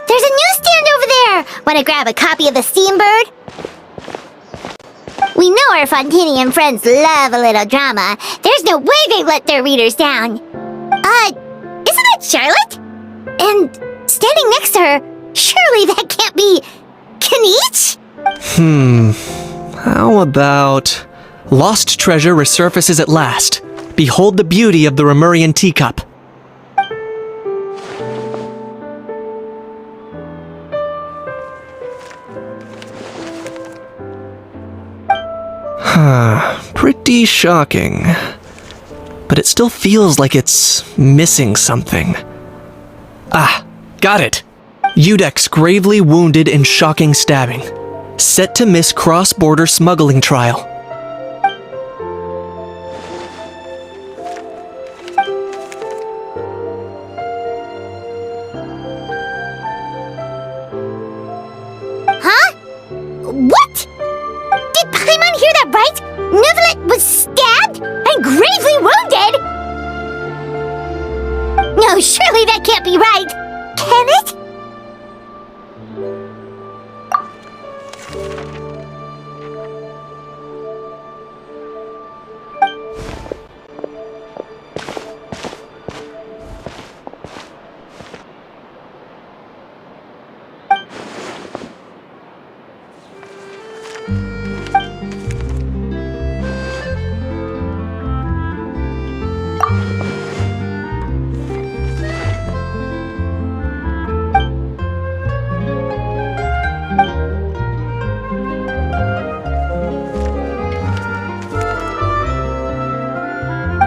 There's a newsstand over there! Wanna grab a copy of the Steambird? We know our Fontanian friends love a little drama. There's no way they let their readers down. Isn't that Charlotte? And standing next to her, surely that can't be... Kinich? How about... Lost treasure resurfaces at last. Behold the beauty of the Remurian teacup. Pretty shocking. But it still feels like it's missing something. Ah, got it! Udex gravely wounded in shocking stabbing. Set to miss cross-border smuggling trial. Huh? What? Did Paimon hear that right? Neuvillette was stabbed and gravely wounded? No, surely that can't be right. Can it?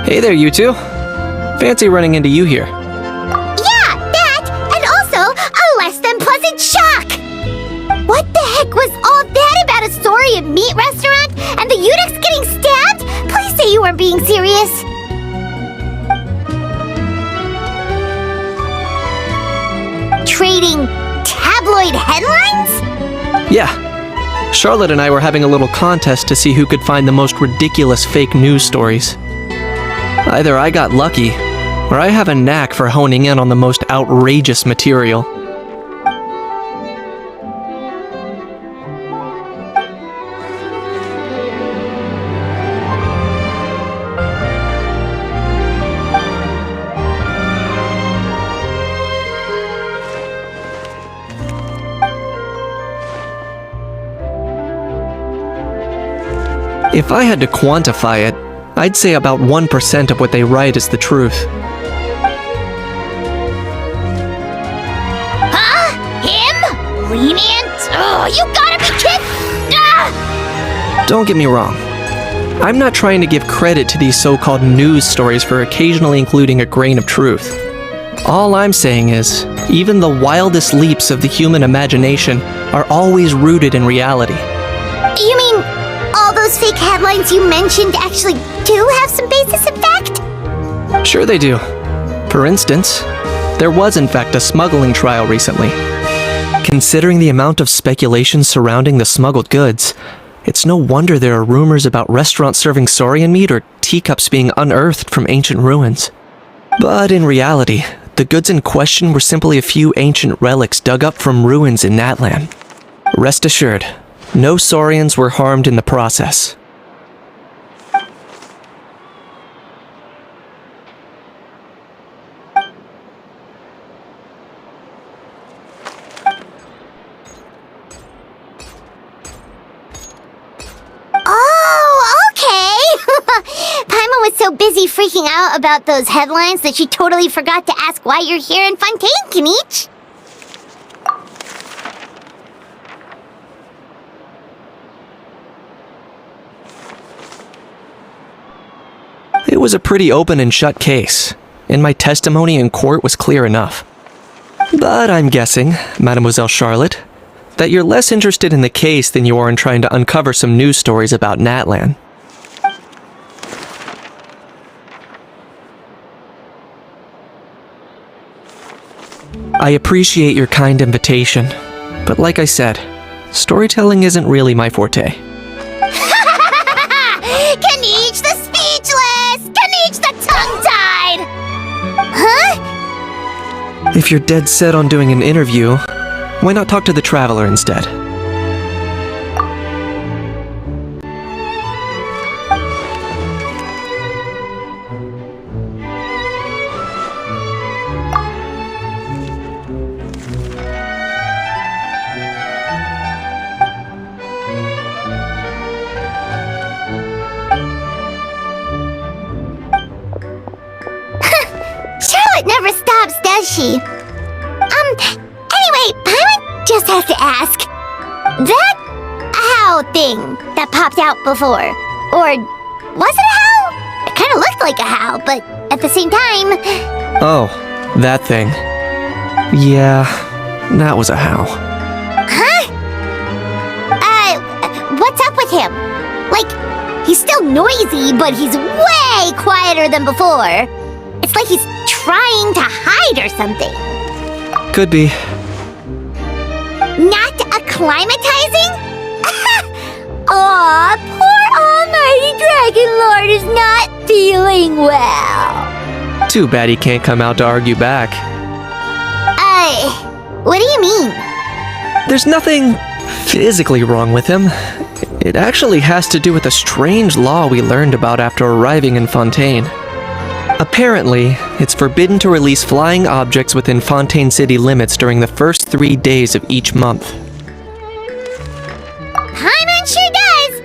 Hey there, you two. Fancy running into you here. Yeah, that, and also a less than pleasant shock! What the heck was all that about a Saurian meat restaurant and the Udex getting stabbed? Please say you weren't being serious. Trading tabloid headlines? Yeah. Charlotte and I were having a little contest to see who could find the most ridiculous fake news stories. Either I got lucky, or I have a knack for honing in on the most outrageous material. If I had to quantify it, I'd say about 1% of what they write is the truth. Huh? Him? Lenient? Oh, you gotta be kidding! Ah! Don't get me wrong. I'm not trying to give credit to these so-called news stories for occasionally including a grain of truth. All I'm saying is, even the wildest leaps of the human imagination are always rooted in reality. You mean all those fake headlines you mentioned actually do have some basis in fact? Sure they do. For instance, there was in fact a smuggling trial recently. Considering the amount of speculation surrounding the smuggled goods, it's no wonder there are rumors about restaurants serving saurian meat or teacups being unearthed from ancient ruins. But in reality, the goods in question were simply a few ancient relics dug up from ruins in Natlan. Rest assured, no saurians were harmed in the process. Was so busy freaking out about those headlines that she totally forgot to ask why you're here in Fontaine, Kinich. It was a pretty open and shut case, and my testimony in court was clear enough. But I'm guessing, Mademoiselle Charlotte, that you're less interested in the case than you are in trying to uncover some news stories about Natlan. I appreciate your kind invitation, but like I said, storytelling isn't really my forte. Kaniche the speechless! Kaniche the tongue-tied! Huh? If you're dead set on doing an interview, why not talk to the Traveler instead? Charlotte never stops, does she? Anyway, Paimon just has to ask. That how thing that popped out before, or was it a how? It kind of looked like a how, but at the same time... Oh, that thing. Yeah, that was a how. Huh? What's up with him? Like, he's still noisy, but he's way quieter than before. It's like he's trying to hide or something. Could be. Not acclimatizing? Aw, poor Almighty Dragon Lord is not feeling well. Too bad he can't come out to argue back. What do you mean? There's nothing physically wrong with him. It actually has to do with a strange law we learned about after arriving in Fontaine. Apparently, it's forbidden to release flying objects within Fontaine City limits during the first 3 days of each month. Paimon sure does!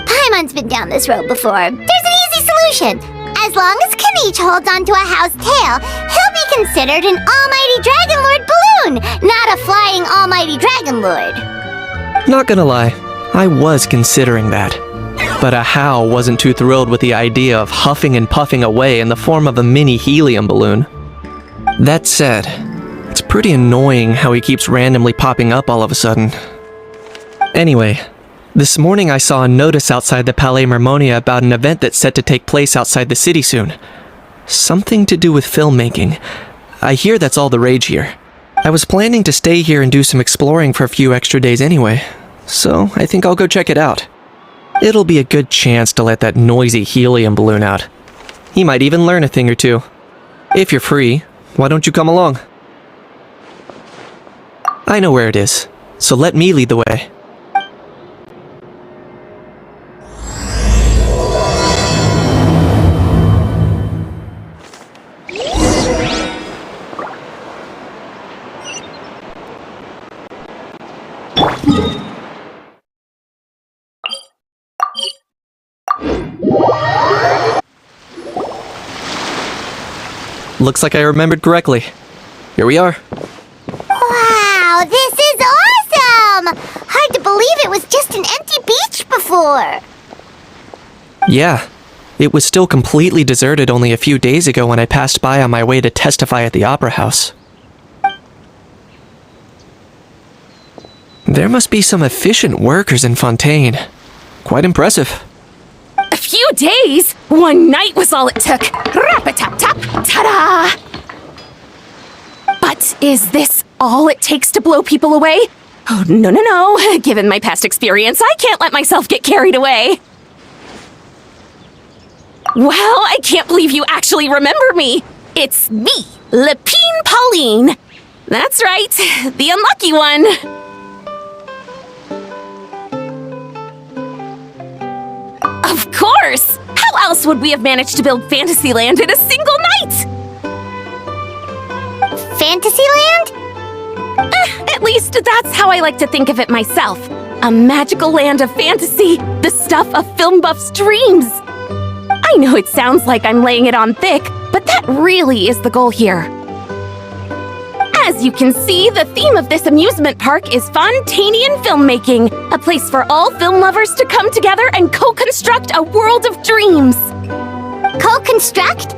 Paimon's been down this road before. There's an easy solution. As long as Kaniche holds onto a how's tail, he'll be considered an Almighty Dragon Lord balloon, not a flying Almighty Dragon Lord. Not gonna lie, I was considering that. But a how wasn't too thrilled with the idea of huffing and puffing away in the form of a mini helium balloon. That said, it's pretty annoying how he keeps randomly popping up all of a sudden. Anyway, this morning I saw a notice outside the Palais Mermonia about an event that's set to take place outside the city soon. Something to do with filmmaking. I hear that's all the rage here. I was planning to stay here and do some exploring for a few extra days anyway, so I think I'll go check it out. It'll be a good chance to let that noisy helium balloon out. He might even learn a thing or two. If you're free, why don't you come along? I know where it is, so let me lead the way. Looks like I remembered correctly. Here we are. Wow, this is awesome! Hard to believe it was just an empty beach before. Yeah, it was still completely deserted only a few days ago when I passed by on my way to testify at the Opera House. There must be some efficient workers in Fontaine. Quite impressive. A few days? One night was all it took. Rap-a-tap-tap, ta-da! But is this all it takes to blow people away? Oh, no, no, no. Given my past experience, I can't let myself get carried away. Well, I can't believe you actually remember me. It's me, Lapine Pauline. That's right, the unlucky one. Of course! How else would we have managed to build Fantasyland in a single night? Fantasyland? At least that's how I like to think of it myself. A magical land of fantasy, the stuff of film buffs' dreams. I know it sounds like I'm laying it on thick, but that really is the goal here. As you can see, the theme of this amusement park is Fontainian filmmaking, a place for all film lovers to come together and co-construct a world of dreams. Co-construct?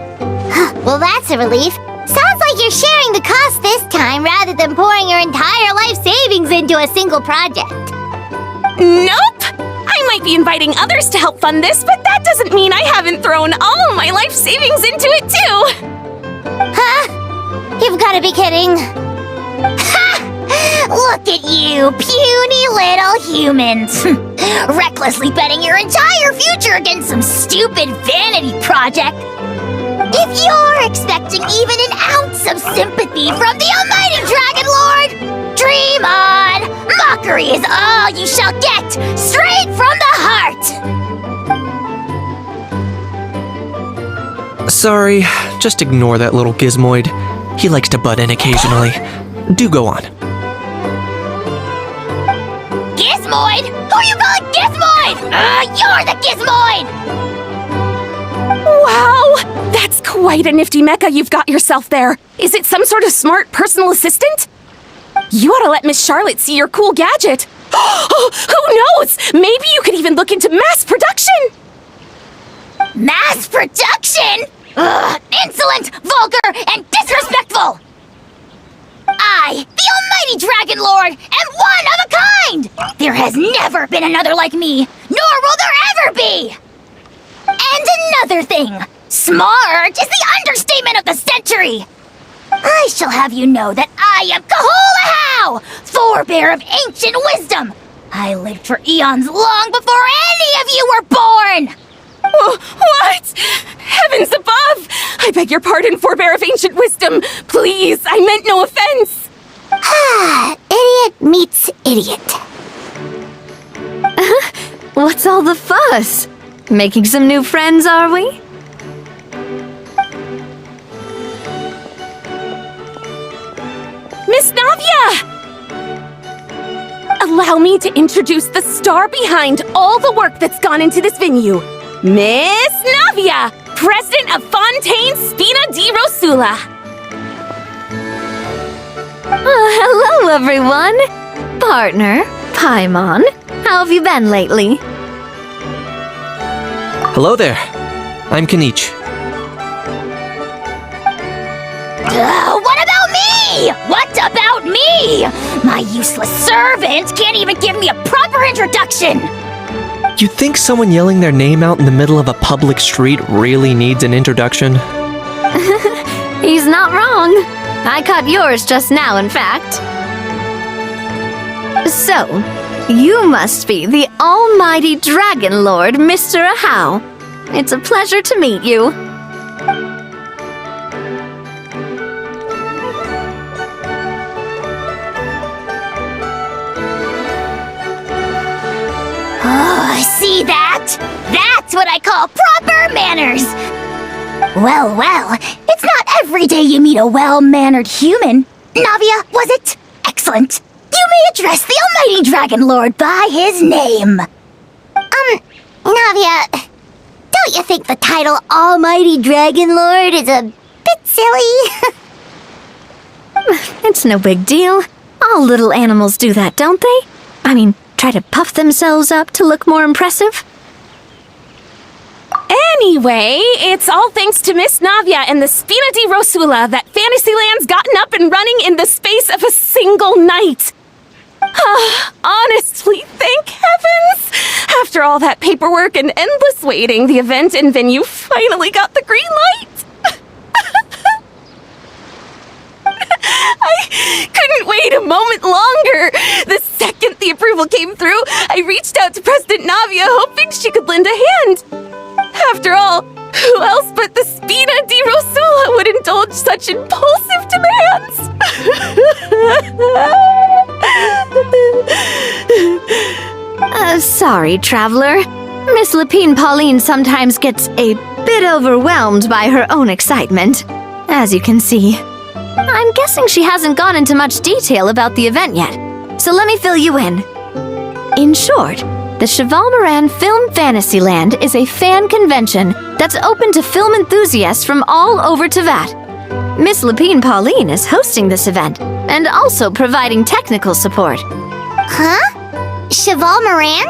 Well, that's a relief. Sounds like you're sharing the cost this time rather than pouring your entire life savings into a single project. Nope! I might be inviting others to help fund this, but that doesn't mean I haven't thrown all of my life savings into it too! Huh? You've got to be kidding. Ha! Look at you, puny little humans. Recklessly betting your entire future against some stupid vanity project. If you're expecting even an ounce of sympathy from the almighty Dragon Lord, dream on! Mockery is all you shall get, straight from the heart! Sorry, just ignore that little gizmoid. He likes to butt in occasionally. Do go on. Gizmoid? Who are you calling Gizmoid? You're the Gizmoid! Wow! That's quite a nifty mecha you've got yourself there. Is it some sort of smart personal assistant? You ought to let Miss Charlotte see your cool gadget. Who knows? Maybe you could even look into mass production! Mass production? Ugh, insolent, vulgar, and disrespectful! I, the almighty Dragon Lord, am one of a kind! There has never been another like me, nor will there ever be! And another thing, smart is the understatement of the century! I shall have you know that I am Kahula-How, forebear of ancient wisdom! I lived for eons long before any of you were born! What? Heavens above! I beg your pardon, forebear of ancient wisdom. Please, I meant no offense. Idiot meets idiot. What's all the fuss? Making some new friends, are we? Miss Navia! Allow me to introduce the star behind all the work that's gone into this venue. Miss Navia, President of Fontaine Spina di Rosula. Hello, everyone. Partner, Paimon, how have you been lately? Hello there. I'm Kanich. What about me? What about me? My useless servant can't even give me a proper introduction. You think someone yelling their name out in the middle of a public street really needs an introduction? He's not wrong. I caught yours just now, in fact. So, you must be the almighty Dragon Lord, Mr. How. It's a pleasure to meet you. Oh, see that? That's what I call proper manners. Well, it's not every day you meet a well-mannered human. Navia, was it? Excellent. You may address the almighty Dragon Lord by his name. Navia, don't you think the title Almighty Dragon Lord is a bit silly? It's no big deal. All little animals do that, don't they? I mean, try to puff themselves up to look more impressive. Anyway, it's all thanks to Miss Navia and the Spina di Rosula that Fantasyland's gotten up and running in the space of a single night. Honestly, thank heavens! After all that paperwork and endless waiting, the event and venue finally got the green light! I couldn't wait a moment longer! The second the approval came through, I reached out to President Navia hoping she could lend a hand. After all, who else but the Spina di Rosula would indulge such impulsive demands? Sorry, traveler. Miss Lapine Pauline sometimes gets a bit overwhelmed by her own excitement, as you can see. I'm guessing she hasn't gone into much detail about the event yet, so let me fill you in. In short, the Cheval Moran Film Fantasyland is a fan convention that's open to film enthusiasts from all over Teyvat. Miss Lapine Pauline is hosting this event and also providing technical support. Huh? Cheval Moran?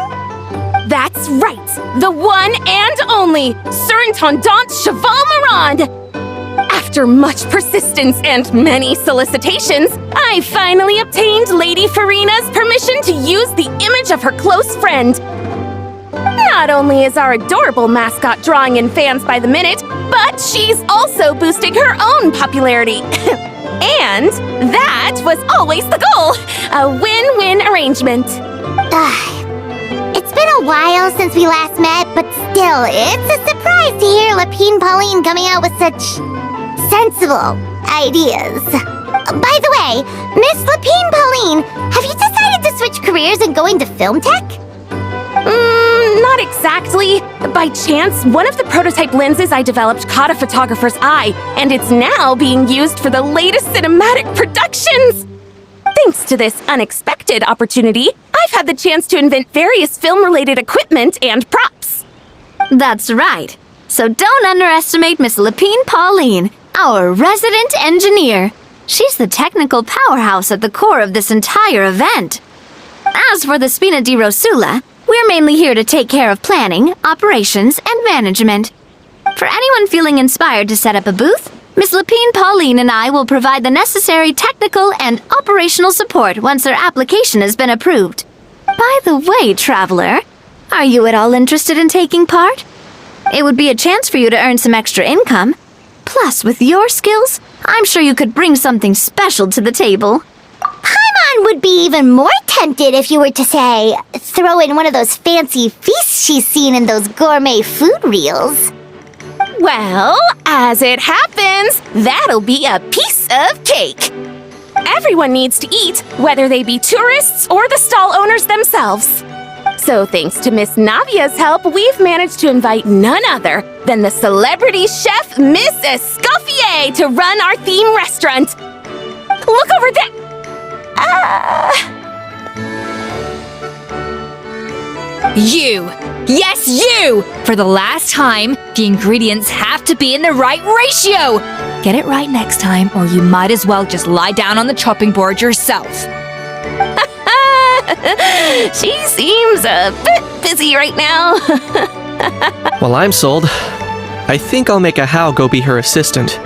That's right! The one and only Surintendant Cheval Moran! After much persistence and many solicitations, I finally obtained Lady Farina's permission to use the image of her close friend. Not only is our adorable mascot drawing in fans by the minute, but she's also boosting her own popularity. And that was always the goal! A win-win arrangement. It's been a while since we last met, but still, it's a surprise to hear Lapine Pauline coming out with such sensible ideas. By the way, Miss Lapine Pauline, have you decided to switch careers and go into film tech? Not exactly. By chance, one of the prototype lenses I developed caught a photographer's eye, and it's now being used for the latest cinematic productions! Thanks to this unexpected opportunity, I've had the chance to invent various film-related equipment and props. That's right. So don't underestimate Miss Lapine Pauline, our resident engineer. She's the technical powerhouse at the core of this entire event. As for the Spina di Rosula, we're mainly here to take care of planning, operations, and management. For anyone feeling inspired to set up a booth, Miss Lapine Pauline and I will provide the necessary technical and operational support once their application has been approved. By the way, traveler, are you at all interested in taking part? It would be a chance for you to earn some extra income. Plus, with your skills, I'm sure you could bring something special to the table. Paimon would be even more tempted if you were to, say, throw in one of those fancy feasts she's seen in those gourmet food reels. Well, as it happens, that'll be a piece of cake. Everyone needs to eat, whether they be tourists or the stall owners themselves. So thanks to Miss Navia's help, we've managed to invite none other than the celebrity chef, Miss Escoffier, to run our theme restaurant. Look over there! You! Yes, you! For the last time, the ingredients have to be in the right ratio! Get it right next time, or you might as well just lie down on the chopping board yourself. She seems a bit busy right now. Well, I'm sold. I think I'll make a Hao go be her assistant.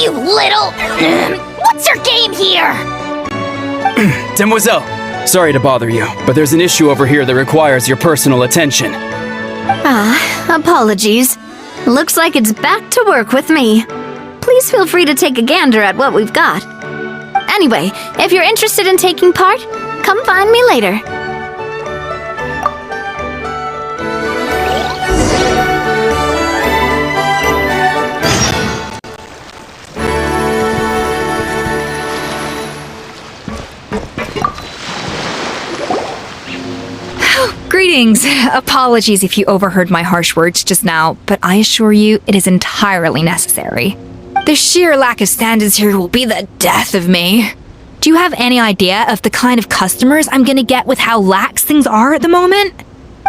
You little... What's your game here? Demoiselle, sorry to bother you, but there's an issue over here that requires your personal attention. Apologies. Looks like it's back to work with me. Please feel free to take a gander at what we've got. Anyway, if you're interested in taking part, come find me later. Greetings. Apologies if you overheard my harsh words just now, but I assure you it is entirely necessary. The sheer lack of standards here will be the death of me. Do you have any idea of the kind of customers I'm gonna get with how lax things are at the moment?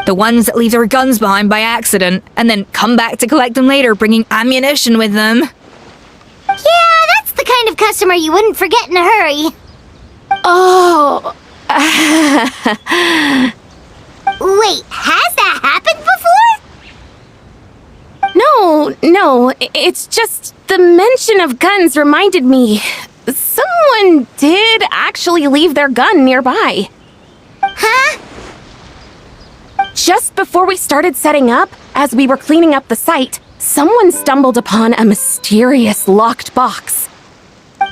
The ones that leave their guns behind by accident and then come back to collect them later bringing ammunition with them. Yeah, that's the kind of customer you wouldn't forget in a hurry. Oh. Wait, has that happened before? No, it's just the mention of guns reminded me. Someone did actually leave their gun nearby. Huh? Just before we started setting up, as we were cleaning up the site, someone stumbled upon a mysterious locked box.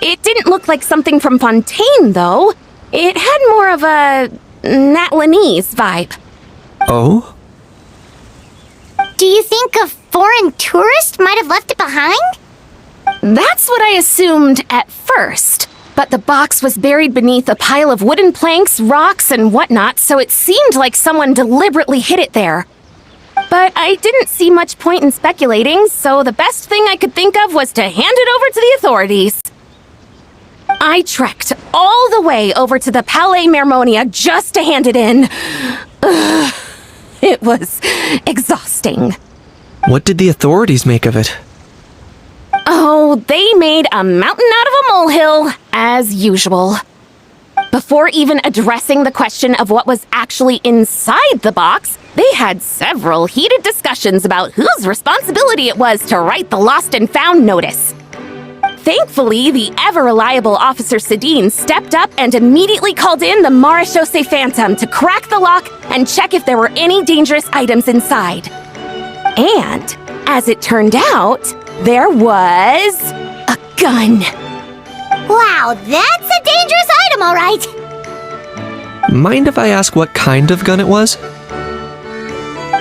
It didn't look like something from Fontaine, though. It had more of a Natlanese vibe. Oh? Do you think a foreign tourist might have left it behind? That's what I assumed at first. But the box was buried beneath a pile of wooden planks, rocks, and whatnot, so it seemed like someone deliberately hid it there. But I didn't see much point in speculating, so the best thing I could think of was to hand it over to the authorities. I trekked all the way over to the Palais Mermonia just to hand it in. Ugh, it was exhausting. What did the authorities make of it? Oh, they made a mountain out of a molehill, as usual. Before even addressing the question of what was actually inside the box, they had several heated discussions about whose responsibility it was to write the lost and found notice. Thankfully, the ever-reliable Officer Sedine stepped up and immediately called in the Marechaussee Phantom to crack the lock and check if there were any dangerous items inside. And, as it turned out, there was a gun. Wow, that's a dangerous item, all right. Mind if I ask what kind of gun it was?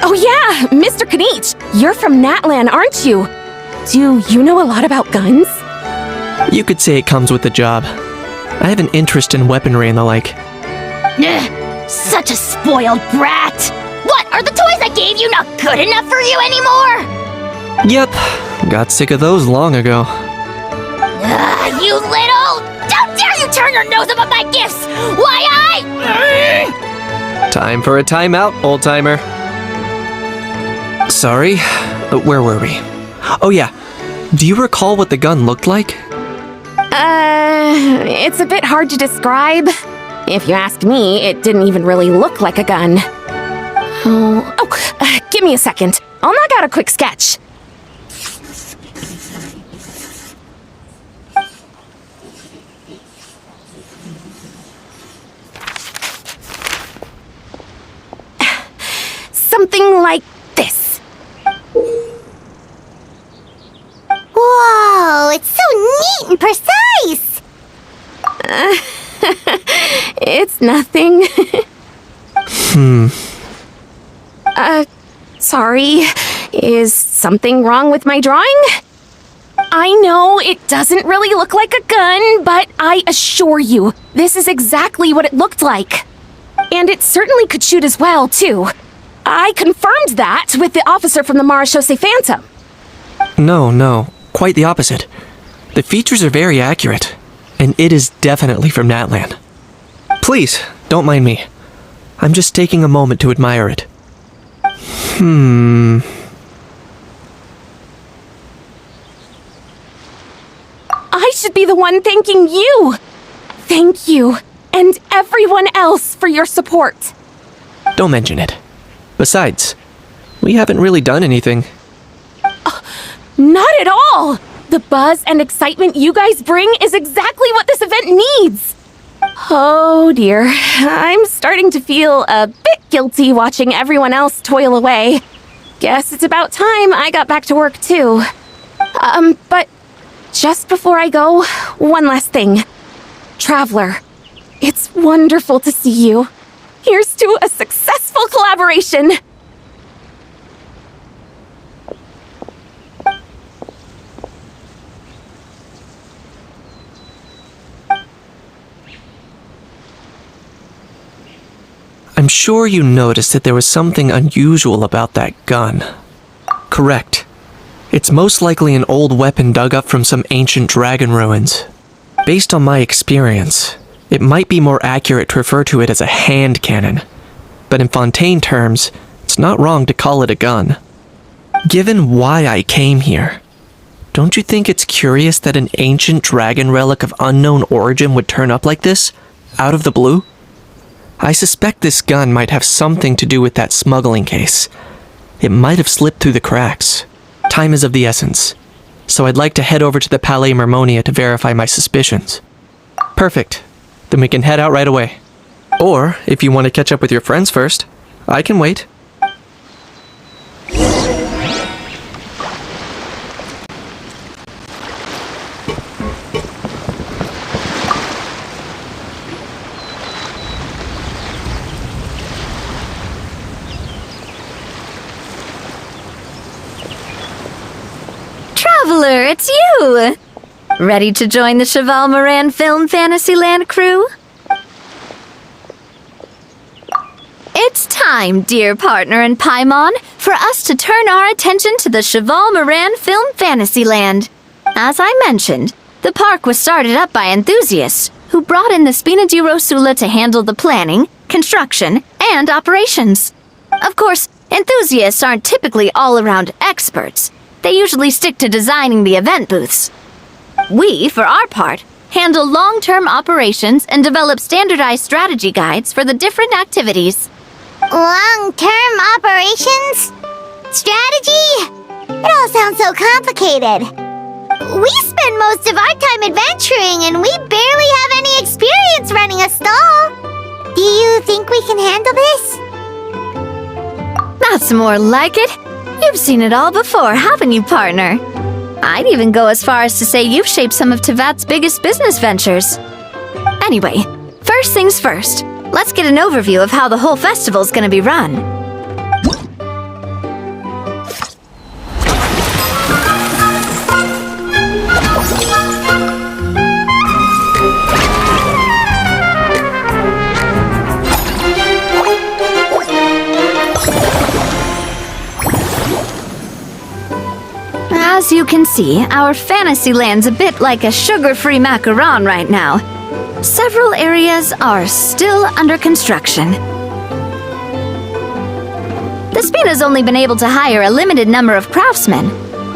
Oh yeah, Mr. Kanich, you're from Natlan, aren't you? Do you know a lot about guns? You could say it comes with the job. I have an interest in weaponry and the like. Such a spoiled brat. What, are the toys I gave you not good enough for you anymore? Yep, got sick of those long ago. You little... How dare you turn your nose up at my gifts? Why Time for a timeout, old-timer. Sorry, where were we? Oh yeah, do you recall what the gun looked like? It's a bit hard to describe. If you ask me, it didn't even really look like a gun. Give me a second. I'll knock out a quick sketch. Something like this. Whoa, it's so neat and precise. It's nothing. Sorry. Is something wrong with my drawing? I know it doesn't really look like a gun, but I assure you, this is exactly what it looked like. And it certainly could shoot as well, too. I confirmed that with the officer from the Marechaussee Phantom. No, quite the opposite. The features are very accurate, and it is definitely from Natlan. Please, don't mind me. I'm just taking a moment to admire it. I should be the one thanking you. Thank you, and everyone else for your support. Don't mention it. Besides, we haven't really done anything. Not at all! The buzz and excitement you guys bring is exactly what this event needs! Oh dear, I'm starting to feel a bit guilty watching everyone else toil away. Guess it's about time I got back to work too. But just before I go, one last thing. Traveler, it's wonderful to see you. Here's to a successful collaboration! I'm sure you noticed that there was something unusual about that gun. Correct. It's most likely an old weapon dug up from some ancient dragon ruins. Based on my experience, it might be more accurate to refer to it as a hand cannon. But in Fontaine terms, it's not wrong to call it a gun. Given why I came here, don't you think it's curious that an ancient dragon relic of unknown origin would turn up like this, out of the blue? I suspect this gun might have something to do with that smuggling case. It might have slipped through the cracks. Time is of the essence, so I'd like to head over to the Palais Mermonia to verify my suspicions. Perfect. Then we can head out right away. Or, if you want to catch up with your friends first, I can wait. Traveler, it's you! Ready to join the Cheval Moran Film Fantasyland crew? It's time, dear partner in Paimon, for us to turn our attention to the Cheval Moran Film Fantasyland. As I mentioned, the park was started up by enthusiasts who brought in the Spina di Rosula to handle the planning, construction, and operations. Of course, enthusiasts aren't typically all-around experts. They usually stick to designing the event booths. We, for our part, handle long-term operations and develop standardized strategy guides for the different activities. Long-term operations? Strategy? It all sounds so complicated. We spend most of our time adventuring and we barely have any experience running a stall. Do you think we can handle this? That's more like it. You've seen it all before, haven't you, partner? I'd even go as far as to say you've shaped some of Tevat's biggest business ventures. Anyway, first things first, let's get an overview of how the whole festival's gonna be run. As you can see, our fantasy land's a bit like a sugar-free macaron right now. Several areas are still under construction. The Spina's only been able to hire a limited number of craftsmen.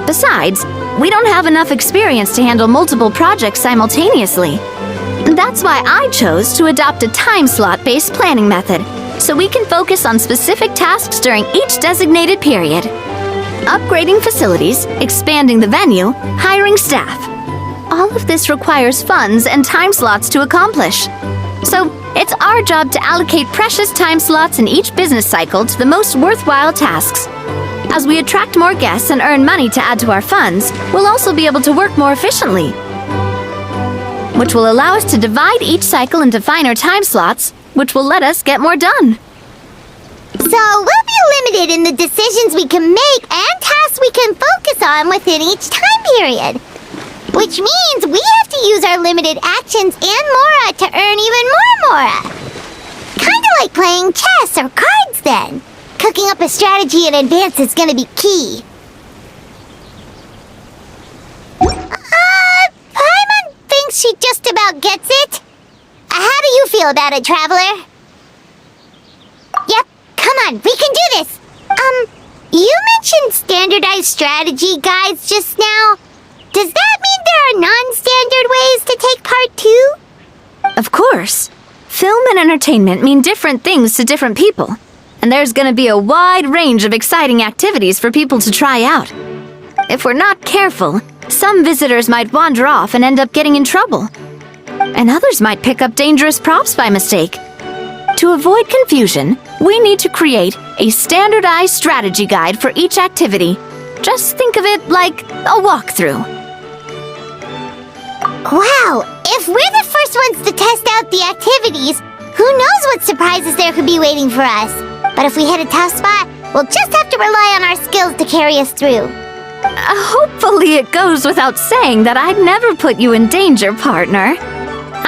Besides, we don't have enough experience to handle multiple projects simultaneously. That's why I chose to adopt a time slot-based planning method, so we can focus on specific tasks during each designated period. Upgrading facilities, expanding the venue, hiring staff. All of this requires funds and time slots to accomplish. So, it's our job to allocate precious time slots in each business cycle to the most worthwhile tasks. As we attract more guests and earn money to add to our funds, we'll also be able to work more efficiently, which will allow us to divide each cycle into finer time slots, which will let us get more done. So we'll be limited in the decisions we can make and tasks we can focus on within each time period. Which means we have to use our limited actions and Mora to earn even more Mora. Kinda like playing chess or cards then. Cooking up a strategy in advance is gonna be key. Paimon thinks she just about gets it. How do you feel about it, Traveler? Yep. Come on, we can do this! You mentioned standardized strategy guides just now. Does that mean there are non-standard ways to take part too? Of course. Film and entertainment mean different things to different people. And there's gonna be a wide range of exciting activities for people to try out. If we're not careful, some visitors might wander off and end up getting in trouble. And others might pick up dangerous props by mistake. To avoid confusion, we need to create a standardized strategy guide for each activity. Just think of it like a walkthrough. Wow, if we're the first ones to test out the activities, who knows what surprises there could be waiting for us. But if we hit a tough spot, we'll just have to rely on our skills to carry us through. Hopefully it goes without saying that I'd never put you in danger, partner.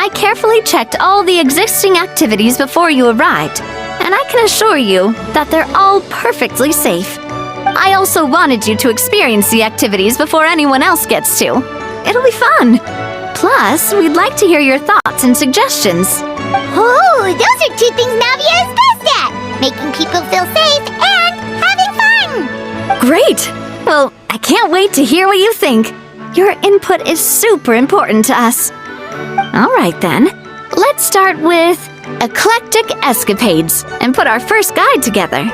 I carefully checked all the existing activities before you arrived, and I can assure you that they're all perfectly safe. I also wanted you to experience the activities before anyone else gets to. It'll be fun. Plus, we'd like to hear your thoughts and suggestions. Oh, those are two things Navia is best at! Making people feel safe and having fun! Great! Well, I can't wait to hear what you think. Your input is super important to us. All right then, let's start with Eclectic Escapades and put our first guide together.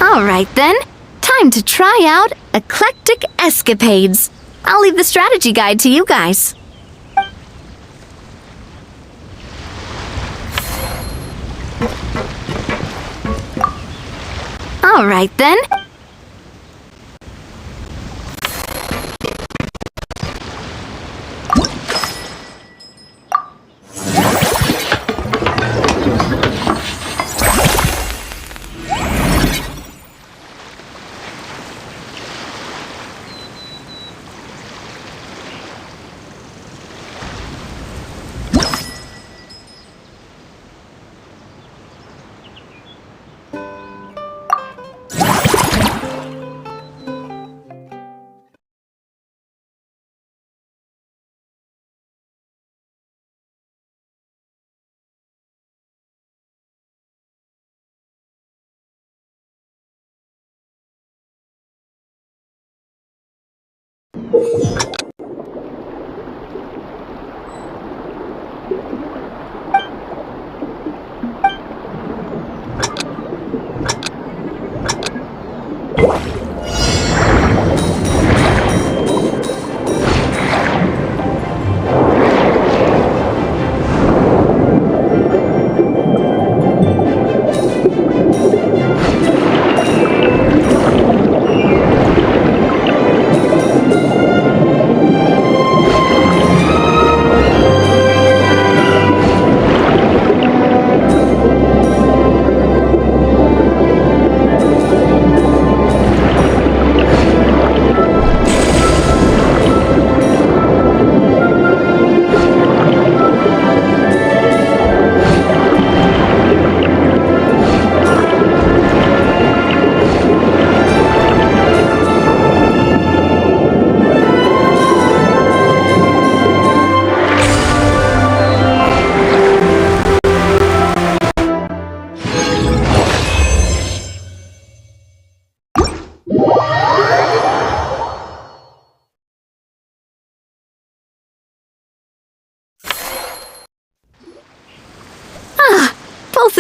All right then, time to try out Eclectic Escapades. I'll leave the strategy guide to you guys. All right then.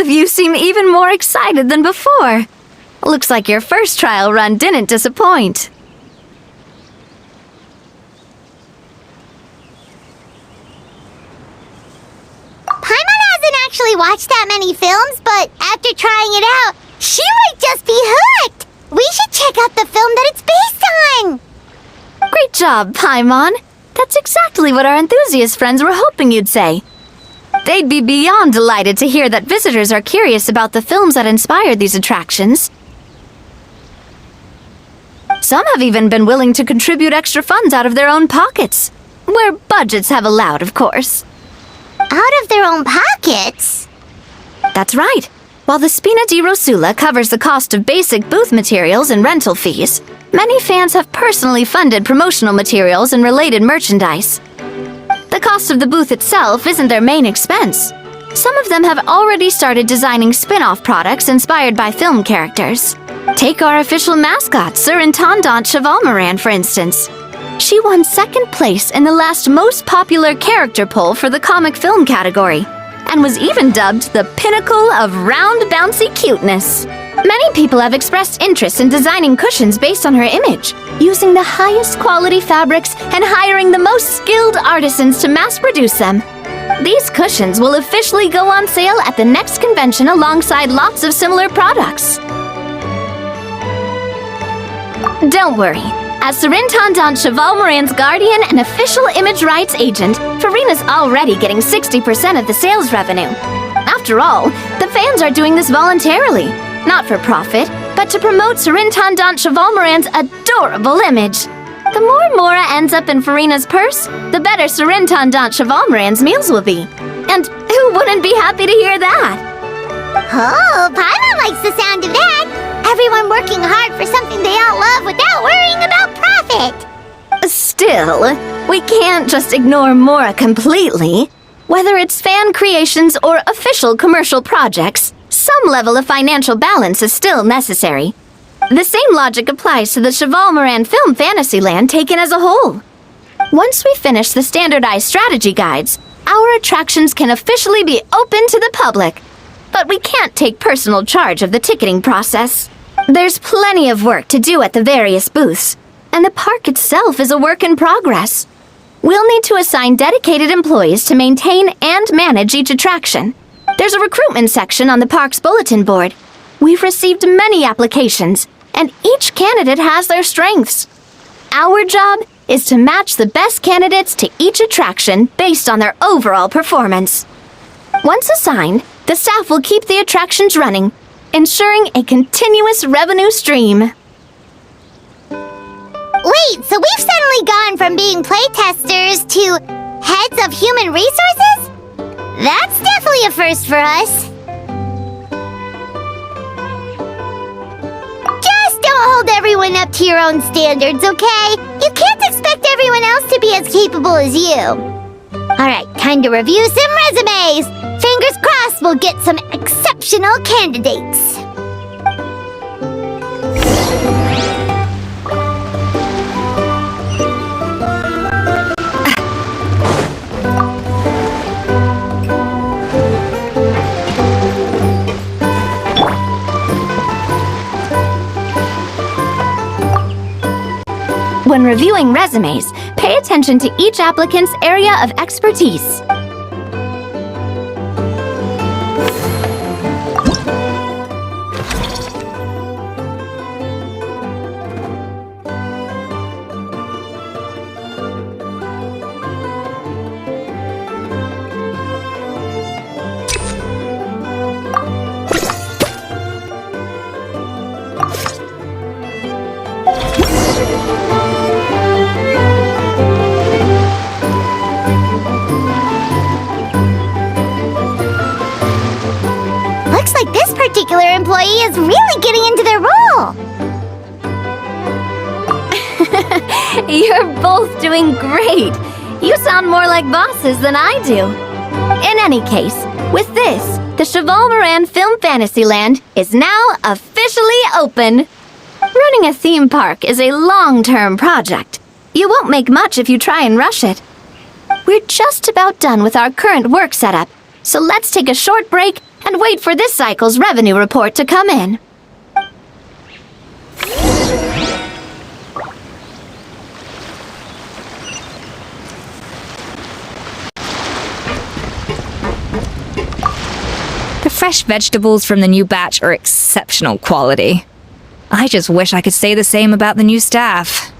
of you seem even more excited than before. Looks like your first trial run didn't disappoint. Paimon hasn't actually watched that many films, but after trying it out, she might just be hooked! We should check out the film that it's based on! Great job, Paimon. That's exactly what our enthusiast friends were hoping you'd say. They'd be beyond delighted to hear that visitors are curious about the films that inspired these attractions. Some have even been willing to contribute extra funds out of their own pockets. Where budgets have allowed, of course. Out of their own pockets? That's right. While the Spina di Rosula covers the cost of basic booth materials and rental fees, many fans have personally funded promotional materials and related merchandise. The cost of the booth itself isn't their main expense. Some of them have already started designing spin-off products inspired by film characters. Take our official mascot, Sir Intendant Chevalmoran, for instance. She won second place in the last most popular character poll for the comic film category, and was even dubbed the pinnacle of round bouncy cuteness. Many people have expressed interest in designing cushions based on her image, using the highest quality fabrics and hiring the most skilled artisans to mass produce them. These cushions will officially go on sale at the next convention alongside lots of similar products. Don't worry. As Sir Intendant Chevalmoran's guardian and official image rights agent, Farina's already getting 60% of the sales revenue. After all, the fans are doing this voluntarily, not for profit, but to promote Sir Intendant Chevalmoran's adorable image. The more Mora ends up in Farina's purse, the better Sir Intendant Chevalmoran's meals will be. And who wouldn't be happy to hear that? Oh, Paimon likes the sound of that! Everyone working hard for something they all love without worrying about profit! Still, we can't just ignore Mora completely. Whether it's fan creations or official commercial projects, some level of financial balance is still necessary. The same logic applies to the Chevalmoran Film Fantasyland taken as a whole. Once we finish the standardized strategy guides, our attractions can officially be open to the public. But we can't take personal charge of the ticketing process. There's plenty of work to do at the various booths, and the park itself is a work in progress. We'll need to assign dedicated employees to maintain and manage each attraction. There's a recruitment section on the park's bulletin board. We've received many applications, and each candidate has their strengths. Our job is to match the best candidates to each attraction based on their overall performance. Once assigned, the staff will keep the attractions running, ensuring a continuous revenue stream. Wait, so we've suddenly gone from being playtesters to heads of human resources? That's definitely a first for us. Just don't hold everyone up to your own standards, okay? You can't expect everyone else to be as capable as you. Alright, time to review some resumes. Fingers crossed we'll get some exceptional candidates. When reviewing resumes, pay attention to each applicant's area of expertise. Looks like this particular employee is really getting into their role. You're both doing great. You sound more like bosses than I do. In any case, with this, the Chevalmoran Film Fantasyland is now officially open. Running a theme park is a long-term project. You won't make much if you try and rush it. We're just about done with our current work setup, so let's take a short break and wait for this cycle's revenue report to come in. The fresh vegetables from the new batch are exceptional quality. I just wish I could say the same about the new staff.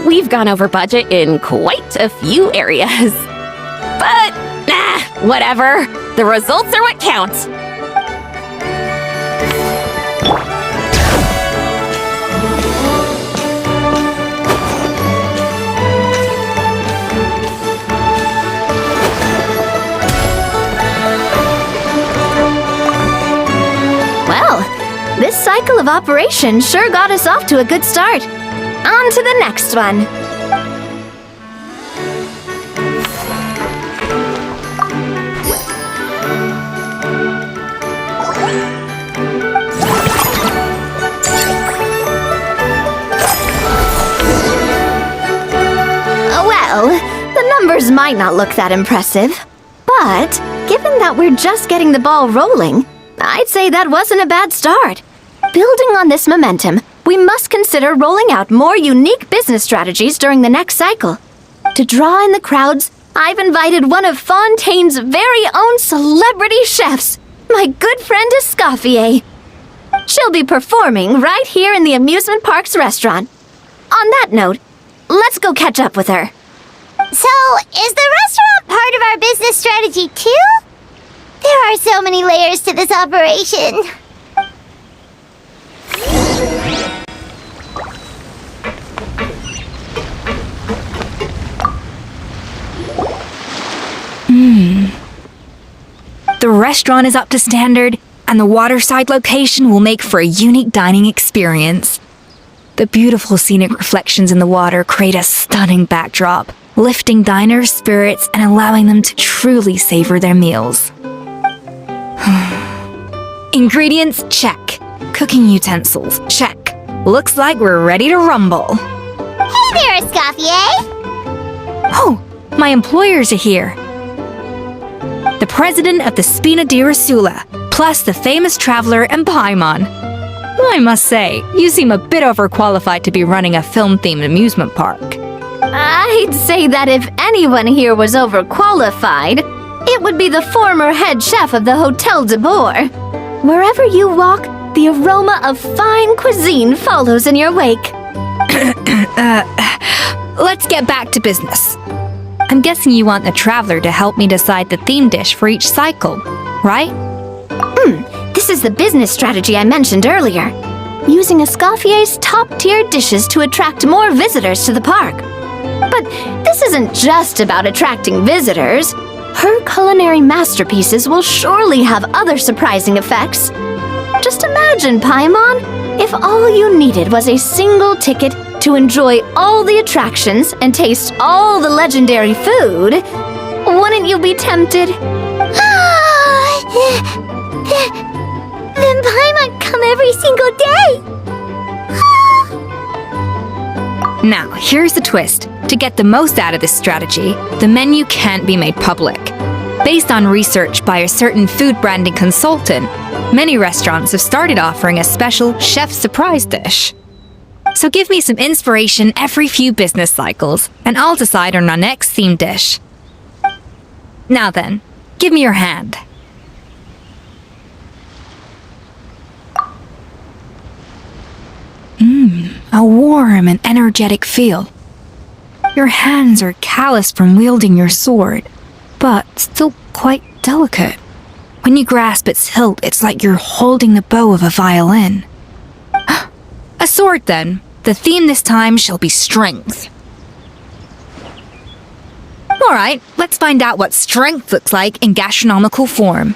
We've gone over budget in quite a few areas. But, whatever. The results are what count. Well, this cycle of operation sure got us off to a good start. On to the next one. Well, the numbers might not look that impressive, but given that we're just getting the ball rolling, I'd say that wasn't a bad start. Building on this momentum, we must consider rolling out more unique business strategies during the next cycle. To draw in the crowds, I've invited one of Fontaine's very own celebrity chefs, my good friend Escoffier. She'll be performing right here in the amusement park's restaurant. On that note, let's go catch up with her. So, is the restaurant part of our business strategy too? There are so many layers to this operation. The restaurant is up to standard, and the waterside location will make for a unique dining experience. The beautiful scenic reflections in the water create a stunning backdrop, lifting diners' spirits and allowing them to truly savor their meals. Ingredients, check. Cooking utensils, check. Looks like we're ready to rumble. Hey there, Escoffier! Oh, my employers are here. The president of the Spina di Rosula, plus the famous traveler and Paimon. I must say, you seem a bit overqualified to be running a film-themed amusement park. I'd say that if anyone here was overqualified, it would be the former head chef of the Hotel de Boer. Wherever you walk, the aroma of fine cuisine follows in your wake. Let's get back to business. I'm guessing you want the traveler to help me decide the theme dish for each cycle, right? This is the business strategy I mentioned earlier. Using Escoffier's top-tier dishes to attract more visitors to the park. But this isn't just about attracting visitors. Her culinary masterpieces will surely have other surprising effects. Just imagine, Paimon, if all you needed was a single ticket to enjoy all the attractions and taste all the legendary food. Wouldn't you be tempted? Then Paimon come every single day! Now, here's the twist. To get the most out of this strategy, the menu can't be made public. Based on research by a certain food branding consultant, many restaurants have started offering a special chef surprise dish. So give me some inspiration every few business cycles, and I'll decide on our next theme dish. Now then, give me your hand. A warm and energetic feel. Your hands are calloused from wielding your sword, but still quite delicate. When you grasp its hilt, it's like you're holding the bow of a violin. A sword, then. The theme this time shall be strength. Alright, let's find out what strength looks like in gastronomical form.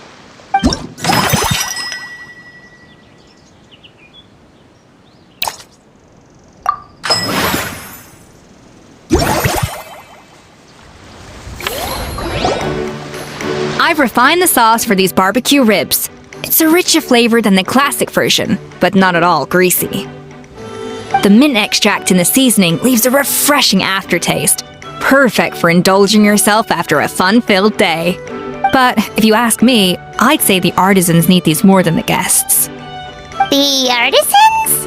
I've refined the sauce for these barbecue ribs. It's a richer flavor than the classic version, but not at all greasy. The mint extract in the seasoning leaves a refreshing aftertaste, perfect for indulging yourself after a fun-filled day. But if you ask me, I'd say the artisans need these more than the guests. The artisans?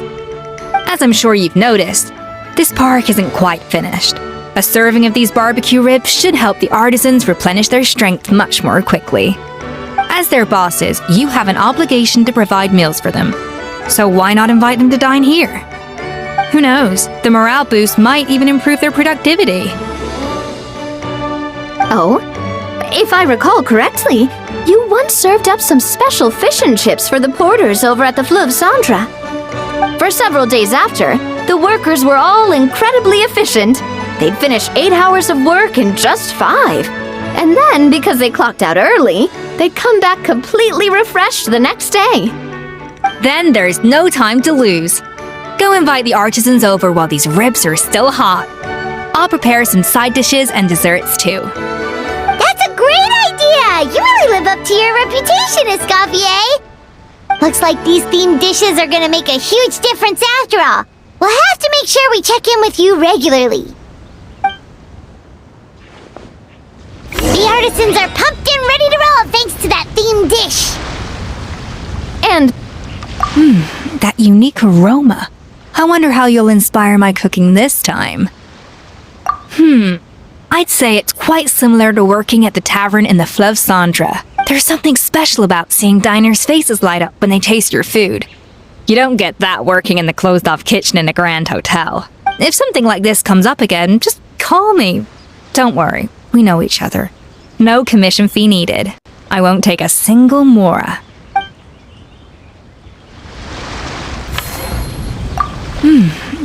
As I'm sure you've noticed, this park isn't quite finished. A serving of these barbecue ribs should help the artisans replenish their strength much more quickly. As their bosses, you have an obligation to provide meals for them. So why not invite them to dine here? Who knows, the morale boost might even improve their productivity. Oh, if I recall correctly, you once served up some special fish and chips for the porters over at the Fleuve Cendra. For several days after, the workers were all incredibly efficient. They'd finish 8 hours of work in just 5. And then, because they clocked out early, they'd come back completely refreshed the next day. Then there's no time to lose. Go invite the artisans over while these ribs are still hot. I'll prepare some side dishes and desserts too. That's a great idea! You really live up to your reputation, Escoffier! Looks like these themed dishes are gonna make a huge difference after all. We'll have to make sure we check in with you regularly. The artisans are pumped and ready to roll thanks to that themed dish. And That unique aroma. I wonder how you'll inspire my cooking this time. I'd say it's quite similar to working at the tavern in the Fleuve Cendra. There's something special about seeing diners' faces light up when they taste your food. You don't get that working in the closed-off kitchen in a grand hotel. If something like this comes up again, just call me. Don't worry, we know each other. No commission fee needed. I won't take a single mora.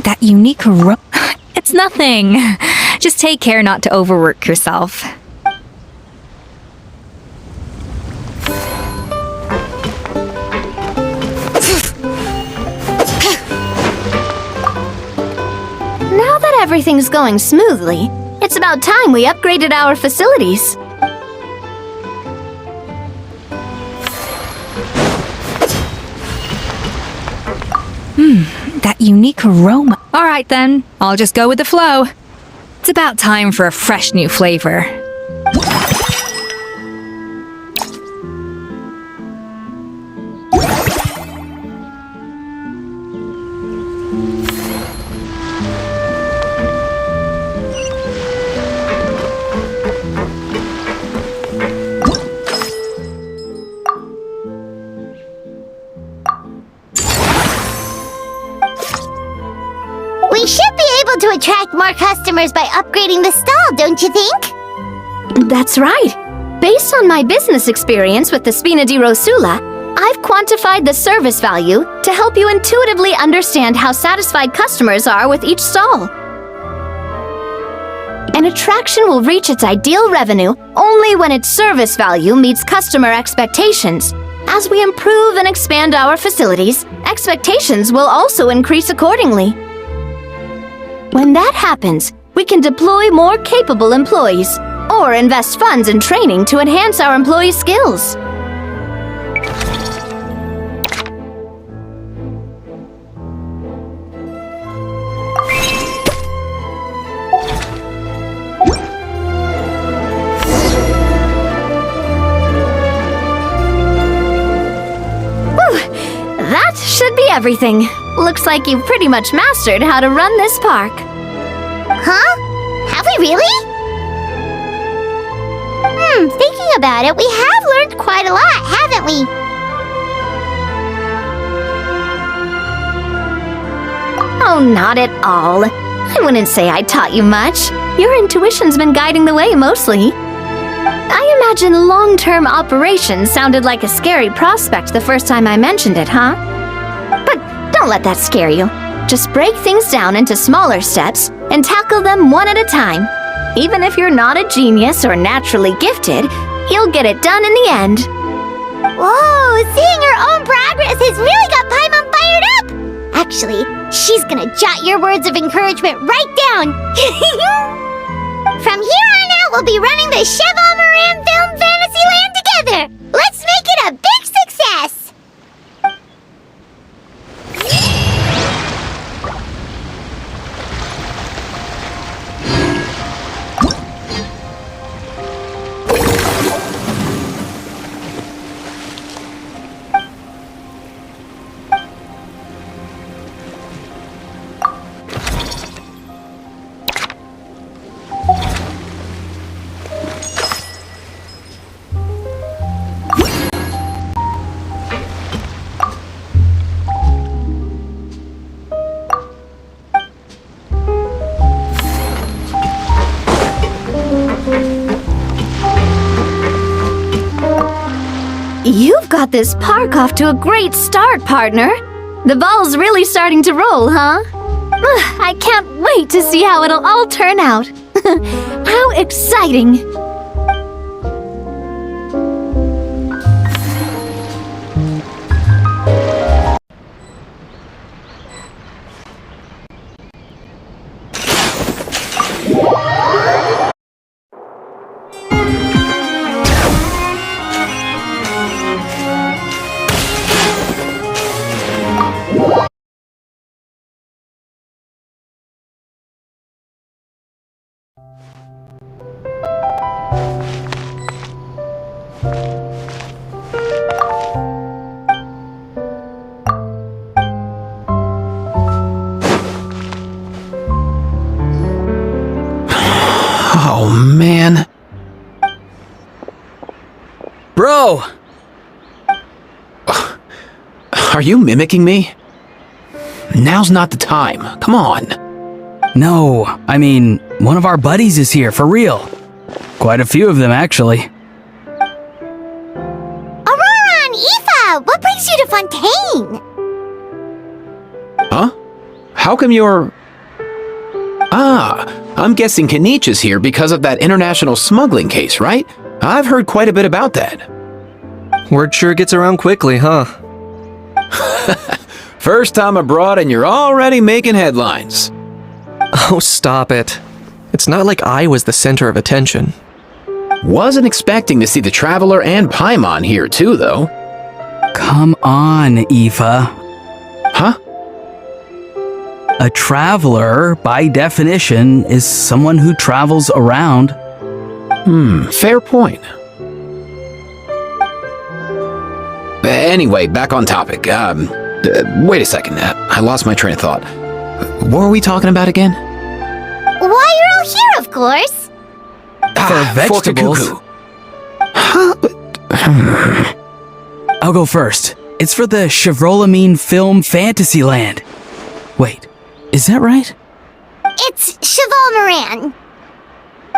That unique aroma. It's nothing. Just take care not to overwork yourself. now that everything's going smoothly, it's about time we upgraded our facilities. That unique aroma. All right then, I'll just go with the flow. It's about time for a fresh new flavor. We should be able to attract more customers by upgrading the stall, don't you think? That's right. Based on my business experience with the Spina di Rosula, I've quantified the service value to help you intuitively understand how satisfied customers are with each stall. An attraction will reach its ideal revenue only when its service value meets customer expectations. As we improve and expand our facilities, expectations will also increase accordingly. When that happens, we can deploy more capable employees or invest funds in training to enhance our employees' skills. That should be everything. Looks like you've pretty much mastered how to run this park. Huh? Have we really? Thinking about it, we have learned quite a lot, haven't we? Oh, not at all. I wouldn't say I taught you much. Your intuition's been guiding the way mostly. I imagine long-term operations sounded like a scary prospect the first time I mentioned it, huh? But don't let that scare you. Just break things down into smaller steps and tackle them one at a time. Even if you're not a genius or naturally gifted, you'll get it done in the end. Whoa, seeing her own progress has really got Paimon fired up! Actually, she's gonna jot your words of encouragement right down. From here on out, we'll be running the Cheval Moran Film Fantasyland together! Let's make it a big success! You've got this park off to a great start, partner. The ball's really starting to roll, huh? I can't wait to see how it'll all turn out. How exciting! Oh, man. Bro! Are you mimicking me? Now's not the time. Come on. No, I mean, one of our buddies is here, for real. Quite a few of them, actually. Aurora and Aoife, what brings you to Fontaine? Huh? How come you're... Ah, I'm guessing Kanich is here because of that international smuggling case, right? I've heard quite a bit about that. Word sure gets around quickly, huh? First time abroad and you're already making headlines. Oh, stop it. It's not like I was the center of attention. Wasn't expecting to see the Traveler and Paimon here too, though. Come on, Aoife. Huh? A traveler, by definition, is someone who travels around. Fair point. Anyway, back on topic. Wait a second. I lost my train of thought. What were we talking about again? Why, you're all here, of course. For vegetables. Fork a cuckoo. I'll go first. It's for the Chevrolamine Film Fantasyland. Wait, is that right? It's Cheval Moran.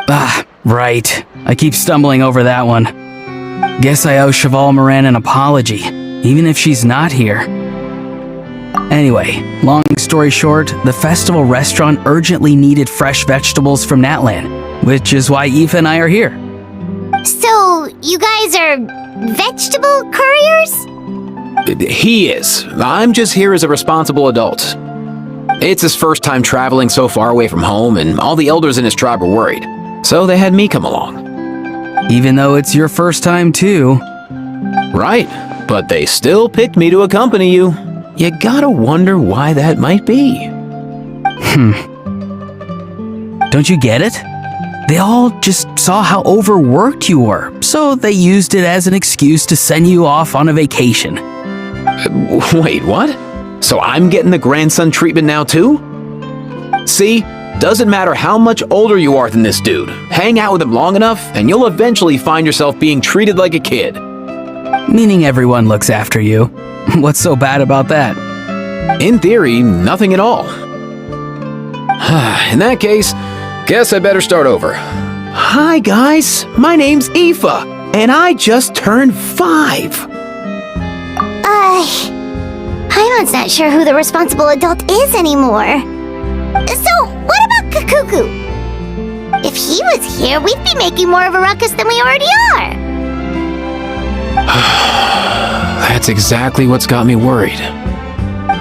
Ah, right. I keep stumbling over that one. Guess I owe Cheval Moran an apology, even if she's not here. Anyway, long story short, the festival restaurant urgently needed fresh vegetables from Natlan, which is why Aoife and I are here. So, you guys are vegetable couriers? He is. I'm just here as a responsible adult. It's his first time traveling so far away from home, and all the elders in his tribe were worried. So they had me come along. Even though it's your first time too. Right, but they still picked me to accompany you. You gotta wonder why that might be. Don't you get it? They all just saw how overworked you were, so they used it as an excuse to send you off on a vacation. Wait, what? So I'm getting the grandson treatment now too? See? Doesn't matter how much older you are than this dude. Hang out with him long enough, and you'll eventually find yourself being treated like a kid. Meaning everyone looks after you. What's so bad about that? In theory, nothing at all. In that case, guess I better start over. Hi guys, my name's Aoife, and I just turned 5. Paimon's not sure who the responsible adult is anymore. So, what about Kakuku? If he was here, we'd be making more of a ruckus than we already are. That's exactly what's got me worried.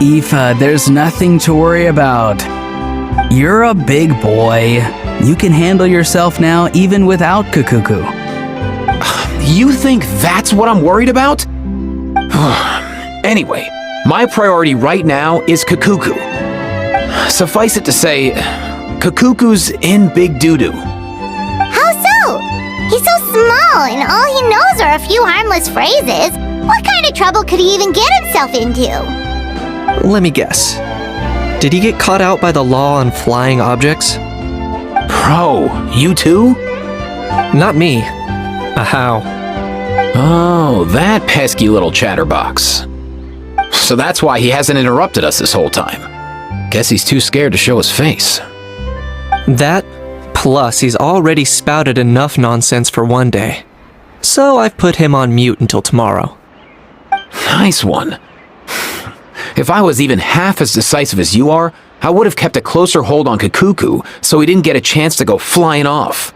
Aoife, there's nothing to worry about. You're a big boy. You can handle yourself now even without Kakuku. You think that's what I'm worried about? Anyway, my priority right now is Kakuku. Suffice it to say, Kakuku's in big doo-doo. How so? He's so small, and all he knows are a few harmless phrases. What kind of trouble could he even get himself into? Let me guess. Did he get caught out by the law on flying objects? Bro, you too? Not me. How? Oh, that pesky little chatterbox. So that's why he hasn't interrupted us this whole time. Guess he's too scared to show his face. That, plus he's already spouted enough nonsense for one day. So I've put him on mute until tomorrow. Nice one. If I was even half as decisive as you are, I would have kept a closer hold on Kakuku so he didn't get a chance to go flying off.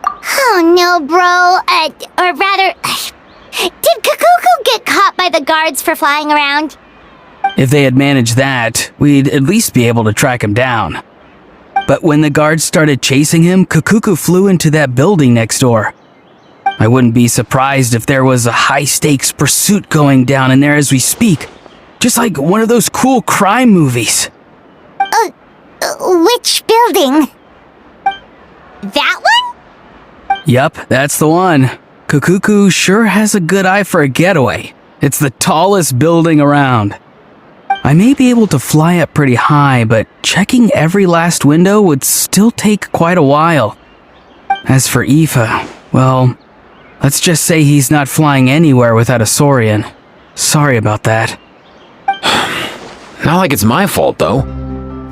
Oh no, bro. Or rather, did Kakuku get caught by the guards for flying around? If they had managed that, we'd at least be able to track him down. But when the guards started chasing him, Kakuku flew into that building next door. I wouldn't be surprised if there was a high-stakes pursuit going down in there as we speak. Just like one of those cool crime movies. Which building? That one? Yup, that's the one. Kakuku sure has a good eye for a getaway. It's the tallest building around. I may be able to fly up pretty high, but checking every last window would still take quite a while. As for Aoife, well, let's just say he's not flying anywhere without a Saurian. Sorry about that. Not like it's my fault, though.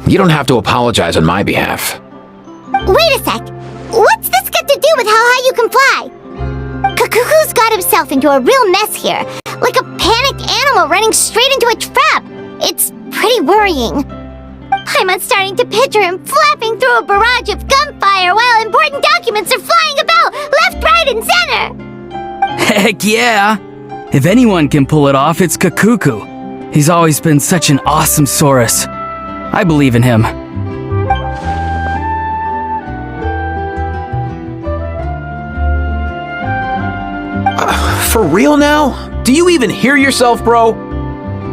You don't have to apologize on my behalf. Wait a sec. What's this got to do with how high you can fly? Kakuku's got himself into a real mess here. Like a panicked animal running straight into a trap. It's pretty worrying. I'm starting to picture him flapping through a barrage of gunfire while important documents are flying about left, right, and center. Heck yeah! If anyone can pull it off, it's Kakuku. He's always been such an awesome Saurus. I believe in him. For real now? Do you even hear yourself, bro?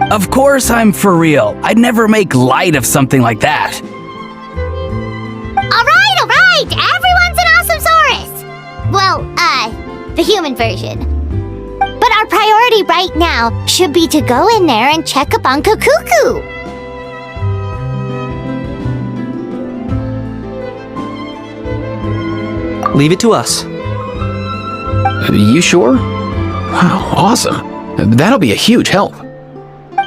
Of course I'm for real. I'd never make light of something like that. All right. Everyone's an awesome Saurus. Well, the human version. But our priority right now should be to go in there and check up on Kakuku. Leave it to us. You sure? Wow, awesome. That'll be a huge help.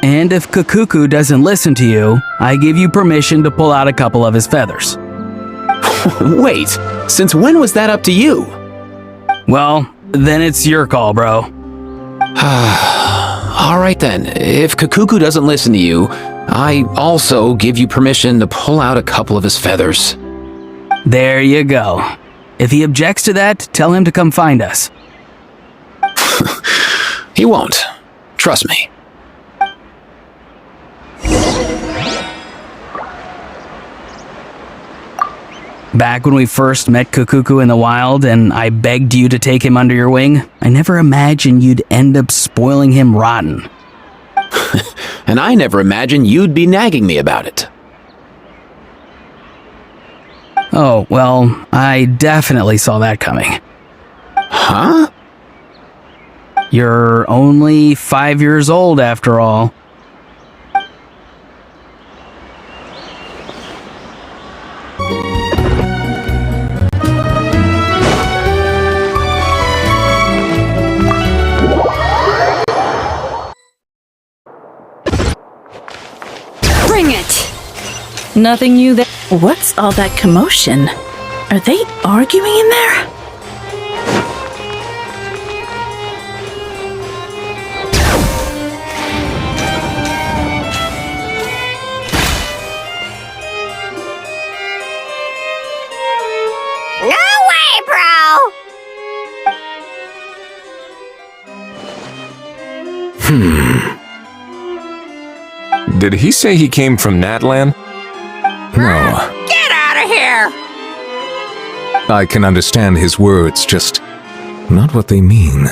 And if Kakuku doesn't listen to you, I give you permission to pull out a couple of his feathers. Wait, since when was that up to you? Well, then it's your call, bro. All right then, if Kakuku doesn't listen to you, I also give you permission to pull out a couple of his feathers. There you go. If he objects to that, tell him to come find us. He won't. Trust me. Back when we first met Kakuku in the wild and I begged you to take him under your wing, I never imagined you'd end up spoiling him rotten. And I never imagined you'd be nagging me about it. Oh, well, I definitely saw that coming. Huh? You're only 5 years old after all. Bring it! Nothing new there. What's all that commotion? Are they arguing in there? No way, bro! Did he say he came from Natlan? No, Get out of here! I can understand his words, just not what they mean.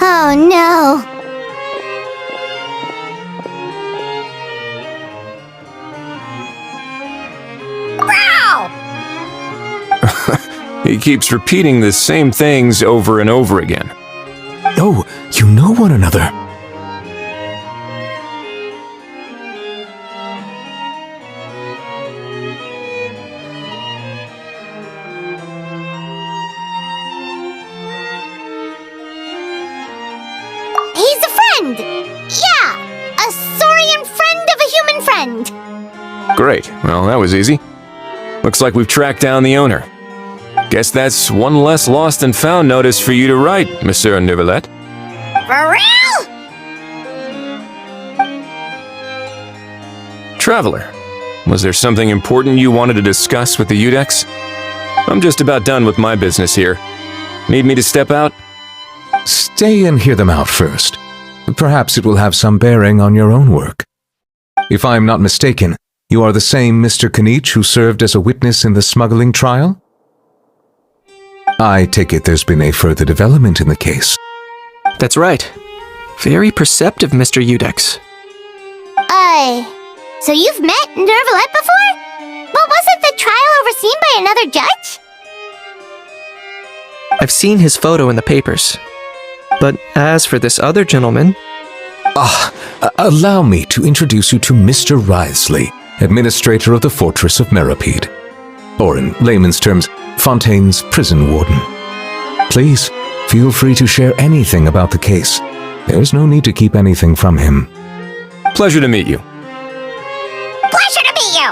Oh no. Bro! He keeps repeating the same things over and over again. Oh, you know one another. He's a friend! Yeah! A saurian friend of a human friend! Great. Well, that was easy. Looks like we've tracked down the owner. Guess that's one less lost and found notice for you to write, Monsieur Neuvillette. For real? Traveler, was there something important you wanted to discuss with the Udex? I'm just about done with my business here. Need me to step out? Stay and hear them out first. Perhaps it will have some bearing on your own work. If I am not mistaken, you are the same Mr. Kanich who served as a witness in the smuggling trial? I take it there's been a further development in the case. That's right. Very perceptive, Mr. Udex. So you've met Neuvillette before? But wasn't the trial overseen by another judge? I've seen his photo in the papers. But as for this other gentleman... Allow me to introduce you to Mr. Wriothesley, administrator of the Fortress of Meripede. Or in layman's terms, Fontaine's prison warden. Please, feel free to share anything about the case. There's no need to keep anything from him. Pleasure to meet you. Pleasure to meet you!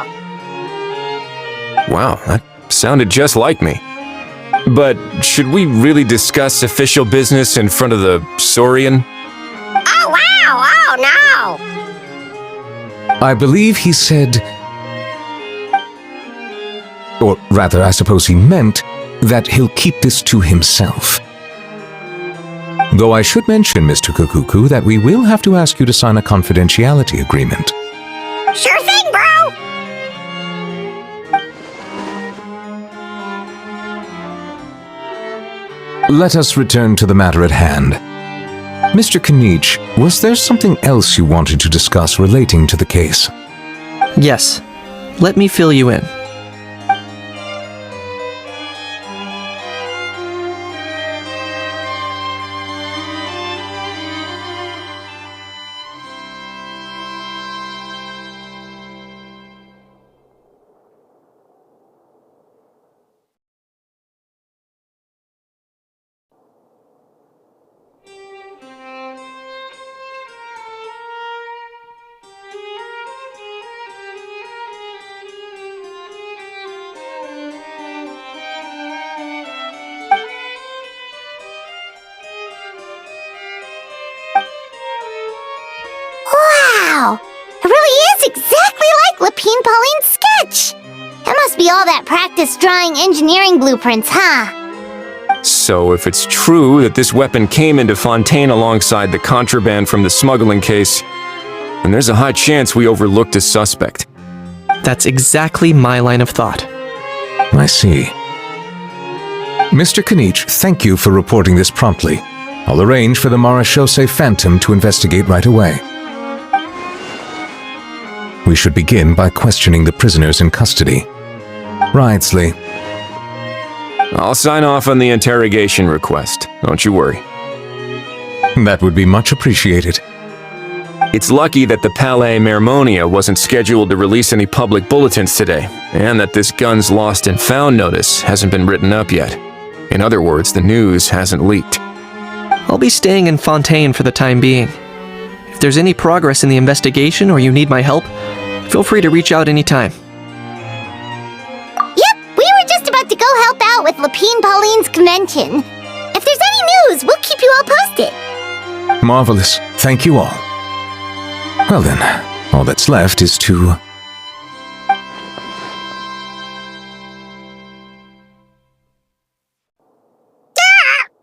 Wow, that sounded just like me. But should we really discuss official business in front of the Saurian? Oh wow! Oh no! I believe he said... Or rather, I suppose he meant that he'll keep this to himself. Though I should mention, Mr. Kukuku, that we will have to ask you to sign a confidentiality agreement. Sure thing, bro! Let us return to the matter at hand. Mr. Kanich, was there something else you wanted to discuss relating to the case? Yes. Let me fill you in. Wow! It really is exactly like Lapine Pauline's sketch! It must be all that practice drawing engineering blueprints, huh? So if it's true that this weapon came into Fontaine alongside the contraband from the smuggling case, then there's a high chance we overlooked a suspect. That's exactly my line of thought. I see. Mr. Kanich, thank you for reporting this promptly. I'll arrange for the Marechaussee Phantom to investigate right away. We should begin by questioning the prisoners in custody. Wriothesley. I'll sign off on the interrogation request. Don't you worry. That would be much appreciated. It's lucky that the Palais Mermonia wasn't scheduled to release any public bulletins today, and that this gun's lost and found notice hasn't been written up yet. In other words, the news hasn't leaked. I'll be staying in Fontaine for the time being. If there's any progress in the investigation or you need my help, feel free to reach out anytime. of Lapine Pauline's convention. If there's any news, we'll keep you all posted. Marvelous. Thank you all. Well then, all that's left is to...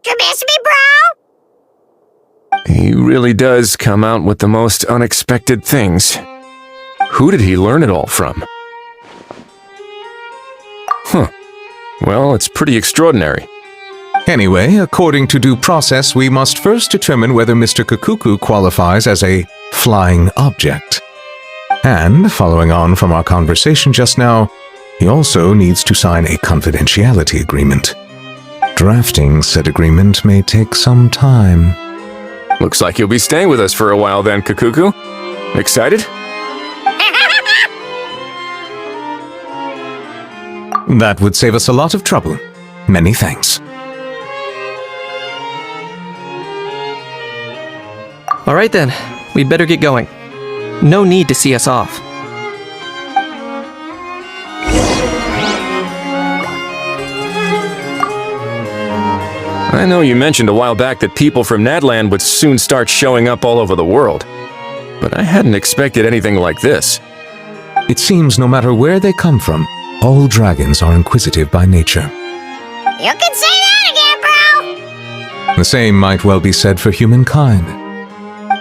You miss me, bro? He really does come out with the most unexpected things. Who did he learn it all from? Huh. Well, it's pretty extraordinary. Anyway, according to due process, we must first determine whether Mr. Kakuku qualifies as a flying object. And, following on from our conversation just now, he also needs to sign a confidentiality agreement. Drafting said agreement may take some time. Looks like you'll be staying with us for a while then, Kakuku. Excited? That would save us a lot of trouble. Many thanks. All right then, we'd better get going. No need to see us off. I know you mentioned a while back that people from Nadland would soon start showing up all over the world, but I hadn't expected anything like this. It seems no matter where they come from, all dragons are inquisitive by nature. You can say that again, bro! The same might well be said for humankind.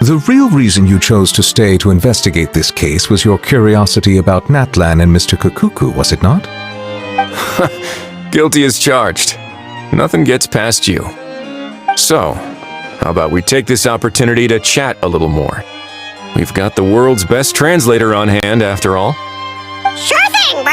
The real reason you chose to stay to investigate this case was your curiosity about Natlan and Mr. Kakuku, was it not? Guilty as charged. Nothing gets past you. So, how about we take this opportunity to chat a little more? We've got the world's best translator on hand, after all. Sure thing, bro!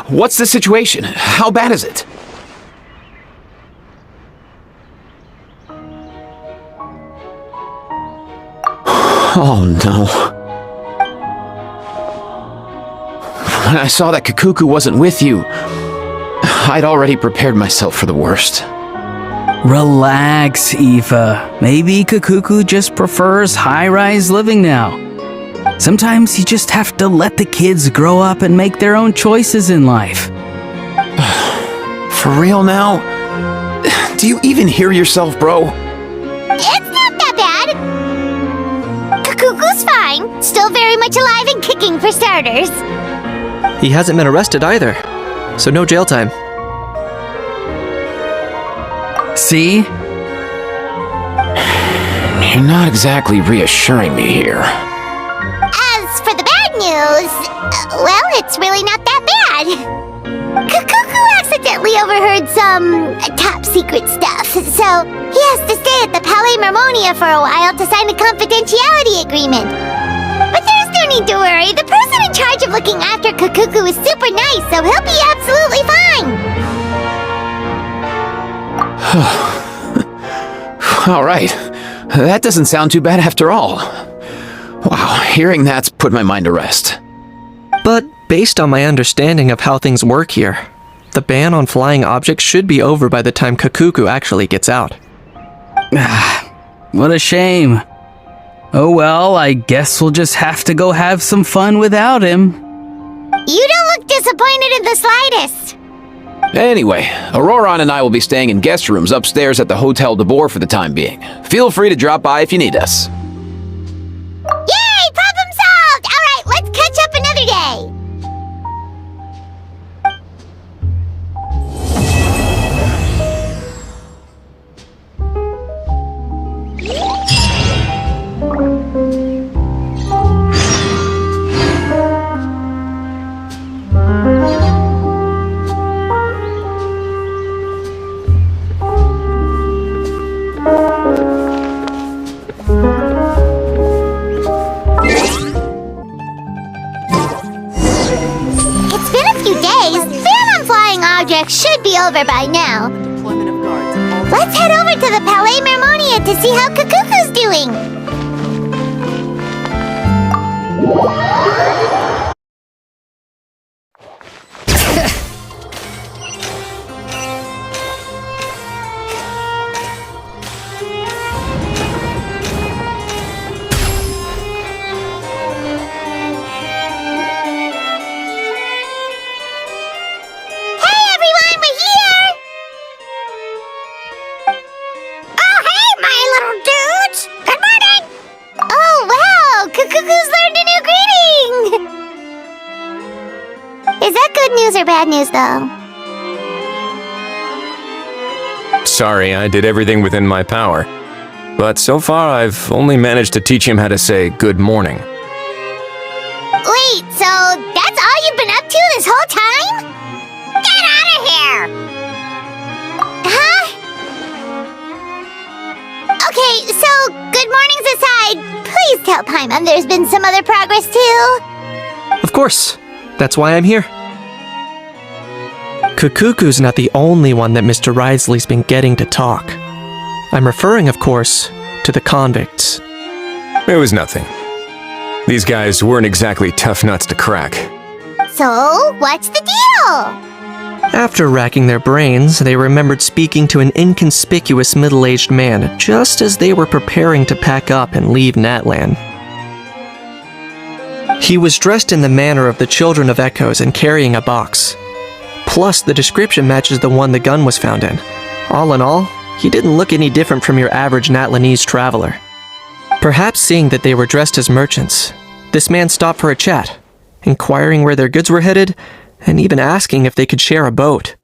What's the situation? How bad is it? Oh no. When I saw that Kakuku wasn't with you, I'd already prepared myself for the worst. Relax, Aoife. Maybe Kakuku just prefers high-rise living now. Sometimes you just have to let the kids grow up and make their own choices in life. For real now? Do you even hear yourself, bro? It's not that bad. Kakuku's fine. Still very much alive and kicking for starters. He hasn't been arrested either, so no jail time. See? You're not exactly reassuring me here. As for the bad news, well, it's really not that bad. Kakuku accidentally overheard some top-secret stuff, so he has to stay at the Palais Mermonia for a while to sign a confidentiality agreement. But there's no need to worry. The person in charge of looking after Kakuku is super nice, so he'll be absolutely fine. All right. That doesn't sound too bad after all. Wow, hearing that's put my mind to rest. But based on my understanding of how things work here, the ban on flying objects should be over by the time Kakuku actually gets out. What a shame. Oh well, I guess we'll just have to go have some fun without him. You don't look disappointed in the slightest. Anyway, Auroron and I will be staying in guest rooms upstairs at the Hotel de Boer for the time being. Feel free to drop by if you need us. Yay! Problem solved! Alright, let's catch up another day! over by now. Let's head over to the Palais Mermonia to see how Kukuku's doing. Is that good news or bad news, though? Sorry, I did everything within my power. But so far, I've only managed to teach him how to say good morning. Wait, so that's all you've been up to this whole time? Get out of here! Huh? Okay, so good mornings aside, please tell Paimon there's been some other progress, too. Of course. That's why I'm here. Kukuku's not the only one that Mr. Risley's been getting to talk. I'm referring, of course, to the convicts. It was nothing. These guys weren't exactly tough nuts to crack. So, what's the deal? After racking their brains, they remembered speaking to an inconspicuous middle-aged man just as they were preparing to pack up and leave Natlan. He was dressed in the manner of the Children of Echoes and carrying a box. Plus, the description matches the one the gun was found in. All in all, he didn't look any different from your average Natlanese traveler. Perhaps seeing that they were dressed as merchants, this man stopped for a chat, inquiring where their goods were headed, and even asking if they could share a boat.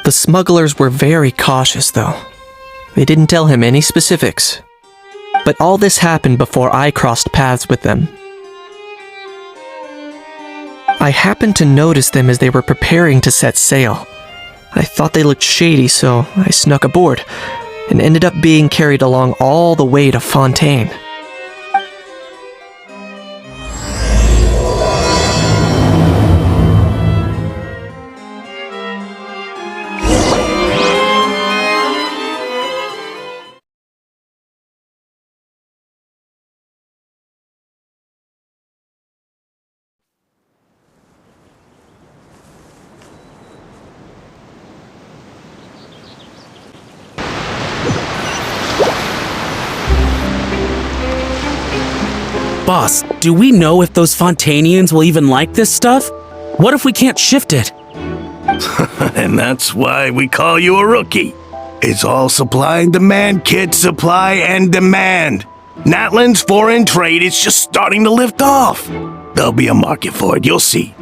The smugglers were very cautious, though. They didn't tell him any specifics. But all this happened before I crossed paths with them. I happened to notice them as they were preparing to set sail. I thought they looked shady, so I snuck aboard, and ended up being carried along all the way to Fontaine. Boss, do we know if those Fontanians will even like this stuff? What if we can't shift it? And that's why we call you a rookie. It's all supply and demand, kid. Supply and demand. Natlan's foreign trade is just starting to lift off. There'll be a market for it, you'll see.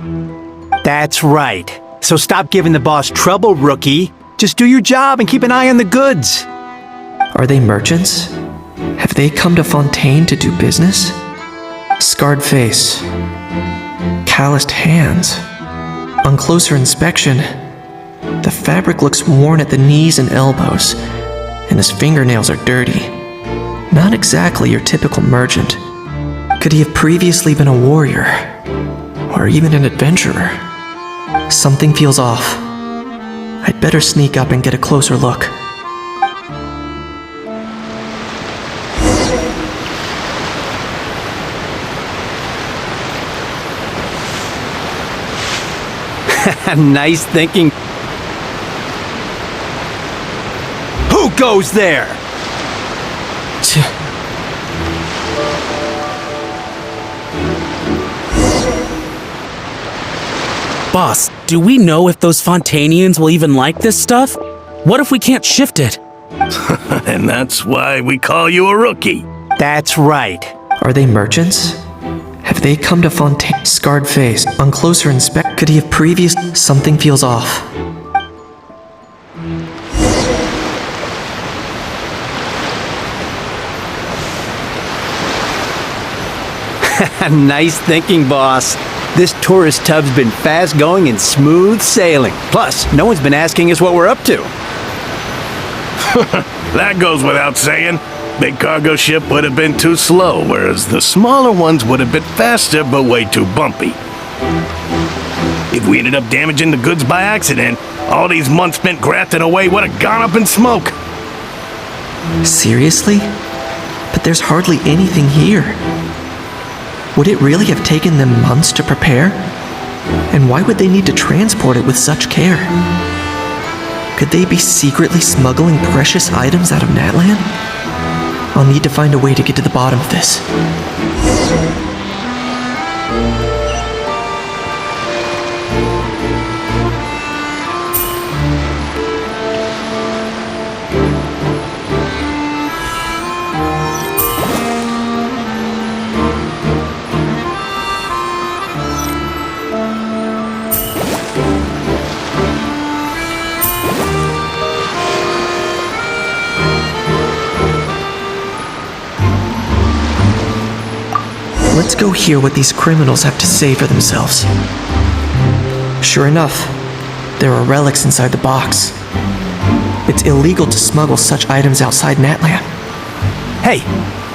That's right. So stop giving the boss trouble, rookie. Just do your job and keep an eye on the goods. Are they merchants? Have they come to Fontaine to do business? Scarred face. Calloused hands. On closer inspection, the fabric looks worn at the knees and elbows, and his fingernails are dirty. Not exactly your typical merchant. Could he have previously been a warrior? Or even an adventurer? Something feels off. I'd better sneak up and get a closer look. Nice thinking. Who goes there? Boss, do we know if those Fontanians will even like this stuff? What if we can't shift it? And that's why we call you a rookie. That's right. Are they merchants? Have they come to Fontaine? Scarred face. On closer inspection, could he have previous? Something feels off. Nice thinking, boss. This tourist tub's been fast going and smooth sailing. Plus, no one's been asking us what we're up to. That goes without saying. Big cargo ship would have been too slow, whereas the smaller ones would have been faster but way too bumpy. If we ended up damaging the goods by accident, all these months spent grafting away would have gone up in smoke. Seriously? But there's hardly anything here. Would it really have taken them months to prepare? And why would they need to transport it with such care? Could they be secretly smuggling precious items out of Natlan? I'll need to find a way to get to the bottom of this. Let's go hear what these criminals have to say for themselves. Sure enough, there are relics inside the box. It's illegal to smuggle such items outside Natlan. Hey,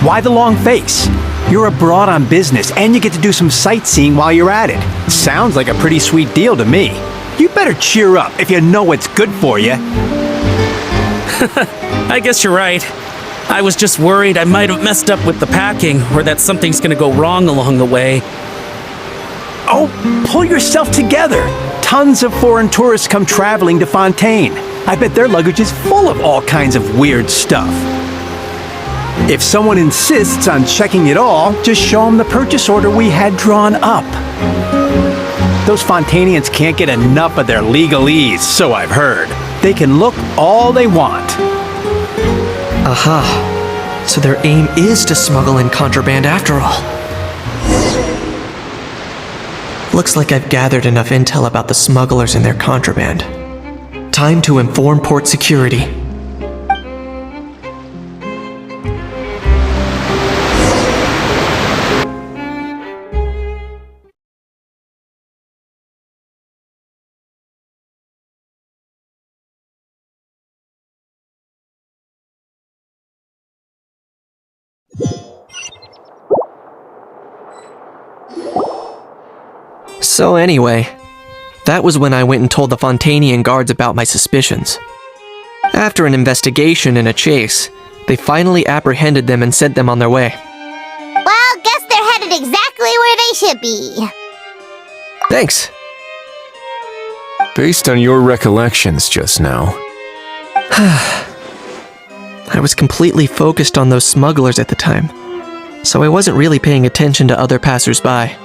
why the long face? You're abroad on business and you get to do some sightseeing while you're at it. Sounds like a pretty sweet deal to me. You better cheer up if you know what's good for you. I guess you're right. I was just worried I might have messed up with the packing, or that something's gonna go wrong along the way. Oh, pull yourself together. Tons of foreign tourists come traveling to Fontaine. I bet their luggage is full of all kinds of weird stuff. If someone insists on checking it all, just show them the purchase order we had drawn up. Those Fontainians can't get enough of their legalese, so I've heard. They can look all they want. Aha. So their aim is to smuggle in contraband after all. Looks like I've gathered enough intel about the smugglers and their contraband. Time to inform port security. So anyway, that was when I went and told the Fontainian guards about my suspicions. After an investigation and a chase, they finally apprehended them and sent them on their way. Well, guess they're headed exactly where they should be. Thanks. Based on your recollections just now, I was completely focused on those smugglers at the time, so I wasn't really paying attention to other passers-by.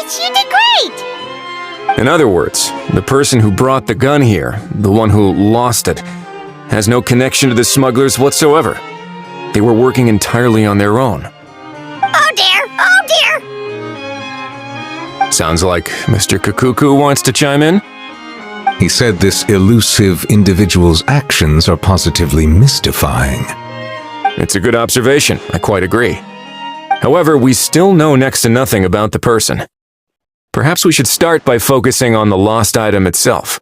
You did great! in other words, the person who brought the gun here, the one who lost it, has no connection to the smugglers whatsoever. They were working entirely on their own. Oh dear! Oh dear! Sounds like Mr. Kakuku wants to chime in? He said this elusive individual's actions are positively mystifying. It's a good observation, I quite agree. However, we still know next to nothing about the person. Perhaps we should start by focusing on the lost item itself.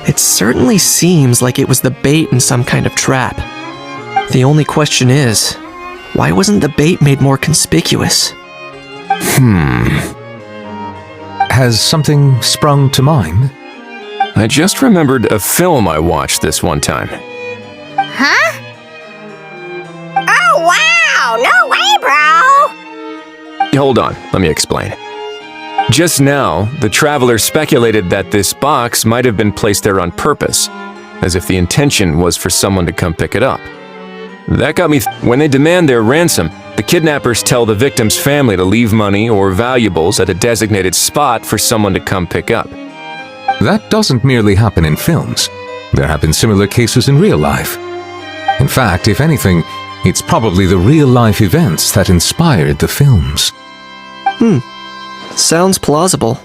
It certainly seems like it was the bait in some kind of trap. The only question is, why wasn't the bait made more conspicuous? Has something sprung to mind? I just remembered a film I watched this one time. Huh? Oh wow! No way, bro! Hold on, let me explain. Just now, the traveler speculated that this box might have been placed there on purpose, as if the intention was for someone to come pick it up. That got me. When they demand their ransom, the kidnappers tell the victim's family to leave money or valuables at a designated spot for someone to come pick up. That doesn't merely happen in films. There have been similar cases in real life. In fact, if anything, it's probably the real-life events that inspired the films. Sounds plausible.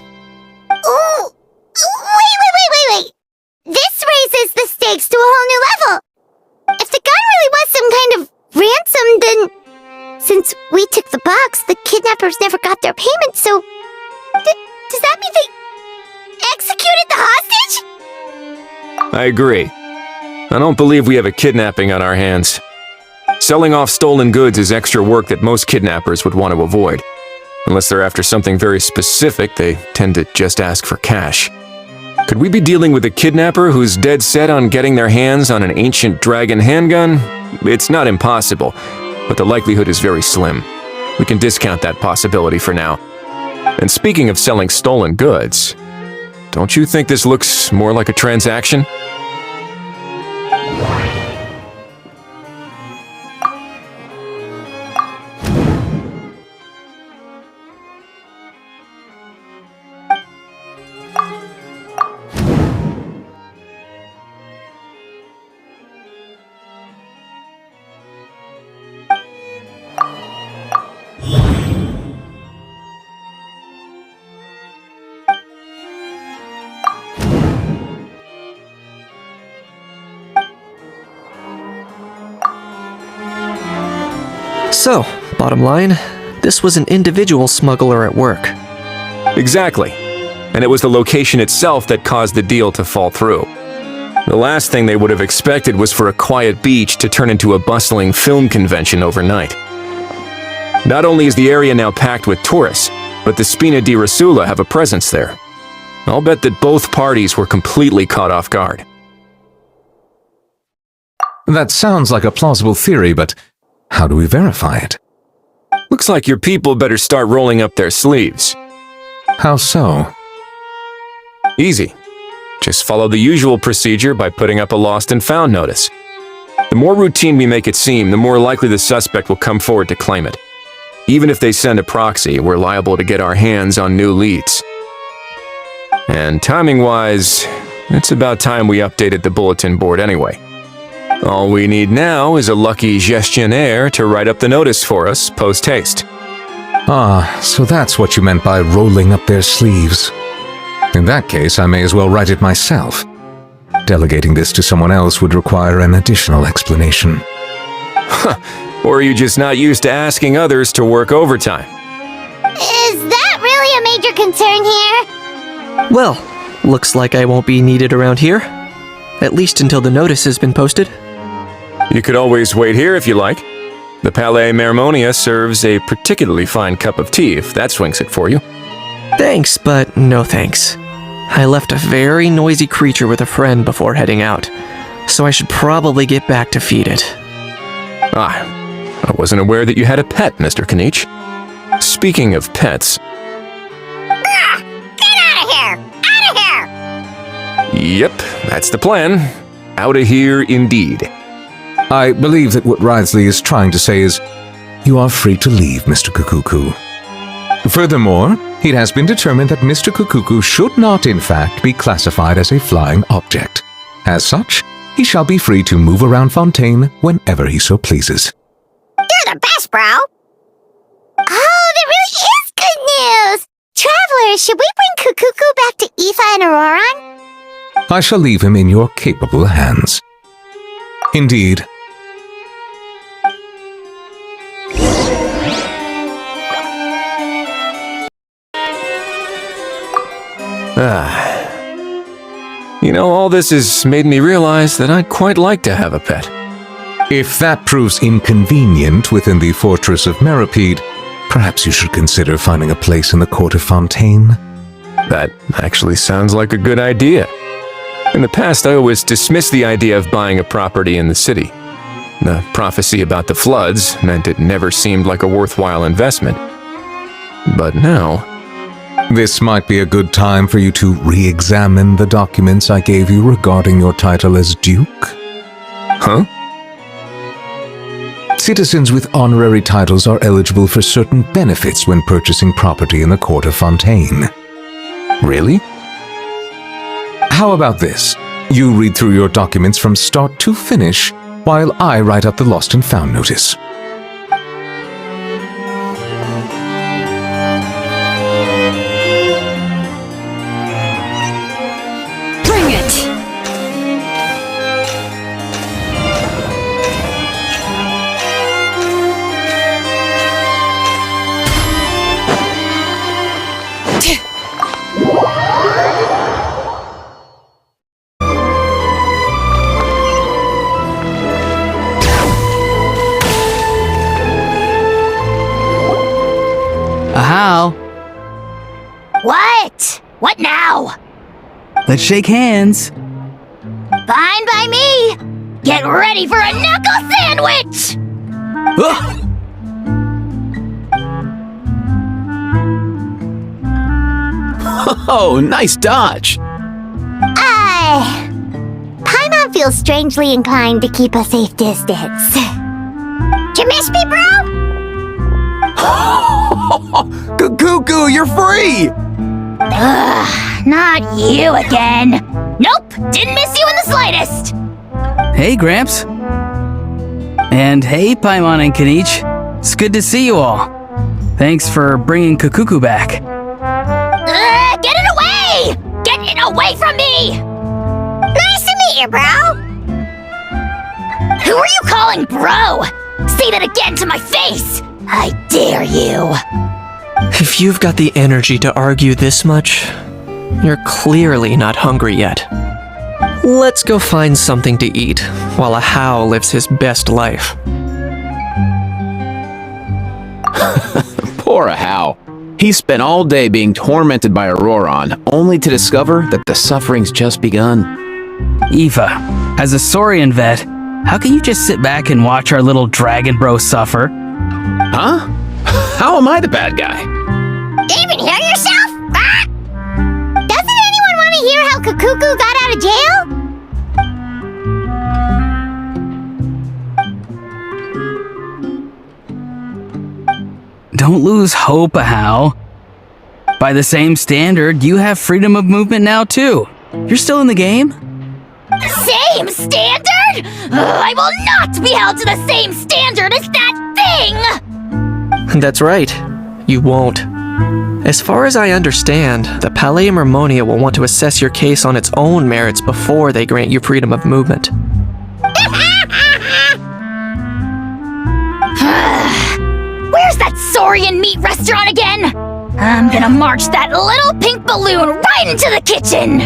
Ooh! Wait! This raises the stakes to a whole new level! If the gun really was some kind of ransom, then... Since we took the box, the kidnappers never got their payment, so... does that mean they executed the hostage? I agree. I don't believe we have a kidnapping on our hands. Selling off stolen goods is extra work that most kidnappers would want to avoid. Unless they're after something very specific, they tend to just ask for cash. Could we be dealing with a kidnapper who's dead set on getting their hands on an ancient dragon handgun? It's not impossible, but the likelihood is very slim. We can discount that possibility for now. And speaking of selling stolen goods, don't you think this looks more like a transaction? So, bottom line, this was an individual smuggler at work. Exactly. And it was the location itself that caused the deal to fall through. The last thing they would have expected was for a quiet beach to turn into a bustling film convention overnight. Not only is the area now packed with tourists, but the Spina di Rosula have a presence there. I'll bet that both parties were completely caught off guard. That sounds like a plausible theory, but how do we verify it? Looks like your people better start rolling up their sleeves. How so? Easy. Just follow the usual procedure by putting up a lost and found notice. The more routine we make it seem, the more likely the suspect will come forward to claim it. Even if they send a proxy, we're liable to get our hands on new leads. And timing-wise, it's about time we updated the bulletin board anyway. All we need now is a lucky gestionnaire to write up the notice for us post-haste. Ah, so that's what you meant by rolling up their sleeves. In that case, I may as well write it myself. Delegating this to someone else would require an additional explanation. Or are you just not used to asking others to work overtime? Is that really a major concern here? Well, looks like I won't be needed around here. At least until the notice has been posted. You could always wait here if you like. The Palais Mermonia serves a particularly fine cup of tea if that swings it for you. Thanks, but no thanks. I left a very noisy creature with a friend before heading out, so I should probably get back to feed it. Ah, I wasn't aware that you had a pet, Mr. Kanich. Speaking of pets... Get out of here! Out of here! Yep, that's the plan. Out of here indeed. I believe that what Wriothesley is trying to say is, you are free to leave, Mr. Kukuku. Furthermore, it has been determined that Mr. Kukuku should not, in fact, be classified as a flying object. As such, he shall be free to move around Fontaine whenever he so pleases. You're the best, bro! Oh, that really is good news! Travelers, should we bring Kukuku back to Aoife and Auroran? I shall leave him in your capable hands. Indeed. You know, all this has made me realize that I'd quite like to have a pet. If that proves inconvenient within the fortress of Meripede, perhaps you should consider finding a place in the court of Fontaine. That actually sounds like a good idea. In the past, I always dismissed the idea of buying a property in the city. The prophecy about the floods meant it never seemed like a worthwhile investment. But now... This might be a good time for you to re-examine the documents I gave you regarding your title as Duke. Huh? Citizens with honorary titles are eligible for certain benefits when purchasing property in the court of Fontaine. Really? How about this? You read through your documents from start to finish, while I write up the lost and found notice. Bring it! How? What? What now? Let's shake hands. Fine by me. Get ready for a knuckle sandwich! Ugh. Oh, nice dodge. Paimon feels strangely inclined to keep a safe distance. You miss me, bro? Cuckoo, you're free! Ugh, not you again. Nope, didn't miss you in the slightest. Hey, Gramps. And hey, Paimon and Kanich. It's good to see you all. Thanks for bringing Kukuku back. Get it away! Get it away from me! Nice to meet you, bro. Who are you calling bro? Say that again to my face! I dare you! If you've got the energy to argue this much, you're clearly not hungry yet. Let's go find something to eat while a How lives his best life. Poor How. He spent all day being tormented by Auroron, only to discover that the suffering's just begun. Eva, as a Saurian vet, how can you just sit back and watch our little dragon bro suffer? Huh? How am I the bad guy? Even hear yourself? Ah! Doesn't anyone want to hear how Kukuku got out of jail? Don't lose hope, How. By the same standard, you have freedom of movement now too. You're still in the game? Same standard? I will not be held to the same standard as that thing! That's right. You won't. As far as I understand, the Palais Mermonia will want to assess your case on its own merits before they grant you freedom of movement. Where's that Saurian meat restaurant again? I'm gonna march that little pink balloon right into the kitchen!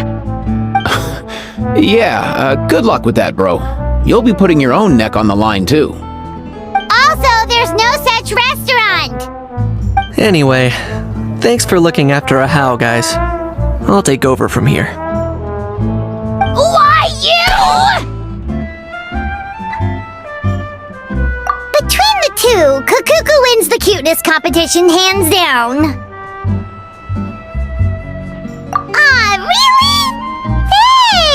Good luck with that, bro. You'll be putting your own neck on the line, too. Also, there's no such restaurant! Anyway, thanks for looking after a How, guys. I'll take over from here. Why you? Between the two, Kukuku wins the cuteness competition hands down. Really?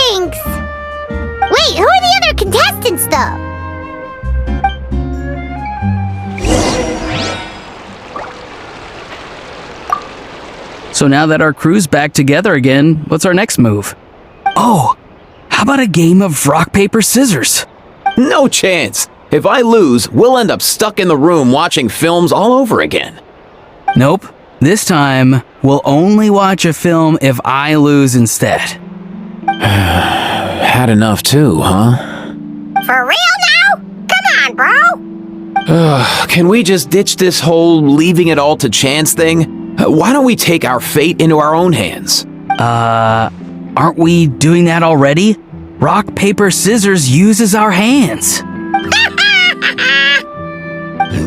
Thanks! Wait, who are the other contestants, though? So now that our crew's back together again, what's our next move? Oh, how about a game of rock, paper, scissors? No chance. If I lose, we'll end up stuck in the room watching films all over again. Nope. This time, we'll only watch a film if I lose instead. Had enough too, huh? For real now? Come on, bro! Can we just ditch this whole leaving it all to chance thing? Why don't we take our fate into our own hands? Aren't we doing that already? Rock, paper, scissors uses our hands.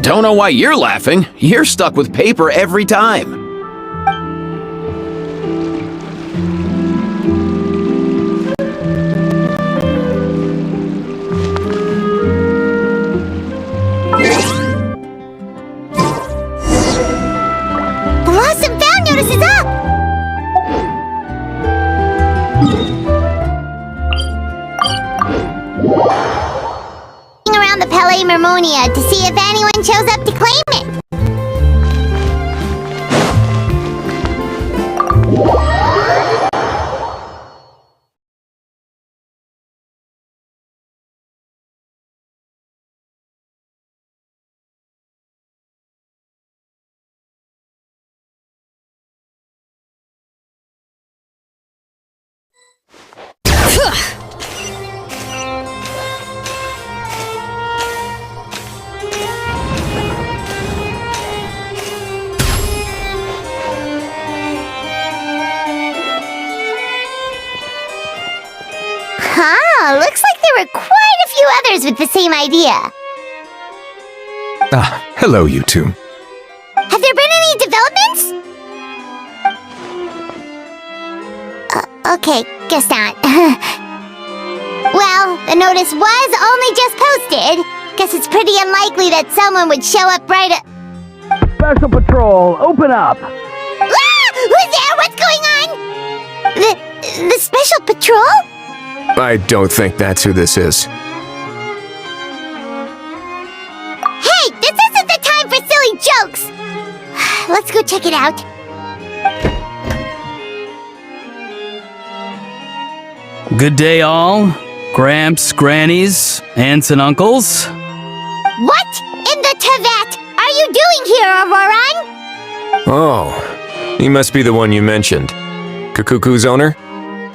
Don't know why you're laughing. You're stuck with paper every time. The lost and found notice is up! Around the Palais Mermonia Mermonia to see if anyone shows up to claim it. Huh, looks like there were quite a few others with the same idea. Ah, hello, you two. Have there been any developments? Okay, guess not. Well, the notice was only just posted. Guess it's pretty unlikely that someone would show up right at... Special Patrol, open up! Ah! Who's there? What's going on? The Special Patrol? I don't think that's who this is. Hey, this isn't the time for silly jokes! Let's go check it out. Good day, all. Gramps, grannies, aunts, and uncles. What in the Tevat are you doing here, Auroran? Oh, he must be the one you mentioned. Kukuku's owner?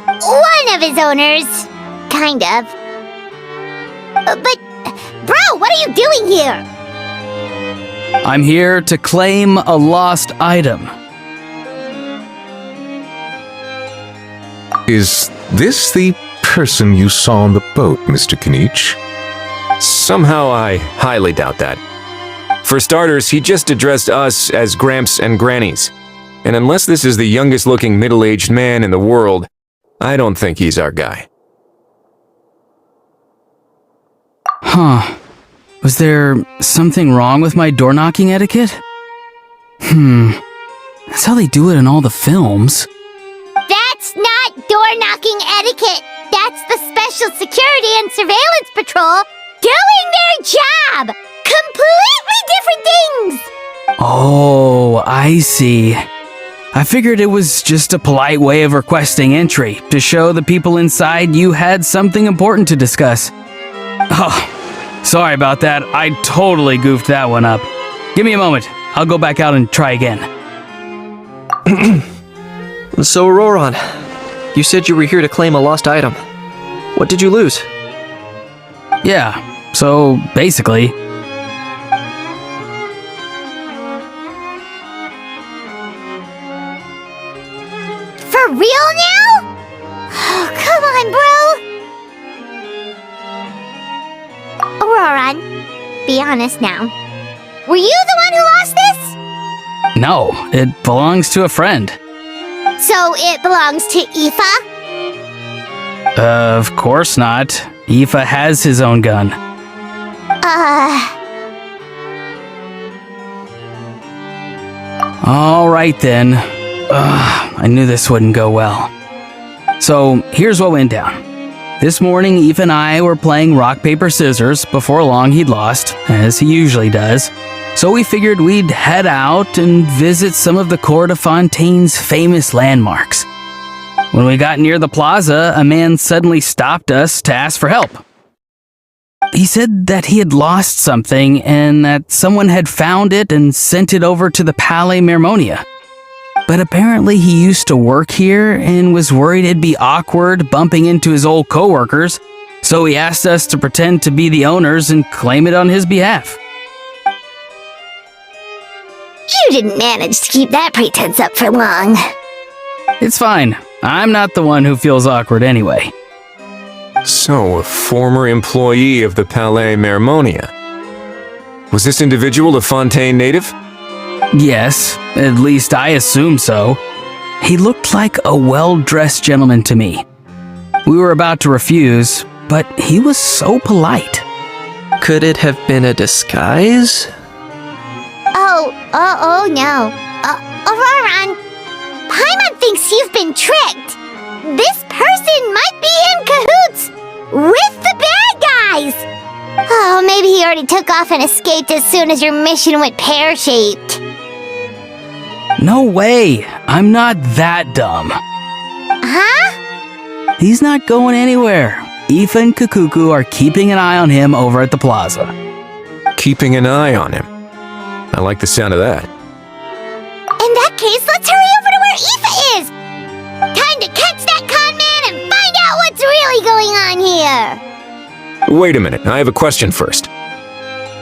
One of his owners. Kind of. But, bro, what are you doing here? I'm here to claim a lost item. Is this the person you saw on the boat, Mr. Kinich? Somehow I highly doubt that. For starters, he just addressed us as Gramps and Grannies. And unless this is the youngest looking middle-aged man in the world, I don't think he's our guy. Huh. Was there something wrong with my door-knocking etiquette? That's how they do it in all the films. That's not door-knocking etiquette. That's the Special Security and Surveillance Patrol doing their job. Completely different things. Oh, I see. I figured it was just a polite way of requesting entry to show the people inside you had something important to discuss. Oh, sorry about that. I totally goofed that one up. Give me a moment. I'll go back out and try again. So, Auroran, you said you were here to claim a lost item. What did you lose? Yeah, so basically... For real now? Oh, come on, bro. Auroran, be honest now. Were you the one who lost this? No, it belongs to a friend. So it belongs to Aoife? Of course not. Aoife has his own gun. All right then. I knew this wouldn't go well. So here's what went down. This morning, Aoife and I were playing rock, paper, scissors. Before long, he'd lost, as he usually does. So we figured we'd head out and visit some of the Cour de Fontaine's famous landmarks. When we got near the plaza, a man suddenly stopped us to ask for help. He said that he had lost something and that someone had found it and sent it over to the Palais Mermonia. But apparently he used to work here and was worried it'd be awkward bumping into his old coworkers, so he asked us to pretend to be the owners and claim it on his behalf. You didn't manage to keep that pretense up for long. It's fine. I'm not the one who feels awkward anyway. So, a former employee of the Palais Mermonia. Was this individual a Fontaine native? Yes, at least I assume so. He looked like a well-dressed gentleman to me. We were about to refuse, but he was so polite. Could it have been a disguise? Oh no. Auroran, Paimon thinks you've been tricked. This person might be in cahoots with the bad guys. Oh, maybe he already took off and escaped as soon as your mission went pear-shaped. No way! I'm not that dumb. Huh? He's not going anywhere. Aoife and Kakuku are keeping an eye on him over at the plaza. Keeping an eye on him. I like the sound of that. In that case, let's hurry over to where Aoife is! Time to catch that con man and find out what's really going on here! Wait a minute, I have a question first.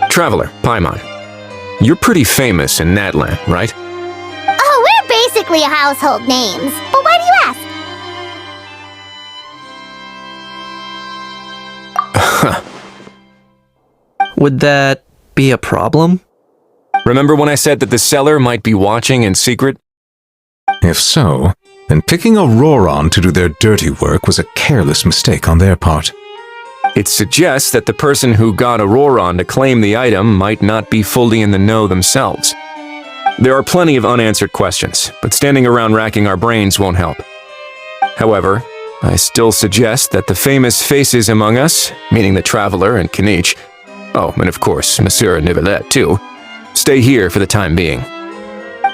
Traveler, Paimon, you're pretty famous in Natlan, right? Oh, we're basically household names. But why do you ask? Would that be a problem? Remember when I said that the seller might be watching in secret? If so, then picking Auroron to do their dirty work was a careless mistake on their part. It suggests that the person who got Auroron to claim the item might not be fully in the know themselves. There are plenty of unanswered questions, but standing around racking our brains won't help. However, I still suggest that the famous faces among us, meaning the Traveler and Kinich, oh, and of course, Monsieur Nivelette too, stay here for the time being.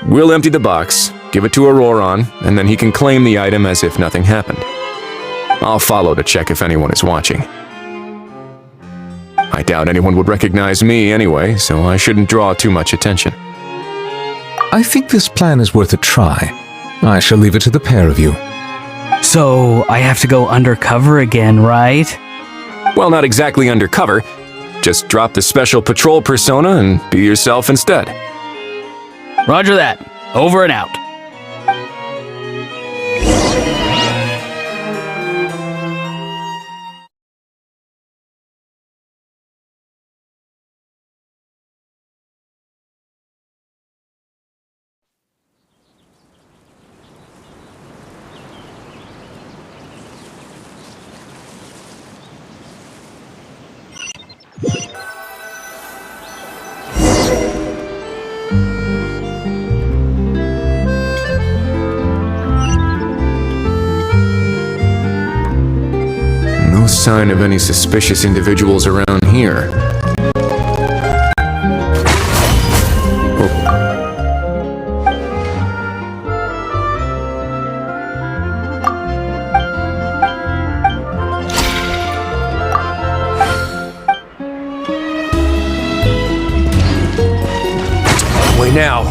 We'll empty the box, give it to Auroron, and then he can claim the item as if nothing happened. I'll follow to check if anyone is watching. I doubt anyone would recognize me anyway, so I shouldn't draw too much attention. I think this plan is worth a try. I shall leave it to the pair of you. So, I have to go undercover again, right? Well, not exactly undercover. Just drop the special patrol persona and be yourself instead. Roger that. Over and out. No sign of any suspicious individuals around here. Wait now.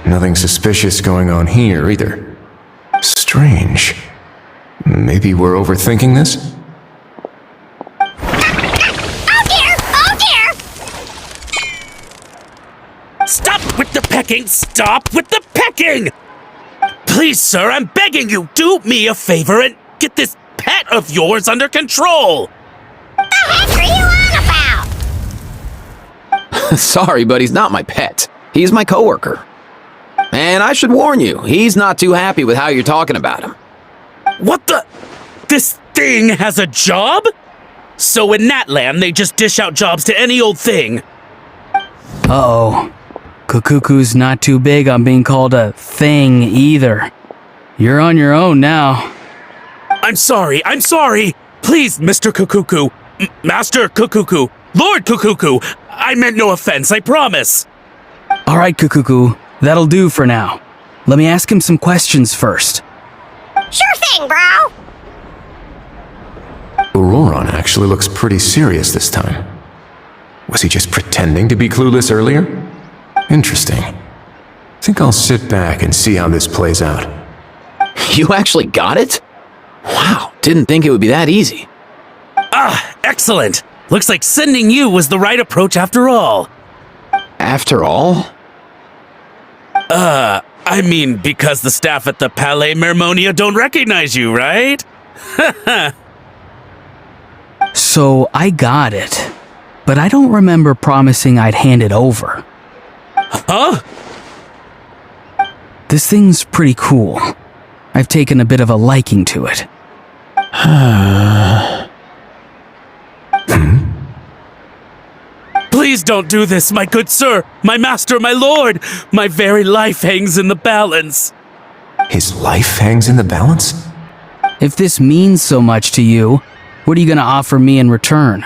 Nothing suspicious going on here, either. Strange. Maybe we're overthinking this? Oh dear! Oh dear! Stop with the pecking! Stop with the pecking! Please, sir, I'm begging you, do me a favor and get this pet of yours under control! The heck are you on about? Sorry, but he's not my pet. He's my coworker. And I should warn you, he's not too happy with how you're talking about him. What the? This thing has a job? So in Natlan, they just dish out jobs to any old thing. Uh-oh. Kukuku's not too big on being called a thing either. You're on your own now. I'm sorry. Please, Mr. Kukuku. Master Kukuku. Lord Kukuku. I meant no offense, I promise. All right, Kukuku. That'll do for now. Let me ask him some questions first. Sure thing, bro. Auroron actually looks pretty serious this time. Was he just pretending to be clueless earlier? Interesting. Think I'll sit back and see how this plays out. You actually got it? Wow, didn't think it would be that easy. Ah, excellent. Looks like sending you was the right approach after all. After all? I mean, because the staff at the Palais Mermonia don't recognize you, right? So I got it, but I don't remember promising I'd hand it over. Huh? This thing's pretty cool. I've taken a bit of a liking to it. Please don't do this, my good sir, my master, my lord. My very life hangs in the balance. His life hangs in the balance? If this means so much to you, what are you gonna offer me in return?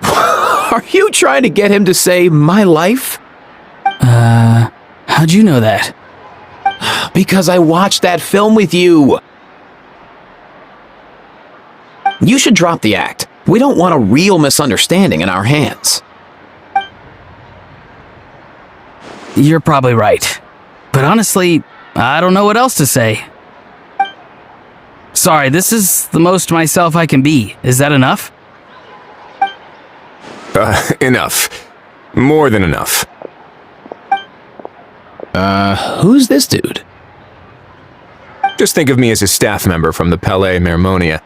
Are you trying to get him to say my life? How'd you know that? Because I watched that film with you. You should drop the act. We don't want a real misunderstanding in our hands. You're probably right. But honestly, I don't know what else to say. Sorry, this is the most myself I can be. Is that enough? Enough. More than enough. Who's this dude? Just think of me as a staff member from the Palais Mermonia.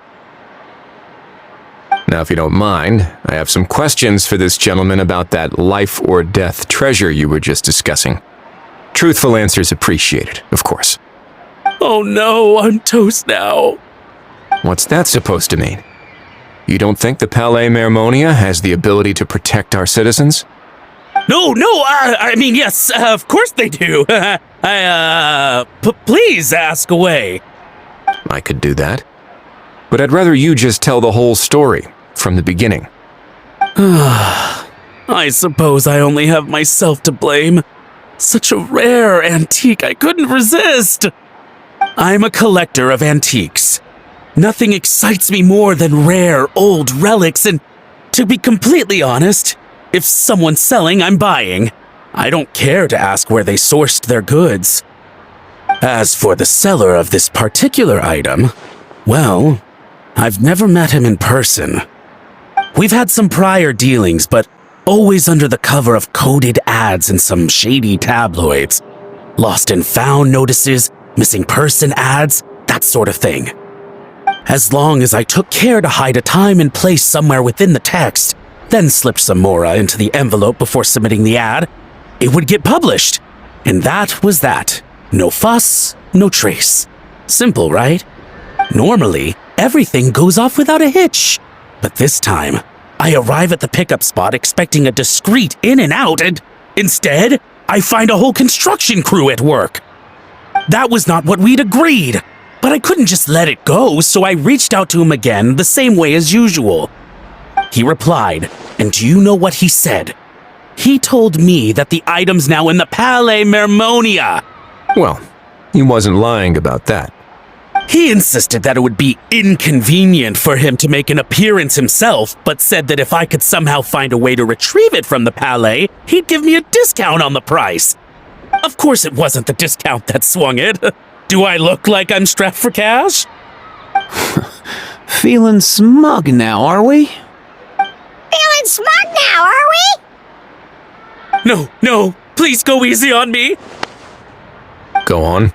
Now, if you don't mind, I have some questions for this gentleman about that life or death treasure you were just discussing. Truthful answers appreciated, of course. Oh no, I'm toast now. What's that supposed to mean? You don't think the Palais Mermonia has the ability to protect our citizens? No, I mean, yes, of course they do. Please ask away. I could do that. But I'd rather you just tell the whole story, from the beginning. I suppose I only have myself to blame. Such a rare antique, I couldn't resist. I'm a collector of antiques. Nothing excites me more than rare, old relics, and to be completely honest, if someone's selling, I'm buying. I don't care to ask where they sourced their goods. As for the seller of this particular item, well, I've never met him in person. We've had some prior dealings, but always under the cover of coded ads in some shady tabloids. Lost and found notices, missing person ads, that sort of thing. As long as I took care to hide a time and place somewhere within the text, then slipped some mora into the envelope before submitting the ad, it would get published. And that was that. No fuss, no trace. Simple, right? Normally, everything goes off without a hitch. But this time, I arrive at the pickup spot expecting a discreet in and out, and instead, I find a whole construction crew at work. That was not what we'd agreed, but I couldn't just let it go, so I reached out to him again the same way as usual. He replied, and do you know what he said? He told me that the item's now in the Palais Mermonia. Well, he wasn't lying about that. He insisted that it would be inconvenient for him to make an appearance himself, but said that if I could somehow find a way to retrieve it from the Palais, he'd give me a discount on the price. Of course it wasn't the discount that swung it. Do I look like I'm strapped for cash? Feeling smug now, are we? Feeling smug now, are we? No, please go easy on me. Go on.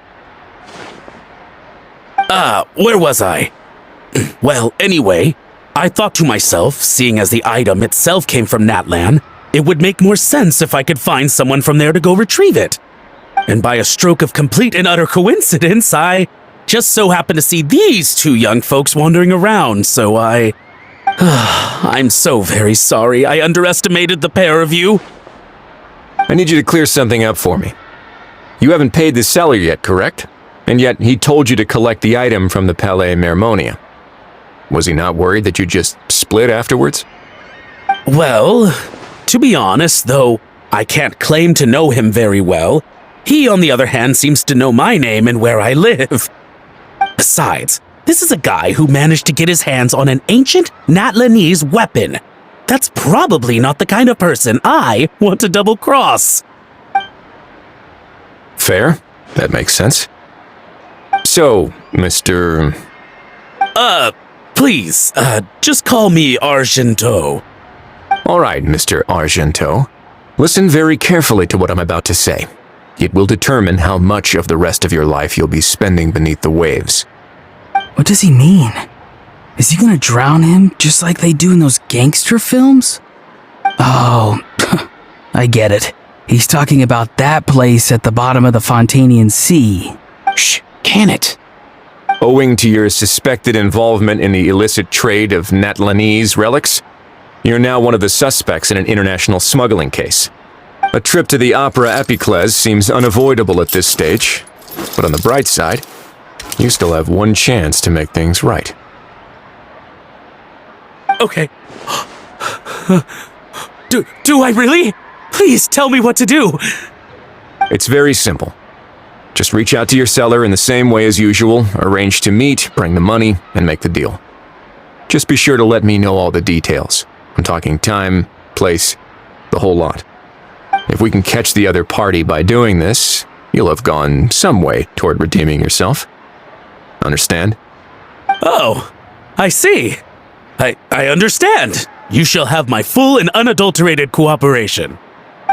Where was I? Well, anyway, I thought to myself, seeing as the item itself came from Natlan, it would make more sense if I could find someone from there to go retrieve it. And by a stroke of complete and utter coincidence, I just so happened to see these two young folks wandering around, so I'm so very sorry I underestimated the pair of you. I need you to clear something up for me. You haven't paid the seller yet, correct? And yet he told you to collect the item from the Palais Mermonia. Was he not worried that you just split afterwards? Well, to be honest, though I can't claim to know him very well, he, on the other hand, seems to know my name and where I live. Besides, this is a guy who managed to get his hands on an ancient Natlanese weapon. That's probably not the kind of person I want to double-cross. Fair. That makes sense. So, Mr. Please, just call me Argento. All right, Mr. Argento. Listen very carefully to what I'm about to say. It will determine how much of the rest of your life you'll be spending beneath the waves. What does he mean? Is he gonna drown him just like they do in those gangster films? Oh, I get it. He's talking about that place at the bottom of the Fontanian Sea. Shh, can it? Owing to your suspected involvement in the illicit trade of Natlanese relics, you're now one of the suspects in an international smuggling case. A trip to the Opera Epiclese seems unavoidable at this stage, but on the bright side, you still have one chance to make things right. Okay. Do I really? Please tell me what to do. It's very simple. Just reach out to your seller in the same way as usual, arrange to meet, bring the money, and make the deal. Just be sure to let me know all the details. I'm talking time, place, the whole lot. If we can catch the other party by doing this, you'll have gone some way toward redeeming yourself. Understand? Oh, I see. I understand. You shall have my full and unadulterated cooperation.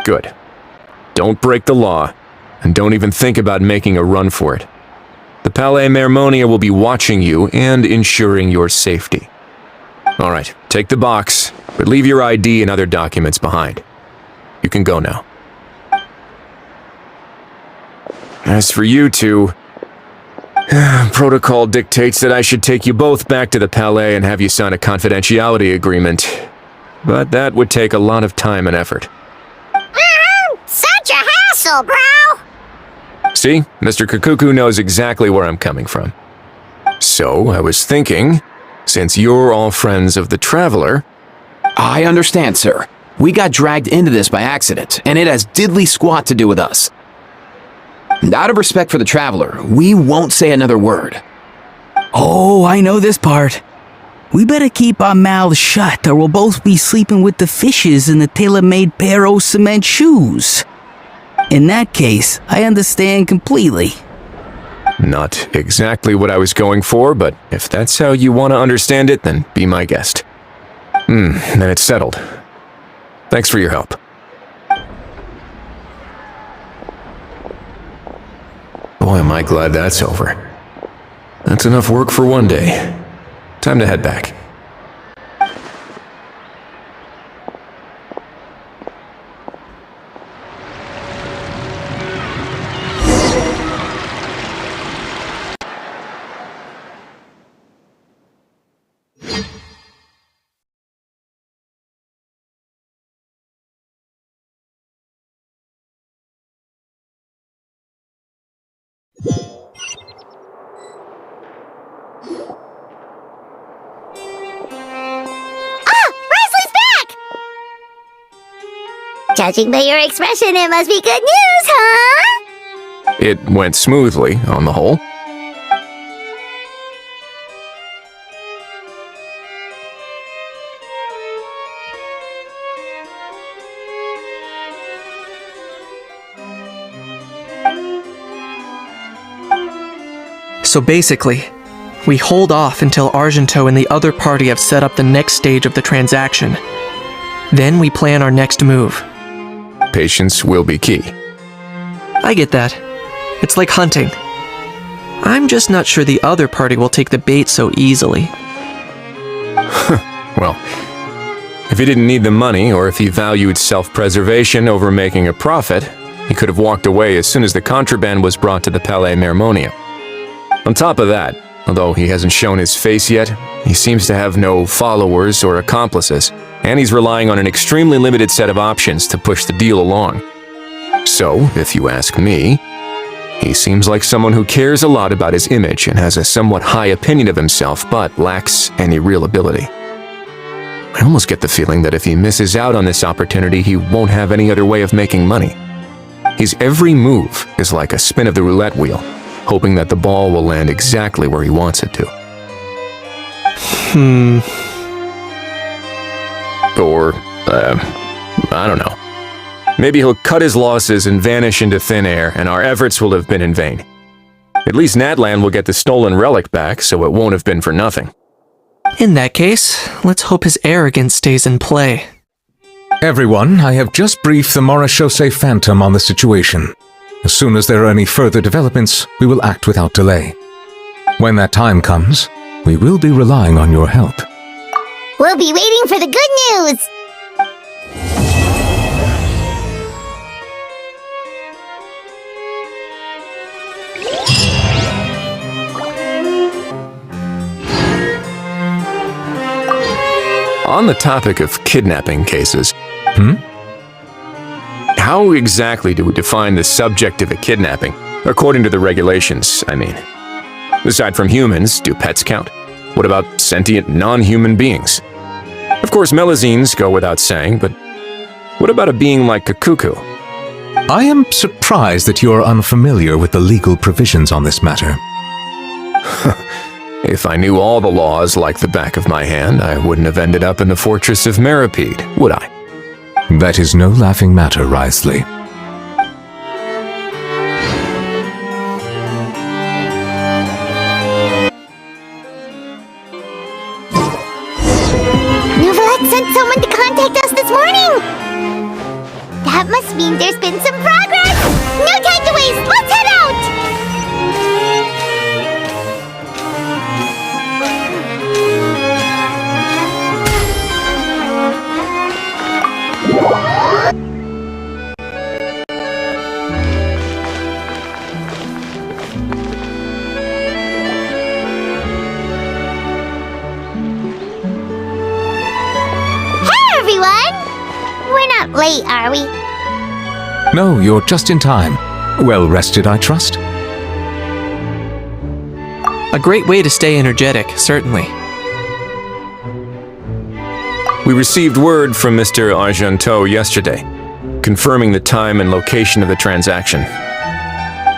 Good. Don't break the law, and don't even think about making a run for it. The Palais Mermonia will be watching you and ensuring your safety. All right, take the box, but leave your ID and other documents behind. You can go now. As for you two, protocol dictates that I should take you both back to the Palais and have you sign a confidentiality agreement. But that would take a lot of time and effort. Such a hassle, bro! See, Mr. Kakuku knows exactly where I'm coming from. So, I was thinking, since you're all friends of the Traveler... I understand, sir. We got dragged into this by accident, and it has diddly squat to do with us. And out of respect for the Traveler, we won't say another word. Oh, I know this part. We better keep our mouths shut or we'll both be sleeping with the fishes in the tailor-made pair of cement shoes. In that case, I understand completely. Not exactly what I was going for, but if that's how you want to understand it, then be my guest. Then it's settled. Thanks for your help. Boy, am I glad that's over. That's enough work for one day. Time to head back. Judging by your expression, it must be good news, huh? It went smoothly, on the whole. So basically, we hold off until Argento and the other party have set up the next stage of the transaction. Then we plan our next move. Patience will be key. I get that. It's like hunting. I'm just not sure the other party will take the bait so easily. Well, if he didn't need the money, or if he valued self-preservation over making a profit, he could have walked away as soon as the contraband was brought to the Palais Mermonia. On top of that, although he hasn't shown his face yet, he seems to have no followers or accomplices, and he's relying on an extremely limited set of options to push the deal along. So, if you ask me, he seems like someone who cares a lot about his image and has a somewhat high opinion of himself, but lacks any real ability. I almost get the feeling that if he misses out on this opportunity, he won't have any other way of making money. His every move is like a spin of the roulette wheel, hoping that the ball will land exactly where he wants it to. Or, I don't know. Maybe he'll cut his losses and vanish into thin air, and our efforts will have been in vain. At least Natlan will get the stolen relic back, so it won't have been for nothing. In that case, let's hope his arrogance stays in play. Everyone, I have just briefed the Marechaussee Phantom on the situation. As soon as there are any further developments, we will act without delay. When that time comes, we will be relying on your help. We'll be waiting for the good news! On the topic of kidnapping cases, how exactly do we define the subject of a kidnapping? According to the regulations, I mean. Aside from humans, do pets count? What about sentient non-human beings? Of course, melazines go without saying, but what about a being like a cuckoo? I am surprised that you are unfamiliar with the legal provisions on this matter. If I knew all the laws like the back of my hand, I wouldn't have ended up in the fortress of Meripede, would I? That is no laughing matter, Wriothesley. Nouvelette sent someone to contact us this morning! That must mean there's been some progress! No time to waste! Let's head out! Hey everyone! We're not late, are we? No, you're just in time. Well rested, I trust? A great way to stay energetic, certainly. We received word from Mr. Argenteau yesterday, confirming the time and location of the transaction.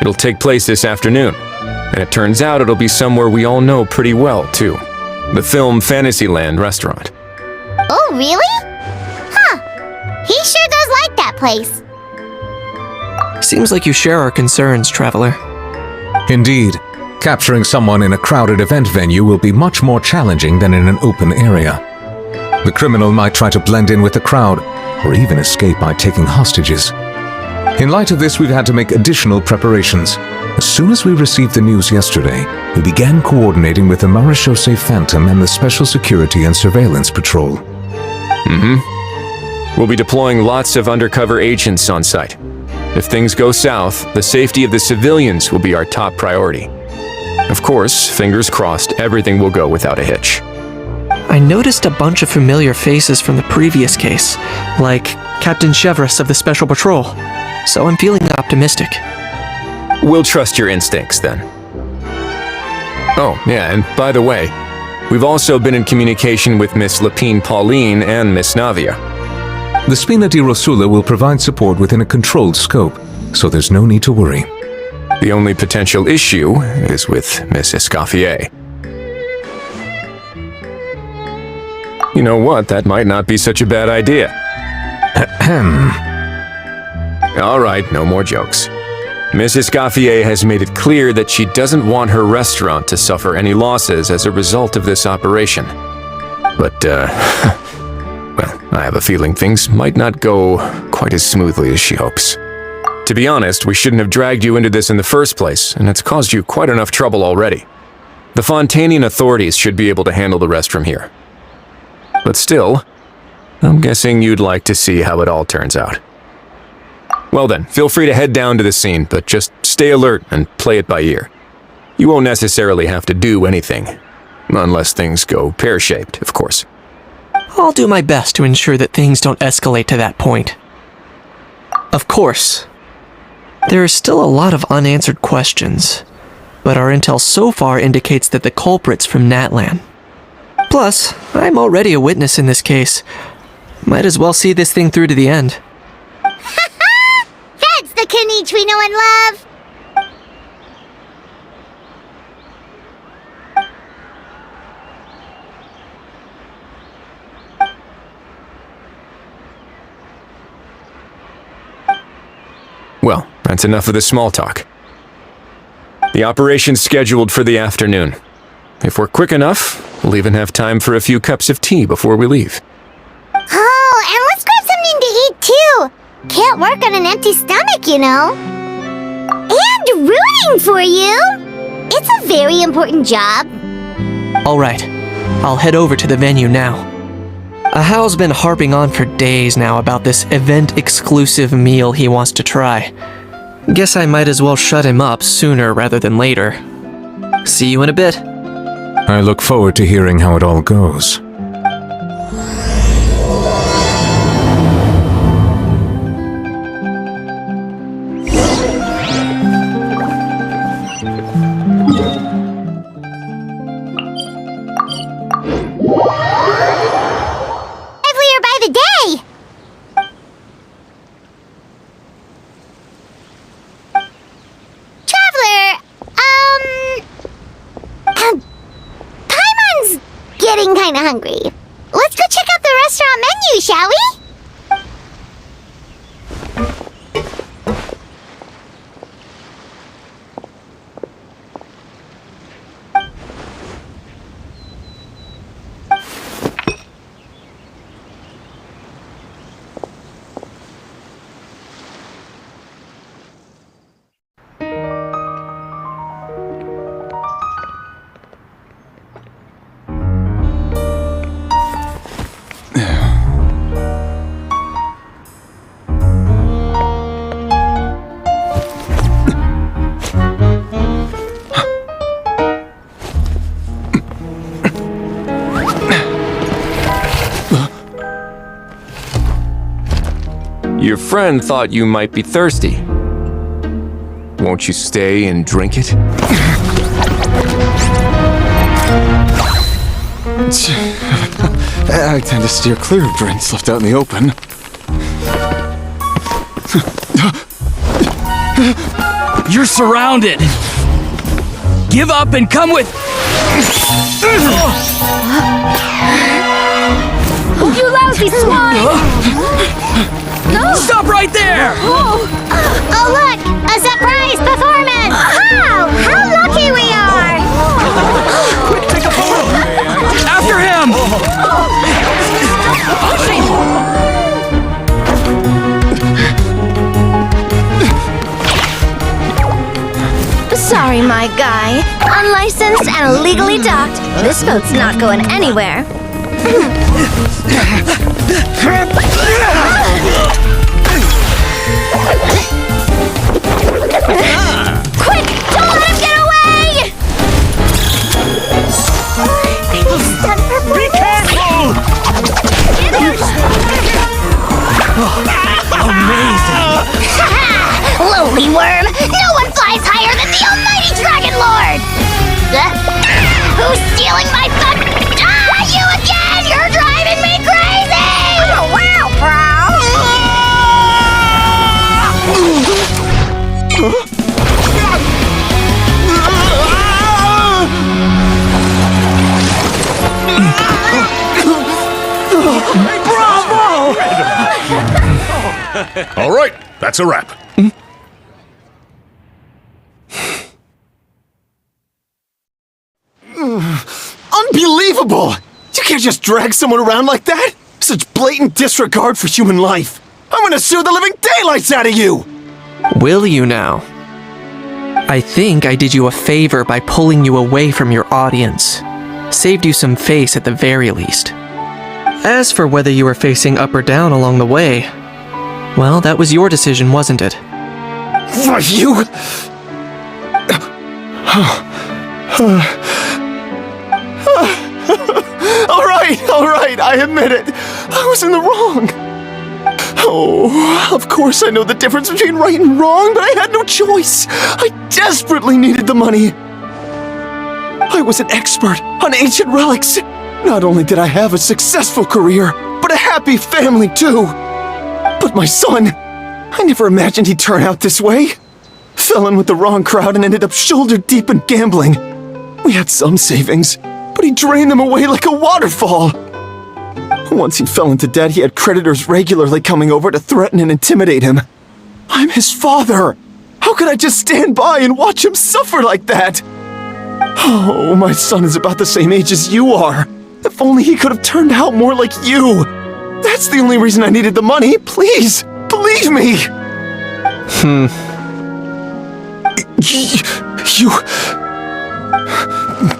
It'll take place this afternoon, and it turns out it'll be somewhere we all know pretty well, too. The Film Fantasyland restaurant. Oh, really? Huh. He sure does like that place. Seems like you share our concerns, Traveler. Indeed. Capturing someone in a crowded event venue will be much more challenging than in an open area. The criminal might try to blend in with the crowd, or even escape by taking hostages. In light of this, we've had to make additional preparations. As soon as we received the news yesterday, we began coordinating with the Marechaussee Phantom and the Special Security and Surveillance Patrol. We'll be deploying lots of undercover agents on site. If things go south, the safety of the civilians will be our top priority. Of course, fingers crossed, everything will go without a hitch. I noticed a bunch of familiar faces from the previous case, like Captain Chevreuse of the Special Patrol, so I'm feeling optimistic. We'll trust your instincts, then. Oh, yeah, and by the way, we've also been in communication with Miss Lapine Pauline and Miss Navia. The Spina di Rosula will provide support within a controlled scope, so there's no need to worry. The only potential issue is with Miss Escoffier. You know what, that might not be such a bad idea. All right, no more jokes. Miss Escoffier has made it clear that she doesn't want her restaurant to suffer any losses as a result of this operation. But, well, I have a feeling things might not go quite as smoothly as she hopes. To be honest, we shouldn't have dragged you into this in the first place, and it's caused you quite enough trouble already. The Fontainian authorities should be able to handle the rest from here. But still, I'm guessing you'd like to see how it all turns out. Well then, feel free to head down to the scene, but just stay alert and play it by ear. You won't necessarily have to do anything, unless things go pear-shaped, of course. I'll do my best to ensure that things don't escalate to that point. Of course, There is still a lot of unanswered questions, but our intel so far indicates that the culprit's from Natlan. Plus, I'm already a witness in this case. Might as well see this thing through to the end. That's the Kanichi we know and love! Well, that's enough of the small talk. The operation's scheduled for the afternoon. If we're quick enough, we'll even have time for a few cups of tea before we leave. Oh, and let's grab something to eat too! Can't work on an empty stomach, you know. And rooting for you! It's a very important job. Alright, I'll head over to the venue now. Ahal's been harping on for days now about this event-exclusive meal he wants to try. Guess I might as well shut him up sooner rather than later. See you in a bit. I look forward to hearing how it all goes. Livelier by the day! Traveler, Paimon's getting kinda hungry. Let's go check out the restaurant menu, shall we? Your friend thought you might be thirsty. Won't you stay and drink it? I tend to steer clear of drinks left out in the open. You're surrounded! Give up and come with... You lousy swine! No! Stop right there! Oh, look! A surprise performance! Wow! How lucky we are! Quick, take a photo! After him! Sorry, my guy. Unlicensed and illegally docked. This boat's not going anywhere. Quick! Don't let him get away! Be careful! Amazing! Lowly worm! No one flies higher than the almighty Dragon Lord! Who's stealing my fun? Ah, you again! You're driving me crazy! Oh, wow, Bravo! All right, that's a wrap. Unbelievable! You can't just drag someone around like that! Such blatant disregard for human life! I'm gonna sue the living daylights out of you! Will you now? I think I did you a favor by pulling you away from your audience. Saved you some face at the very least. As for whether you were facing up or down along the way, well, that was your decision, wasn't it? Why, you... All right, I admit it. I was in the wrong. Oh, of course I know the difference between right and wrong, but I had no choice. I desperately needed the money. I was an expert on ancient relics. Not only did I have a successful career, but a happy family too. But my son, I never imagined he'd turn out this way. Fell in with the wrong crowd and ended up shoulder deep in gambling. We had some savings, but he drained them away like a waterfall. Once he fell into debt, he had creditors regularly coming over to threaten and intimidate him. I'm his father. How could I just stand by and watch him suffer like that? Oh, my son is about the same age as you are. If only he could have turned out more like you. That's the only reason I needed the money. Please, believe me. You...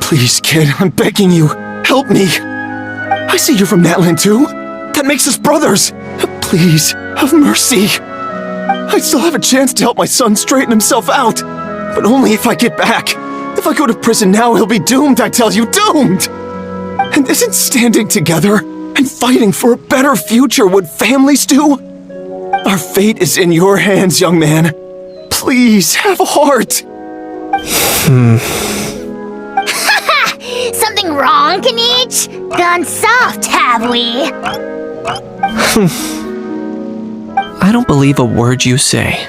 Please, kid, I'm begging you. Help me. I see you're from Natland too. That makes us brothers. Please, have mercy. I still have a chance to help my son straighten himself out. But only if I get back. If I go to prison now, he'll be doomed, I tell you, doomed! And isn't standing together and fighting for a better future what families do? Our fate is in your hands, young man. Please, have a heart. Something wrong, Kanich? Gone soft, have we? I don't believe a word you say.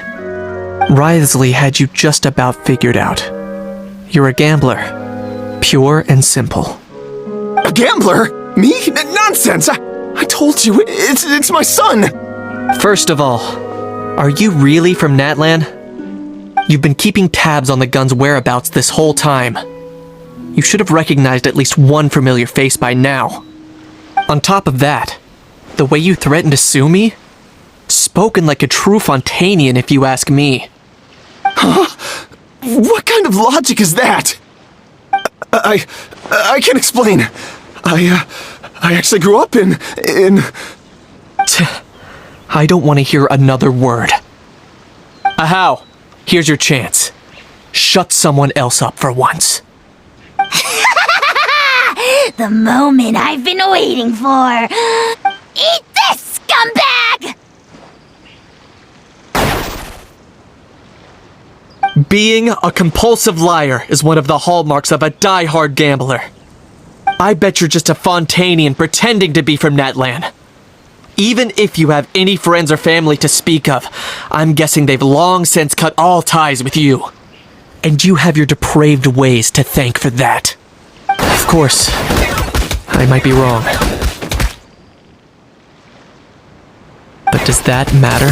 Wriothesley had you just about figured out. You're a gambler. Pure and simple. A gambler? Me? Nonsense! I told you, it's my son! First of all, are you really from Natland? You've been keeping tabs on the gun's whereabouts this whole time. You should have recognized at least one familiar face by now. On top of that, the way you threatened to sue me? Spoken like a true Fontanian, if you ask me. Huh? What kind of logic is that? I can't explain. I actually grew up in... I don't want to hear another word. Ahau, here's your chance. Shut someone else up for once. The moment I've been waiting for. Eat this, scumbag! Being a compulsive liar is one of the hallmarks of a die-hard gambler. I bet you're just a Fontanian pretending to be from Natland. Even if you have any friends or family to speak of, I'm guessing they've long since cut all ties with you. And you have your depraved ways to thank for that. Of course, I might be wrong. But does that matter?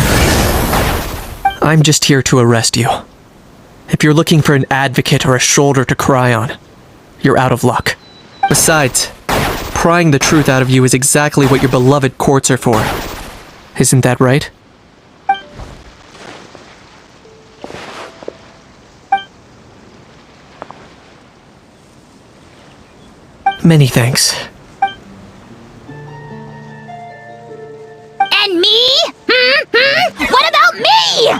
I'm just here to arrest you. If you're looking for an advocate or a shoulder to cry on, you're out of luck. Besides, prying the truth out of you is exactly what your beloved courts are for. Isn't that right? Many thanks. And me? What about me?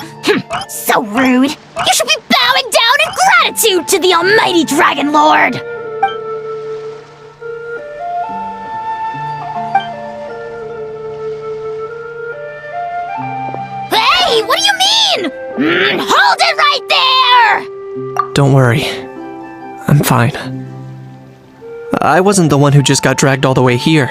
So rude. You should be bowing down in gratitude to the almighty Dragon Lord. Hey, what do you mean? Hold it right there! Don't worry. I'm fine. I wasn't the one who just got dragged all the way here.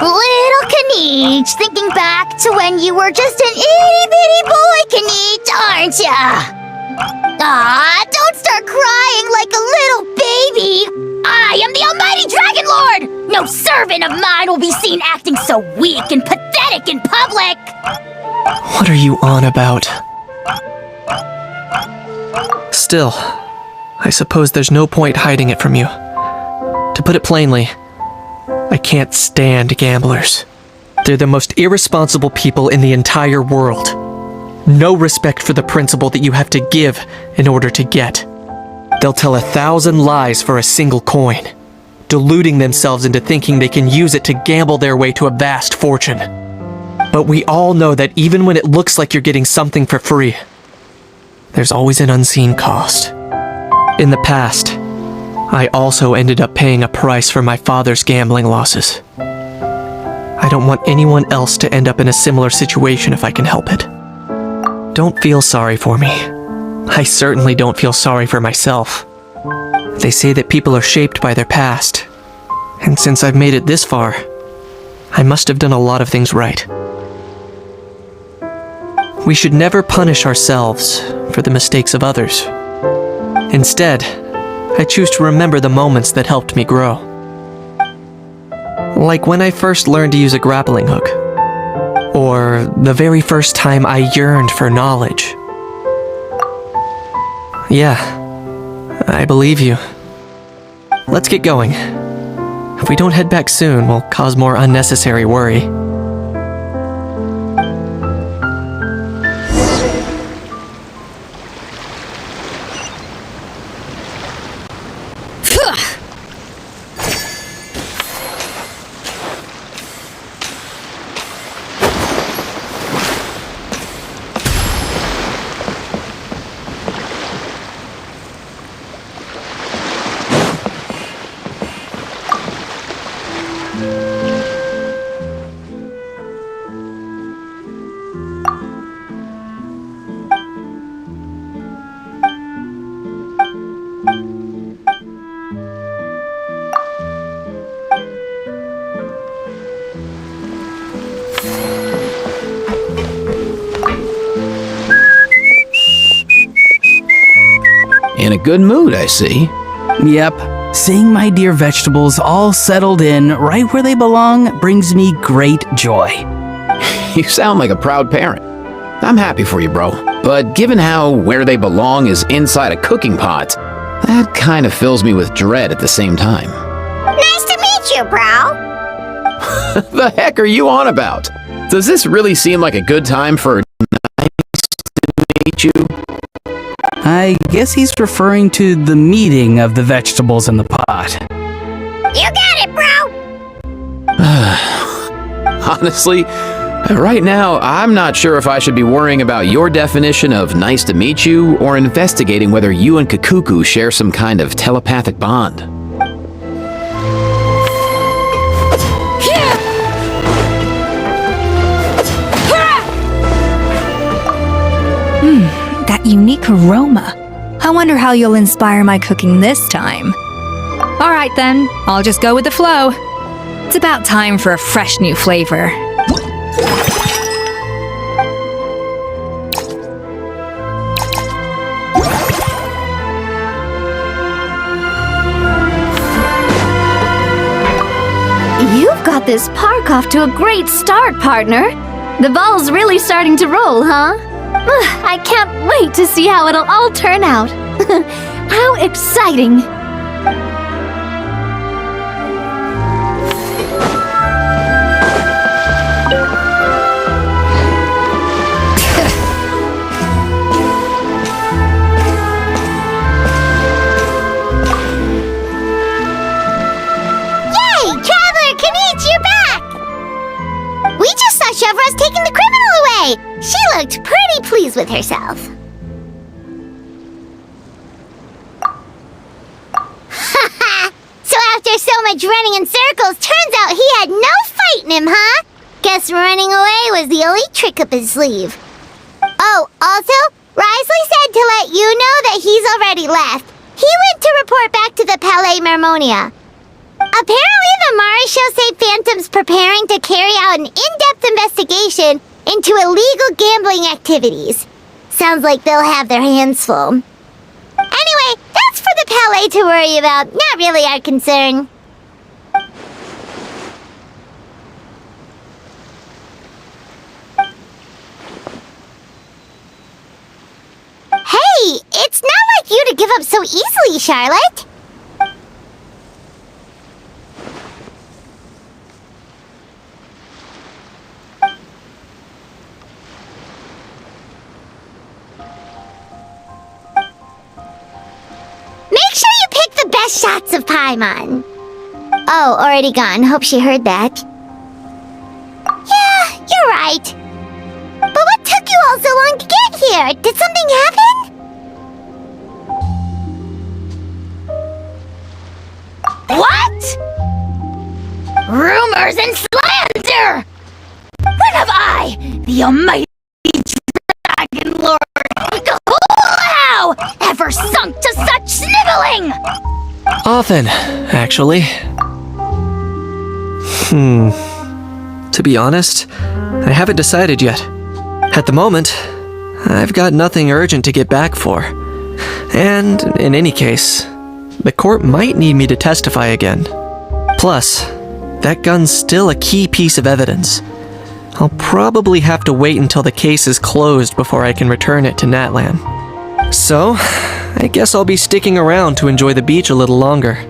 Little Kanich, thinking back to when you were just an itty-bitty boy, Kanich, aren't ya? Aw, don't start crying like a little baby. I am the almighty Dragon Lord! No servant of mine will be seen acting so weak and pathetic in public! What are you on about? Still, I suppose there's no point hiding it from you. To put it plainly, I can't stand gamblers. They're the most irresponsible people in the entire world. No respect for the principle that you have to give in order to get. They'll tell 1,000 lies for a single coin, deluding themselves into thinking they can use it to gamble their way to a vast fortune. But we all know that even when it looks like you're getting something for free, there's always an unseen cost. In the past, I also ended up paying a price for my father's gambling losses. I don't want anyone else to end up in a similar situation if I can help it. Don't feel sorry for me. I certainly don't feel sorry for myself. They say that people are shaped by their past, and since I've made it this far, I must have done a lot of things right. We should never punish ourselves for the mistakes of others. Instead, I choose to remember the moments that helped me grow. Like when I first learned to use a grappling hook, or the very first time I yearned for knowledge. Yeah, I believe you. Let's get going. If we don't head back soon, we'll cause more unnecessary worry. In a good mood, I see. Yep. Seeing my dear vegetables all settled in right where they belong brings me great joy. You sound like a proud parent. I'm happy for you, bro. But given how where they belong is inside a cooking pot, that kind of fills me with dread at the same time. Nice to meet you, bro. The heck are you on about? Does this really seem like a good time for nice to meet you? I guess he's referring to the meeting of the vegetables in the pot. You got it, bro. Honestly, right now, I'm not sure if I should be worrying about your definition of nice to meet you or investigating whether you and Kakuku share some kind of telepathic bond. That unique aroma. I wonder how you'll inspire my cooking this time. All right then, I'll just go with the flow. It's about time for a fresh new flavor. You've got this park off to a great start, partner. The ball's really starting to roll, huh? I can't wait to see how it'll all turn out. How exciting! Chevra's taking the criminal away! She looked pretty pleased with herself. Haha! So after so much running in circles, turns out he had no fight in him, huh? Guess running away was the only trick up his sleeve. Oh, also, Risley said to let you know that he's already left. He went to report back to the Palais Mermonia. Apparently, the Mari show say Phantom's preparing to carry out an in-depth investigation into illegal gambling activities. Sounds like they'll have their hands full. Anyway, that's for the Palais to worry about, not really our concern. Hey, it's not like you to give up so easily, Charlotte. Make sure you pick the best shots of Paimon. Oh, already gone. Hope she heard that. Yeah, you're right. But what took you all so long to get here? Did something happen? What? Rumors and slander! the almighty Dragon Lord. How ever sunk to such sniveling? Often, actually. To be honest, I haven't decided yet. At the moment, I've got nothing urgent to get back for. And, in any case, the court might need me to testify again. Plus, that gun's still a key piece of evidence. I'll probably have to wait until the case is closed before I can return it to Natlan. So, I guess I'll be sticking around to enjoy the beach a little longer.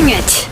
Bring it!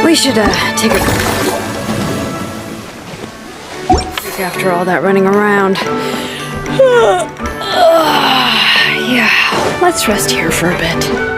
We should take a break after all that running around. Yeah, let's rest here for a bit.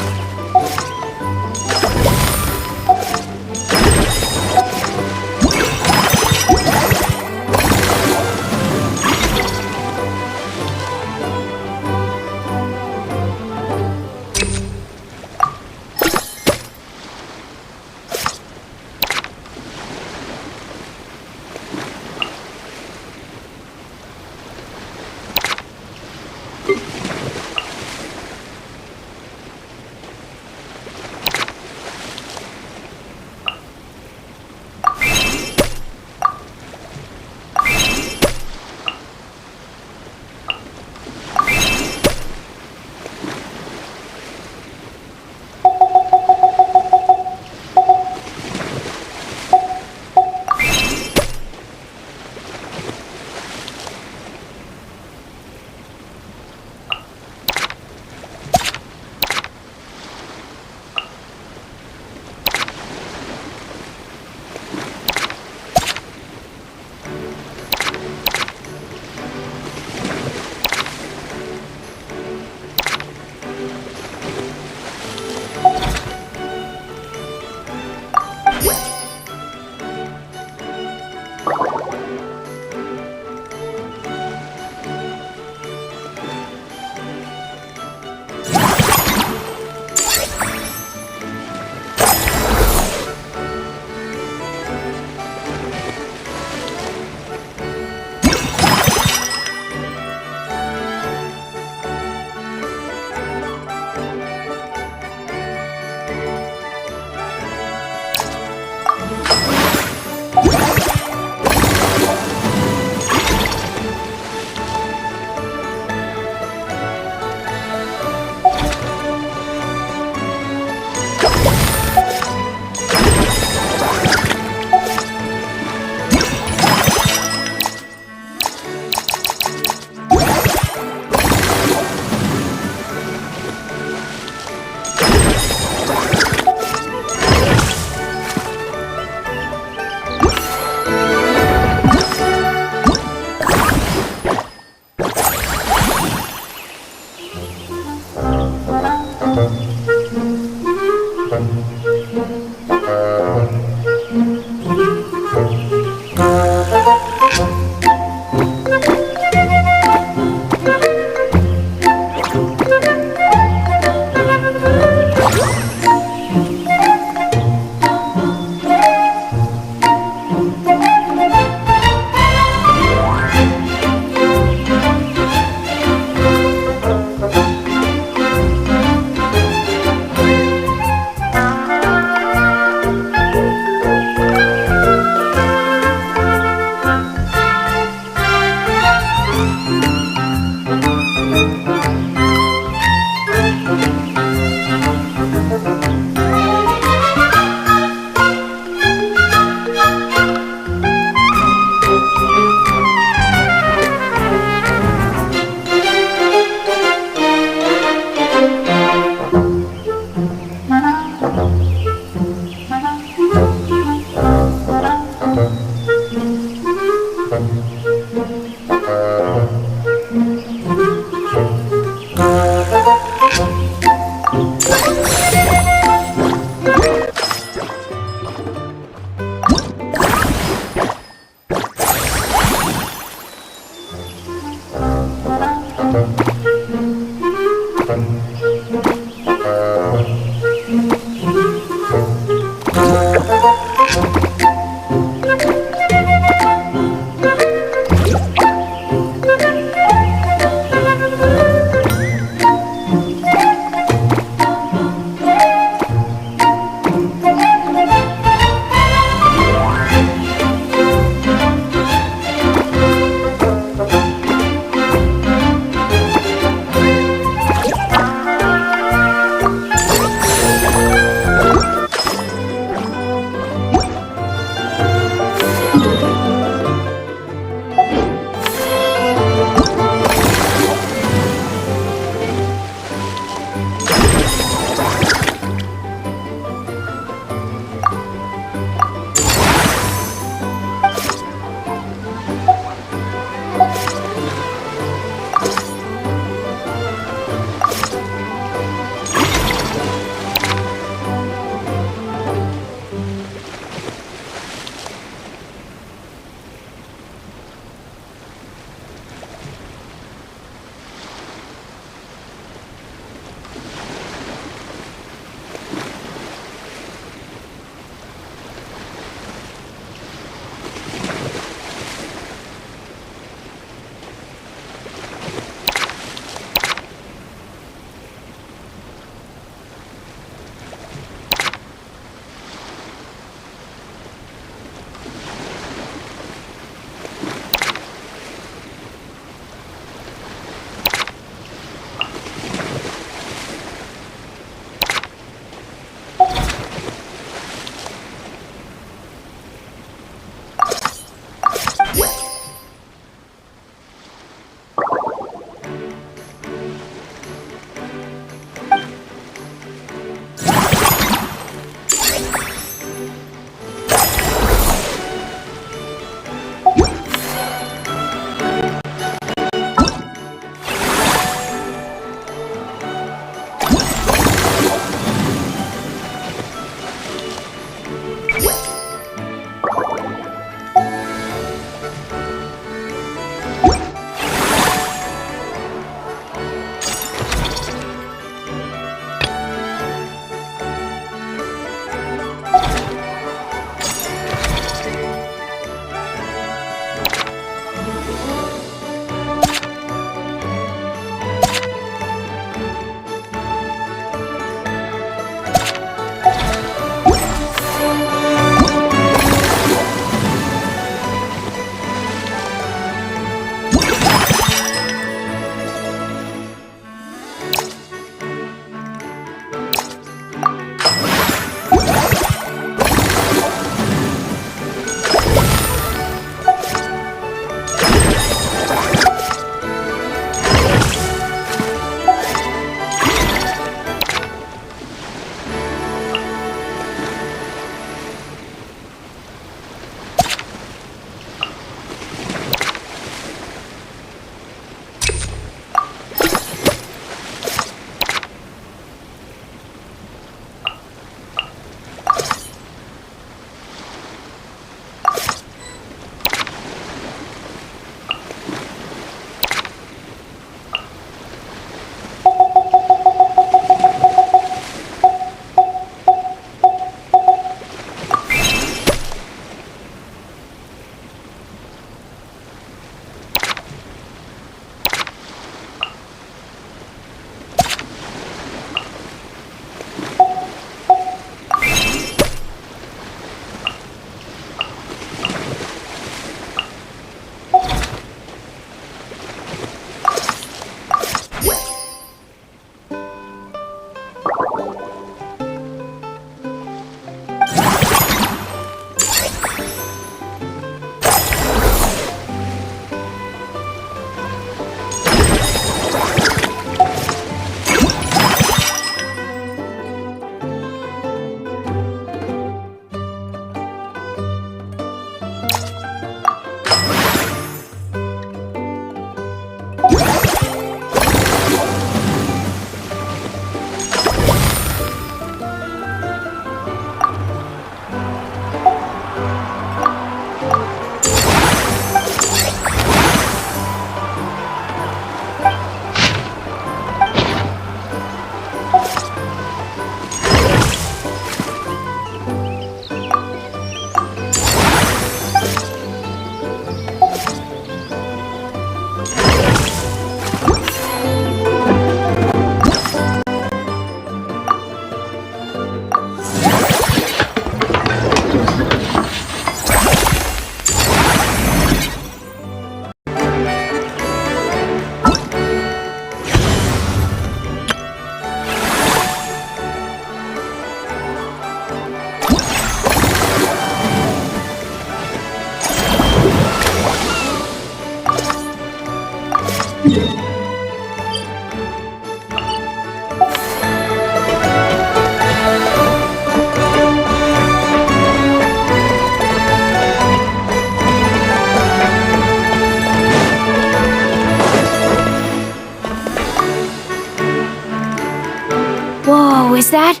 is that?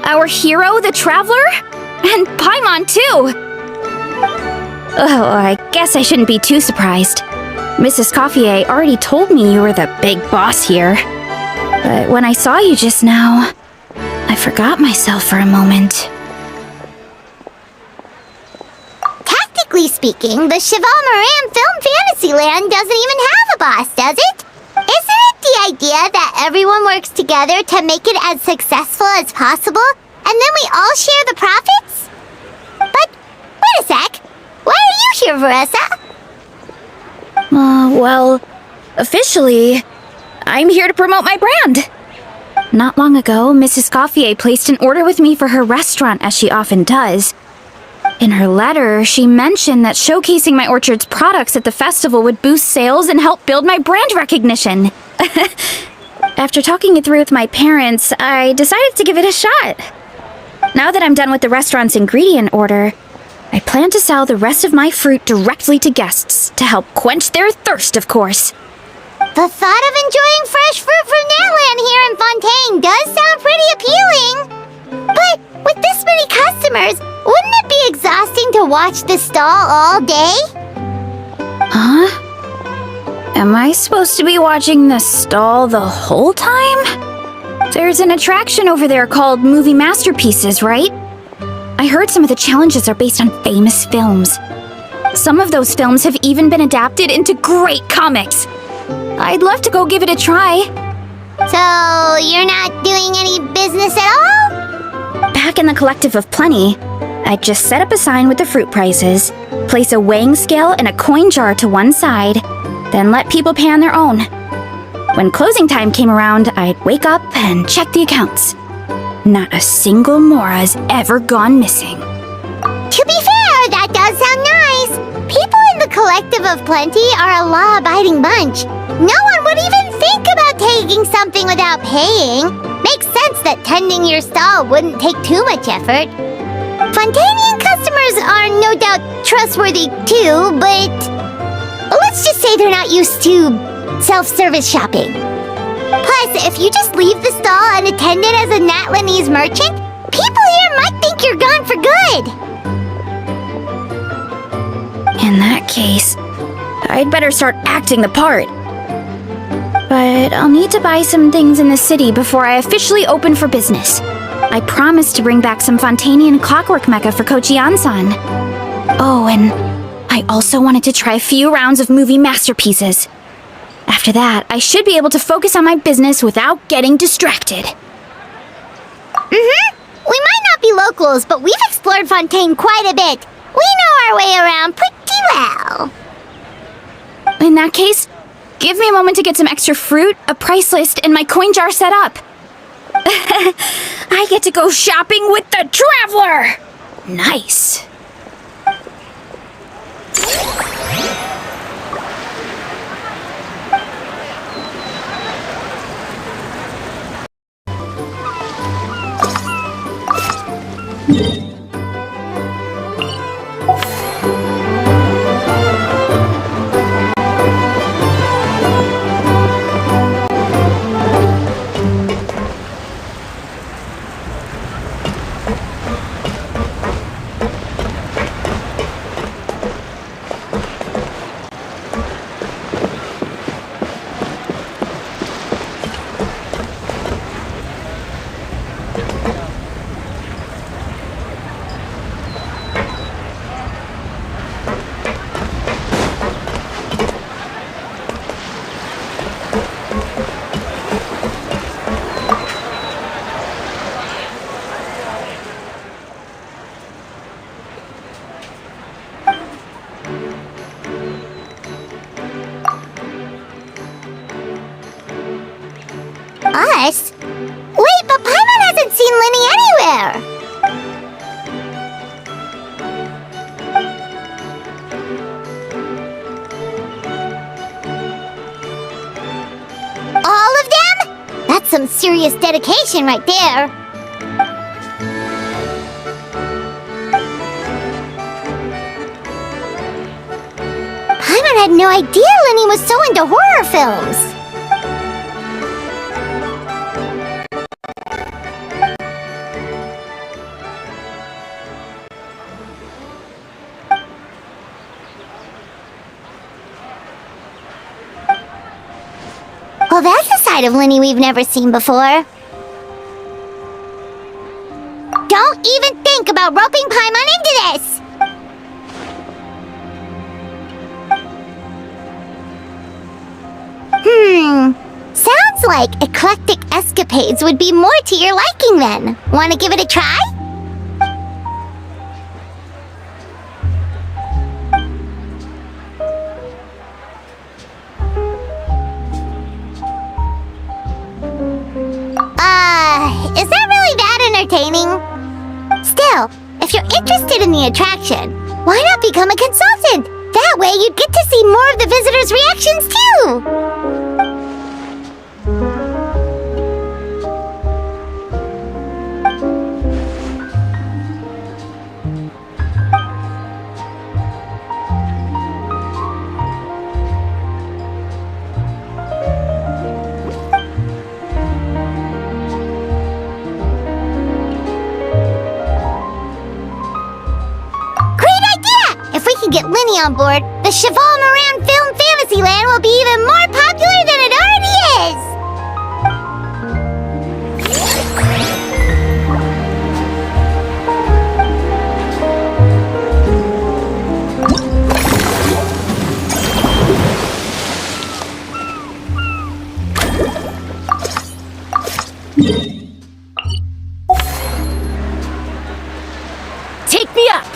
Our hero, the Traveler? And Paimon, too! Oh, I guess I shouldn't be too surprised. Mrs. Coiffier already told me you were the big boss here. But when I saw you just now, I forgot myself for a moment. Technically speaking, the Cheval Moran Film Fantasyland doesn't even have a boss, does it? Isn't it the idea that everyone works together to make it as successful as possible, and then we all share the profits? But, wait a sec. Why are you here, Veressa? Well, officially, I'm here to promote my brand. Not long ago, Mrs. Coiffier placed an order with me for her restaurant, as she often does. In her letter, she mentioned that showcasing my orchard's products at the festival would boost sales and help build my brand recognition. After talking it through with my parents, I decided to give it a shot. Now that I'm done with the restaurant's ingredient order, I plan to sell the rest of my fruit directly to guests to help quench their thirst, of course. The thought of enjoying fresh fruit from Natland here in Fontaine does sound pretty appealing. But with this many customers, wouldn't it be exhausting to watch the stall all day? Huh? Am I supposed to be watching the stall the whole time? There's an attraction over there called Movie Masterpieces, right? I heard some of the challenges are based on famous films. Some of those films have even been adapted into great comics. I'd love to go give it a try. So, you're not doing any business at all? Back in the Collective of Plenty, I'd just set up a sign with the fruit prices, place a weighing scale and a coin jar to one side, then let people pay on their own. When closing time came around, I'd wake up and check the accounts. Not a single Mora has ever gone missing. To be fair, that does sound nice. People in the Collective of Plenty are a law-abiding bunch. No one would even think about taking something without paying. Makes sense that tending your stall wouldn't take too much effort. Fontanian customers are no doubt trustworthy too, but let's just say they're not used to self-service shopping. Plus, if you just leave the stall unattended as a Natlanese merchant, people here might think you're gone for good. In that case, I'd better start acting the part. But I'll need to buy some things in the city before I officially open for business. I promised to bring back some Fontanian clockwork mecha for Kochi-an-san. Oh, and I also wanted to try a few rounds of movie masterpieces. After that, I should be able to focus on my business without getting distracted. We might not be locals, but we've explored Fontaine quite a bit. We know our way around pretty well. In that case, give me a moment to get some extra fruit, a price list, and my coin jar set up. I get to go shopping with the Traveler! Nice. Us? Wait, but Paimon hasn't seen Linny anywhere! All of them? That's some serious dedication right there. Paimon had no idea Linny was so into horror films. Well, that's a side of Linny we've never seen before. Don't even think about roping Paimon into this! Sounds like eclectic escapades would be more to your liking then. Want to give it a try? Is that really that entertaining? Still, if you're interested in the attraction, why not become a consultant? That way you'd get to see more of the visitors' reactions too! Get Linny on board, the Cheval Moran Film Fantasyland will be even more popular than it already is. Take me up!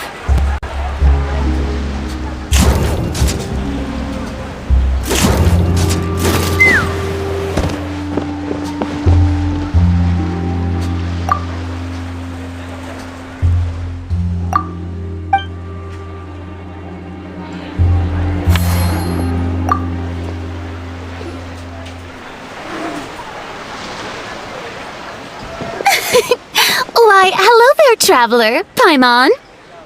Why, hello there, traveler, Paimon.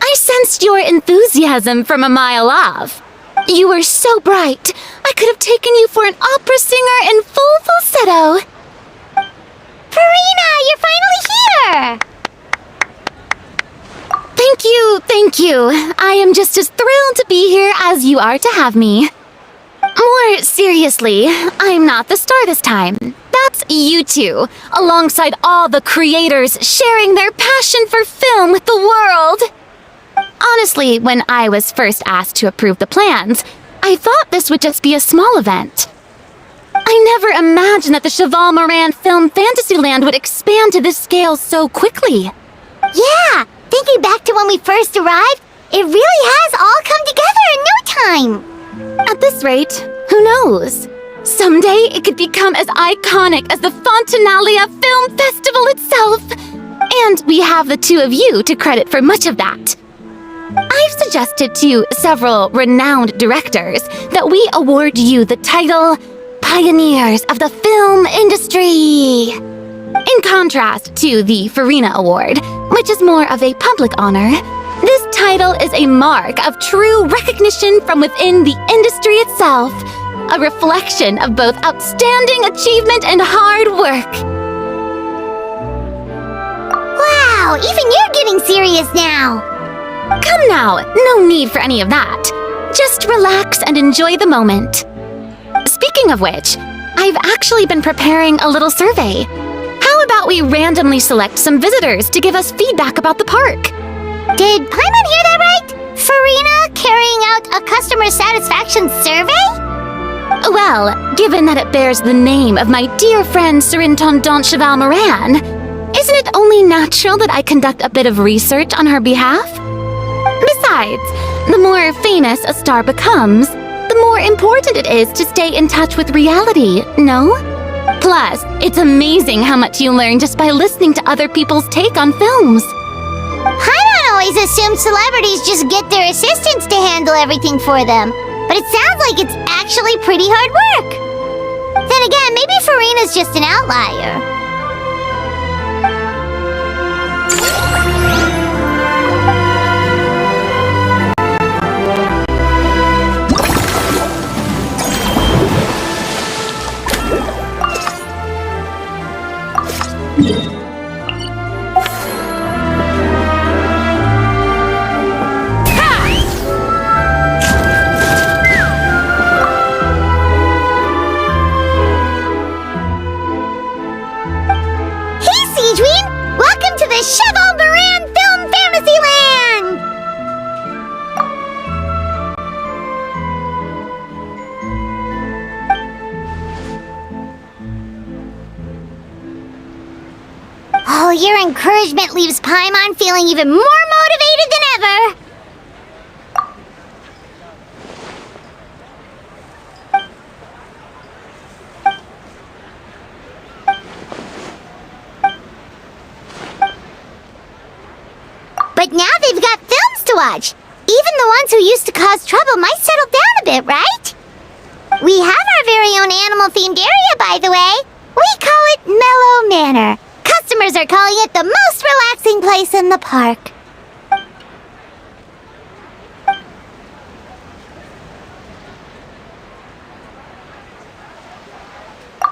I sensed your enthusiasm from a mile off. You were so bright, I could have taken you for an opera singer in full falsetto. Furina, you're finally here! Thank you. I am just as thrilled to be here as you are to have me. More seriously, I'm not the star this time. That's you two, alongside all the creators sharing their passion for film with the world. Honestly, when I was first asked to approve the plans, I thought this would just be a small event. I never imagined that the Cheval Moran Film Fantasyland would expand to this scale so quickly. Yeah, thinking back to when we first arrived, it really has all come together in no time. At this rate, who knows? Someday it could become as iconic as the Fontanalia Film Festival itself. And we have the two of you to credit for much of that. I've suggested to several renowned directors that we award you the title Pioneers of the Film Industry. In contrast to the Furina Award, which is more of a public honor, this title is a mark of true recognition from within the industry itself, a reflection of both outstanding achievement and hard work. Wow, even you're getting serious now. Come now, no need for any of that. Just relax and enjoy the moment. Speaking of which, I've actually been preparing a little survey. How about we randomly select some visitors to give us feedback about the park? Did Paimon hear that right? Furina carrying out a customer satisfaction survey? Well, given that it bears the name of my dear friend Surintendant Cheval Moran, isn't it only natural that I conduct a bit of research on her behalf? Besides, the more famous a star becomes, the more important it is to stay in touch with reality, no? Plus, it's amazing how much you learn just by listening to other people's take on films. Paimon always assumed celebrities just get their assistants to handle everything for them. But it sounds like it's actually pretty hard work. Then again, maybe Furina's just an outlier. your encouragement leaves Paimon feeling even more motivated than ever. But now they've got films to watch. Even the ones who used to cause trouble might settle down a bit, right? We have our very own animal-themed area, by the way. We call it Mellow Manor. Customers are calling it the most relaxing place in the park.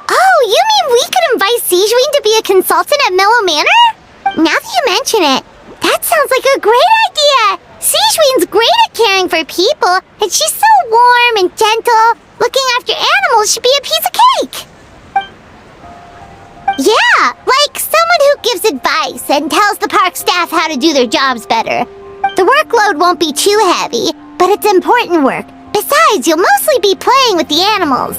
Oh, you mean we could invite Sigewinne to be a consultant at Mellow Manor? Now that you mention it, that sounds like a great idea! Sigewinne's great at caring for people, and she's so warm and gentle. Looking after animals should be a piece of cake! Yeah, like someone who gives advice and tells the park staff how to do their jobs better. The workload won't be too heavy, but it's important work. Besides, you'll mostly be playing with the animals.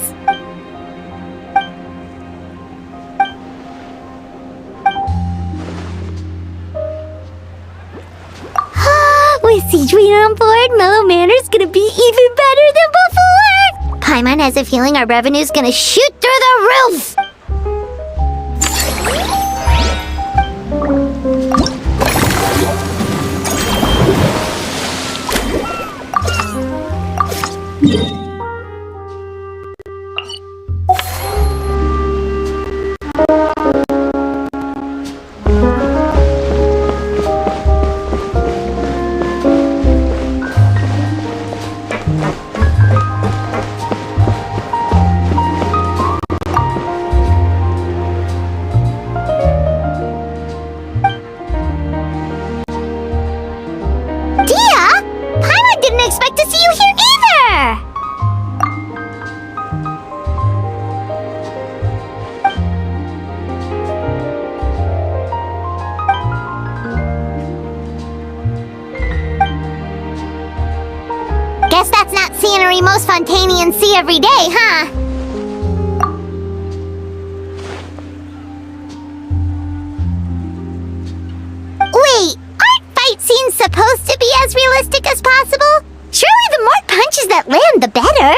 With Sigewinne on board, Mellow Manor's gonna be even better than before! Paimon has a feeling our revenue's gonna shoot through the roof! Guess that's not scenery most Fontanians see every day, huh? Wait, aren't fight scenes supposed to be as realistic as possible? Surely the more punches that land, the better.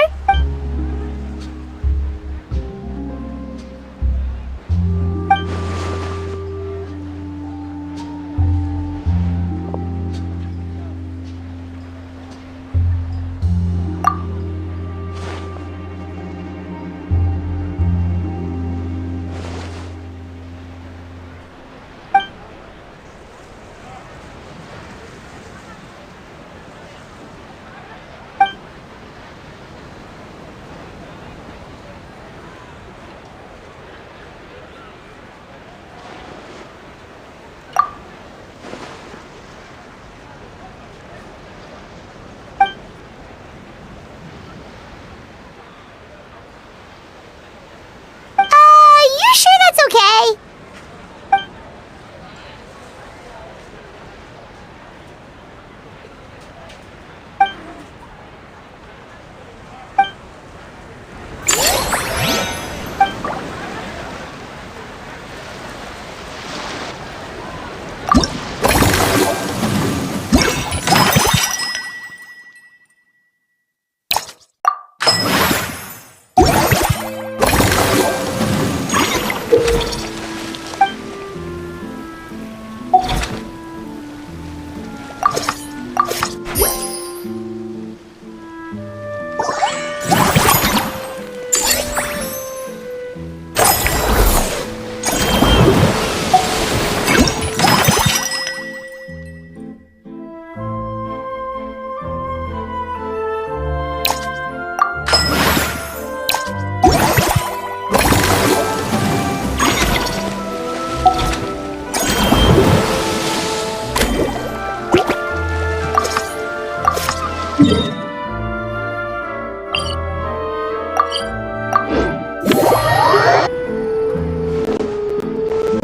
Okay.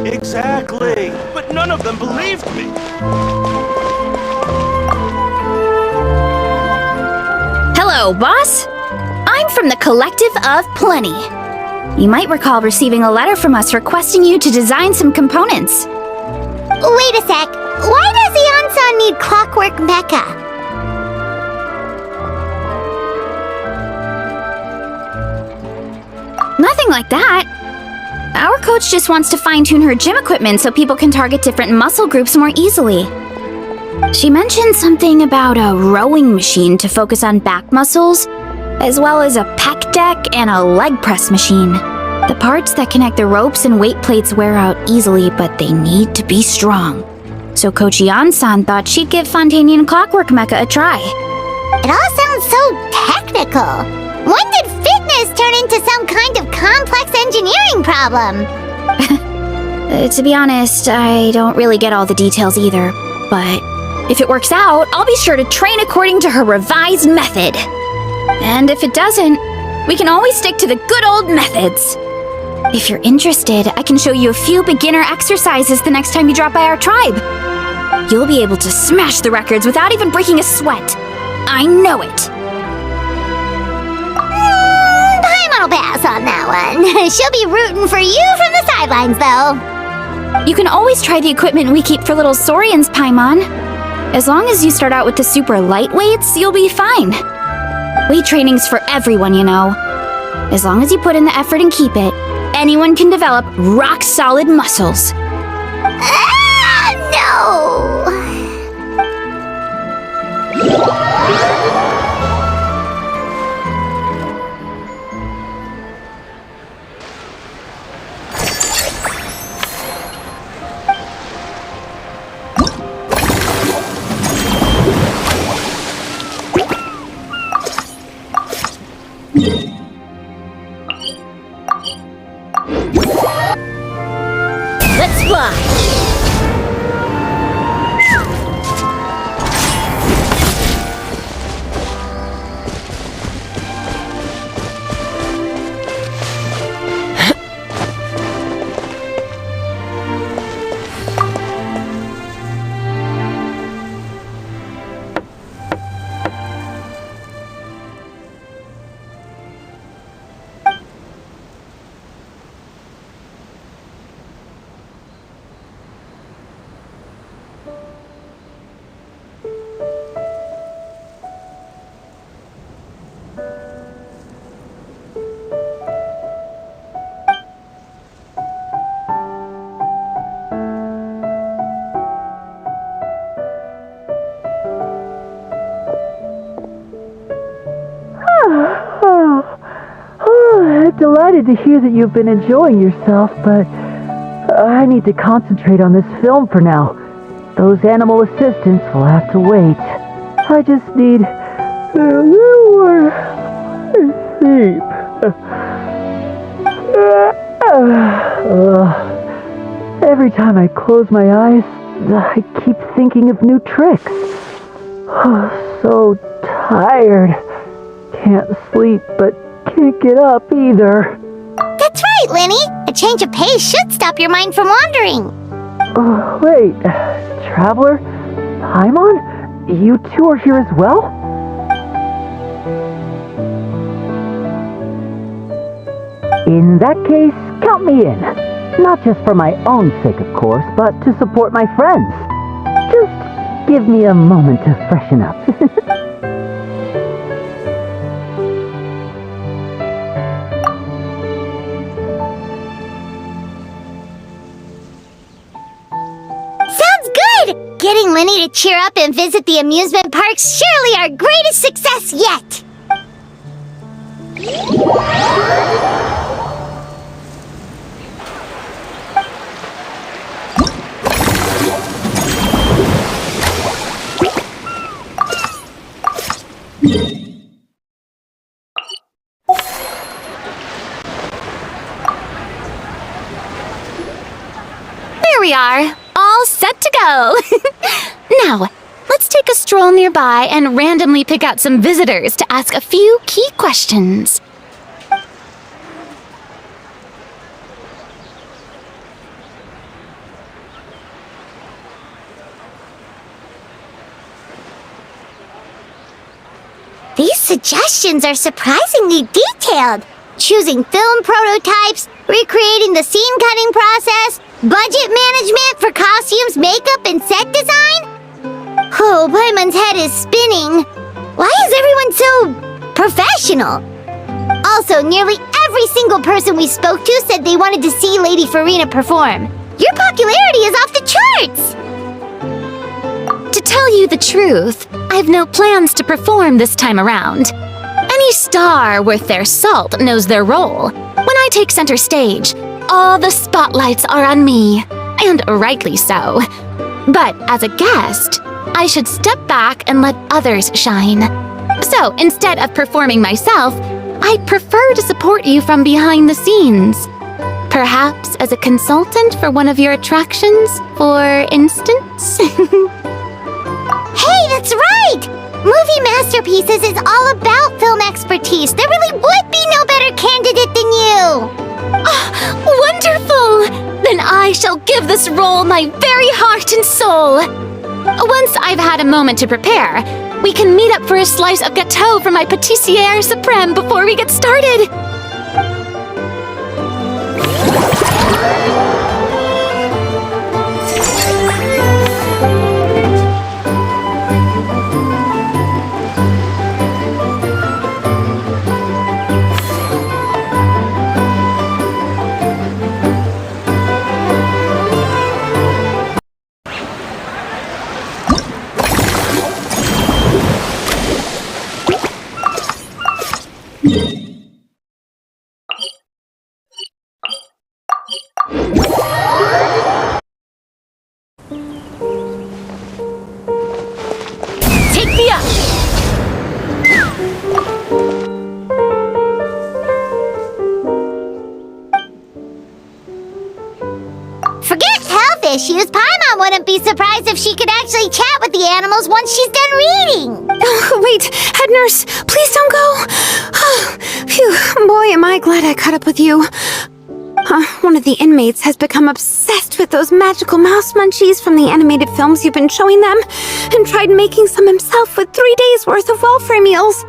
Exactly, but none of them believed me. Hello, boss. I'm from the Collective of Plenty. You might recall receiving a letter from us requesting you to design some components. Wait a sec. Why does the Ansan need clockwork mecha? Nothing like that. Our coach just wants to fine-tune her gym equipment so people can target different muscle groups more easily. She mentioned something about a rowing machine to focus on back muscles, as well as a pec deck and a leg press machine. The parts that connect the ropes and weight plates wear out easily, but they need to be strong. So Coach Yan-san thought she'd give Fontanian Clockwork Mecha a try. It all sounds so technical. When did fitness turn into some kind of complex engineering problem? To be honest, I don't really get all the details either. But if it works out, I'll be sure to train according to her revised method. And if it doesn't, we can always stick to the good old methods. If you're interested, I can show you a few beginner exercises the next time you drop by our tribe. You'll be able to smash the records without even breaking a sweat. I know it. I'll pass on that one. She'll be rooting for you from the sidelines, though. You can always try the equipment we keep for little Saurians, Paimon. As long as you start out with the super light weights, you'll be fine. Weight training's for everyone, you know. As long as you put in the effort and keep it, anyone can develop rock-solid muscles. No! Let's fly! Delighted to hear that you've been enjoying yourself, but I need to concentrate on this film for now. Those animal assistants will have to wait. I just need a little more sleep. Every time I close my eyes, I keep thinking of new tricks. So tired. Can't sleep, but can't get up either. That's right, Lenny. A change of pace should stop your mind from wandering. Wait, Traveler? Paimon? You two are here as well? In that case, count me in. Not just for my own sake, of course, but to support my friends. Just give me a moment to freshen up. Getting Lenny to cheer up and visit the amusement park's surely our greatest success yet! There we are, all set to go. Now, let's take a stroll nearby and randomly pick out some visitors to ask a few key questions. These suggestions are surprisingly detailed. Choosing film prototypes, recreating the scene cutting process, Budget management for costumes, makeup, and set design? Oh, Paimon's head is spinning. Why is everyone so professional? Also, nearly every single person we spoke to said they wanted to see Lady Farina perform. Your popularity is off the charts! To tell you the truth, I've no plans to perform this time around. Any star worth their salt knows their role. When I take center stage, all the spotlights are on me, and rightly so. But as a guest, I should step back and let others shine. So instead of performing myself, I'd prefer to support you from behind the scenes. Perhaps as a consultant for one of your attractions, for instance? Hey, that's right! Movie Masterpieces is all about film expertise. There really would be no better candidate than you! Oh, wonderful! Then I shall give this role my very heart and soul. Once I've had a moment to prepare, we can meet up for a slice of gâteau from my pâtissière suprême before we get started. Take me up! Forget health issues. Paimon wouldn't be surprised if she could actually chat with the animals once she's done reading. Oh, wait, head nurse, please don't go. Phew, boy, am I glad I caught up with you. One of the inmates has become obsessed with those magical mouse munchies from the animated films you've been showing them, and tried making some himself with 3 days' worth of welfare meals.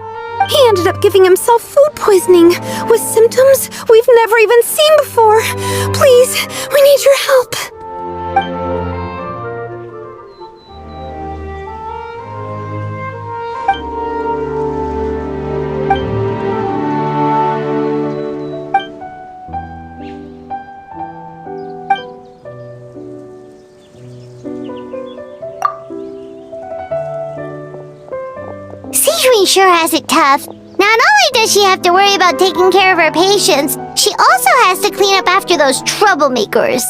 He ended up giving himself food poisoning, with symptoms we've never even seen before. Please, we need your help. Sijui sure has it tough. Not only does she have to worry about taking care of her patients, she also has to clean up after those troublemakers.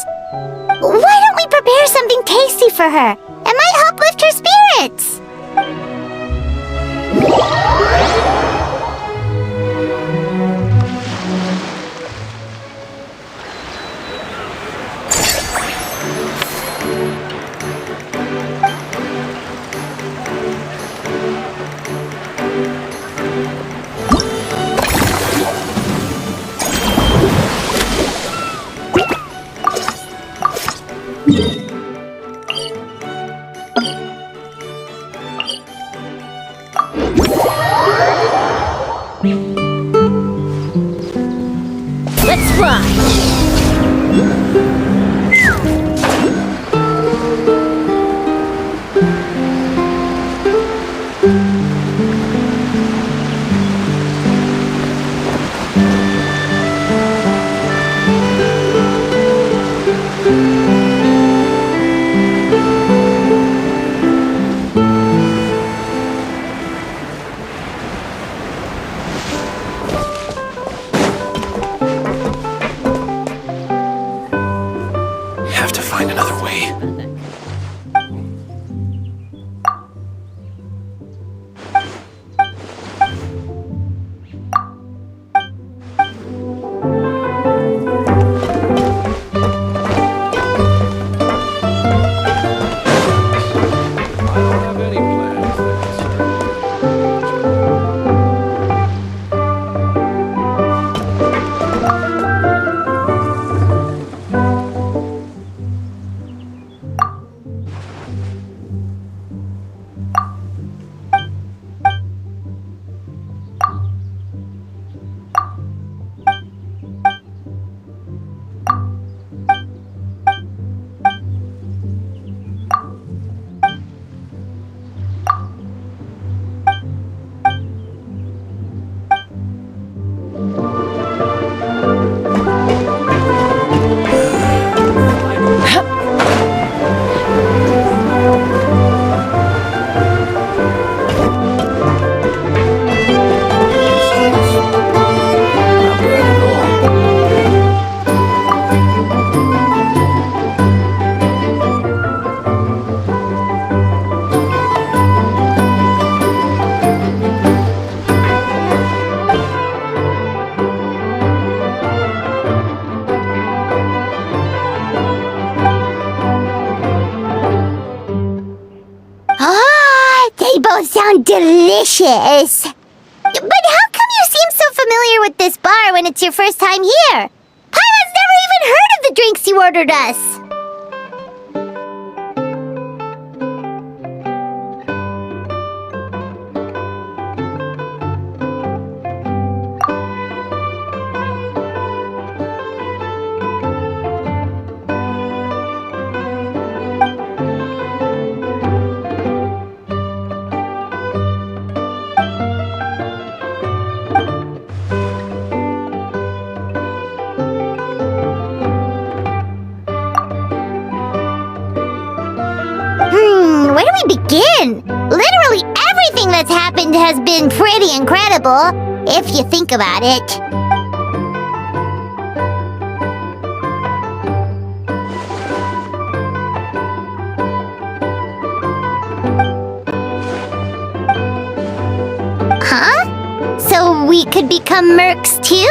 Why don't we prepare something tasty for her? It might help lift her spirits. Let's fly! delicious. But how come you seem so familiar with this bar when it's your first time here? Paimon's never even heard of the drinks you ordered us. Where do we begin? Literally everything that's happened has been pretty incredible, if you think about it. Huh? So we could become mercs too?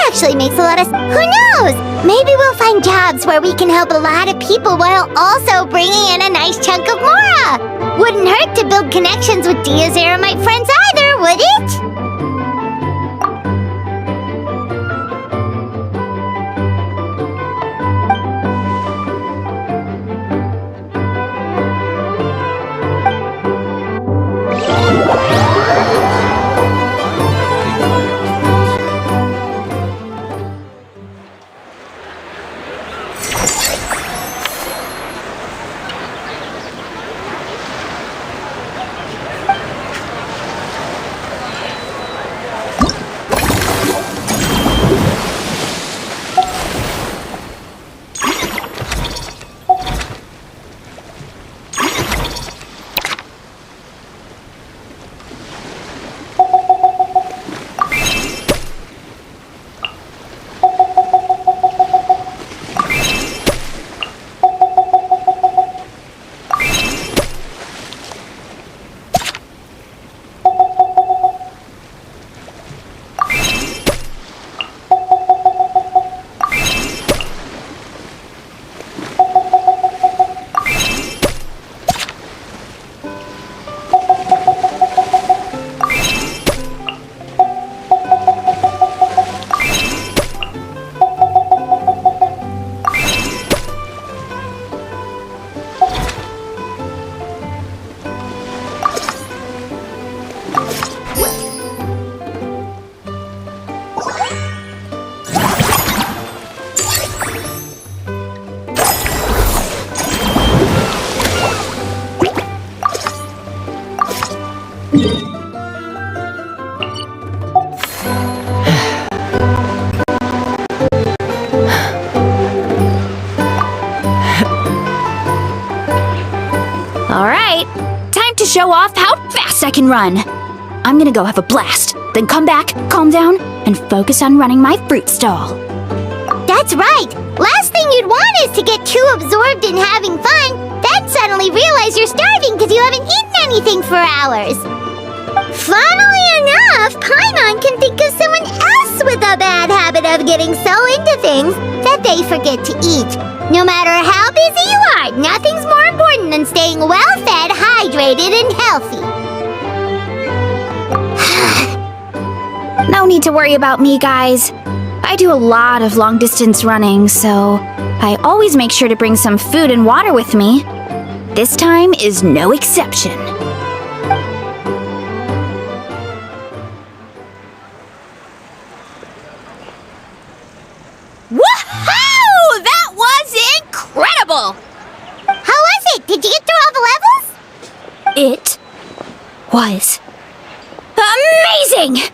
Actually makes a lot of... Who knows? Maybe we'll find jobs where we can help a lot of people while also bringing in a nice chunk of Mora. Wouldn't hurt to build connections with Dia's Eremite friends either, would it? Show off how fast I can run. I'm gonna go have a blast, then come back, calm down, and focus on running my fruit stall. That's right! Last thing you'd want is to get too absorbed in having fun, then suddenly realize you're starving because you haven't eaten anything for hours. Funnily enough, Paimon can think of someone else with a bad habit of getting so into things that they forget to eat. No matter how busy you are, nothing's more important than staying well-fed, hydrated, and healthy. No need to worry about me, guys. I do a lot of long-distance running, so I always make sure to bring some food and water with me. This time is no exception. Woohoo! That was incredible! How was it? Did you get through all the levels? It was amazing!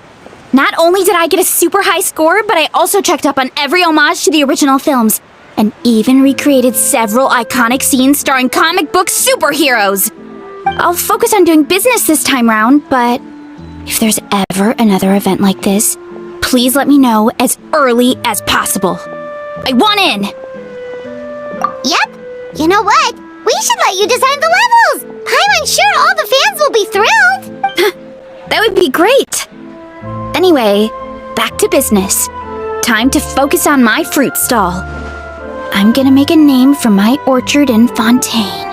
Not only did I get a super high score, but I also checked up on every homage to the original films, and even recreated several iconic scenes starring comic book superheroes. I'll focus on doing business this time round, but if there's ever another event like this, please let me know as early as possible. I want in! Yep. You know what? We should let you design the levels! I'm sure all the fans will be thrilled! That would be great! Anyway, back to business. Time to focus on my fruit stall. I'm gonna make a name for my orchard in Fontaine.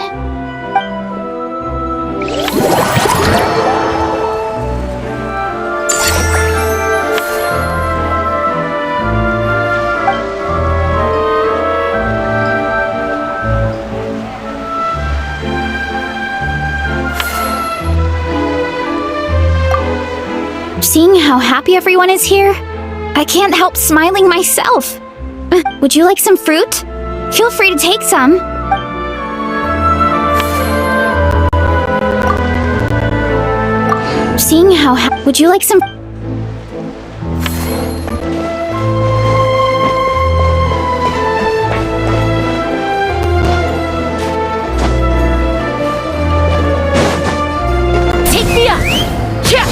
Seeing how happy everyone is here, I can't help smiling myself. Would you like some fruit? Feel free to take some. Seeing how would you like some? Take me up! Yeah!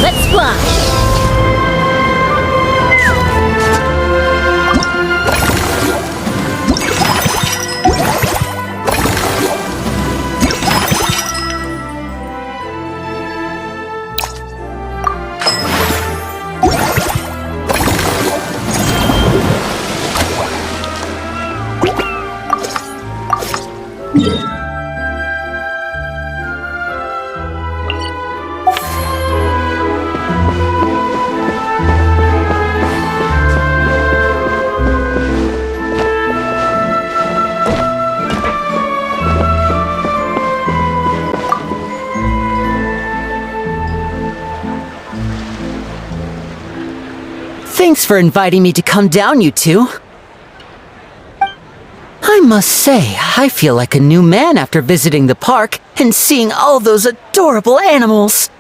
Let's fly! Thanks for inviting me to come down, you two. I must say, I feel like a new man after visiting the park and seeing all those adorable animals.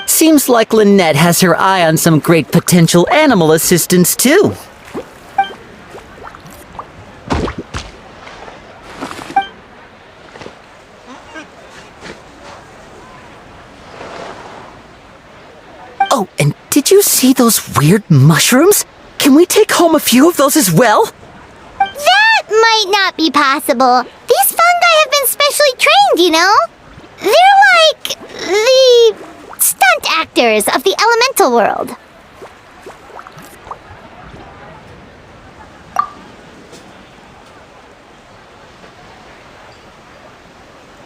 Seems like Lynette has her eye on some great potential animal assistants, too. Oh, and did you see those weird mushrooms? Can we take home a few of those as well? That might not be possible. These fungi have been specially trained, you know? They're like the stunt actors of the elemental world.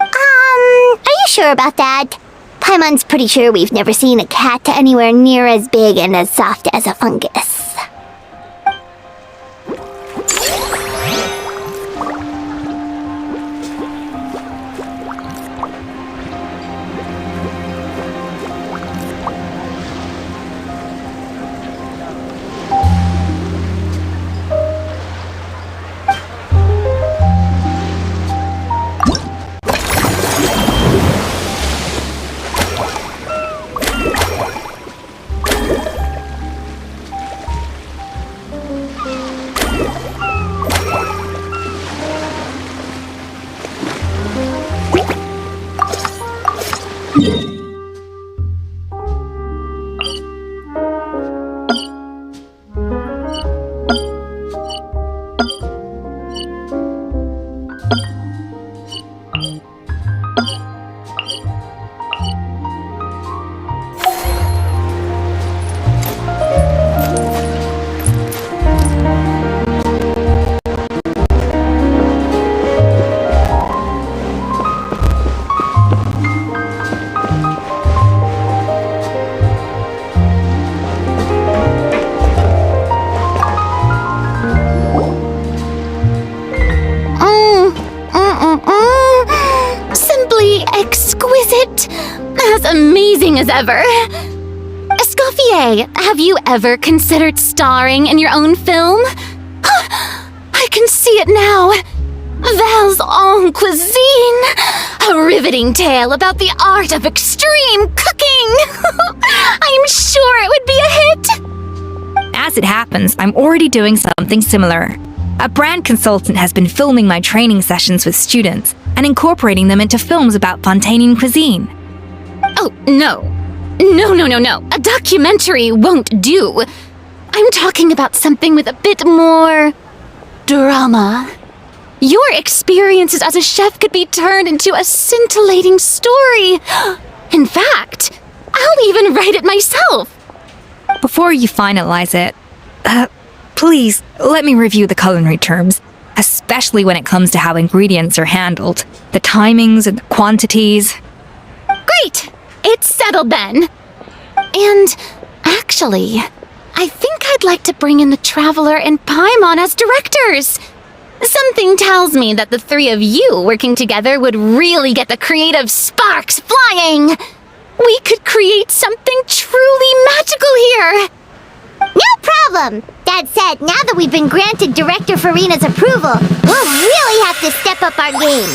Are you sure about that? Paimon's pretty sure we've never seen a cat anywhere near as big and as soft as a fungus. Amazing as ever. Escoffier, have you ever considered starring in your own film? I can see it now. Val's en cuisine. A riveting tale about the art of extreme cooking. I'm sure it would be a hit. As it happens, I'm already doing something similar. A brand consultant has been filming my training sessions with students and incorporating them into films about Fontainian cuisine. Oh, no. No. A documentary won't do. I'm talking about something with a bit more drama. Your experiences as a chef could be turned into a scintillating story. In fact, I'll even write it myself. Before you finalize it, please let me review the culinary terms, especially when it comes to how ingredients are handled, the timings and the quantities. Great! It's settled then. And actually, I think I'd like to bring in the Traveler and Paimon as directors. Something tells me that the three of you working together would really get the creative sparks flying. We could create something truly magical here. No problem! That said, now that we've been granted Director Farina's approval, we'll really have to step up our game.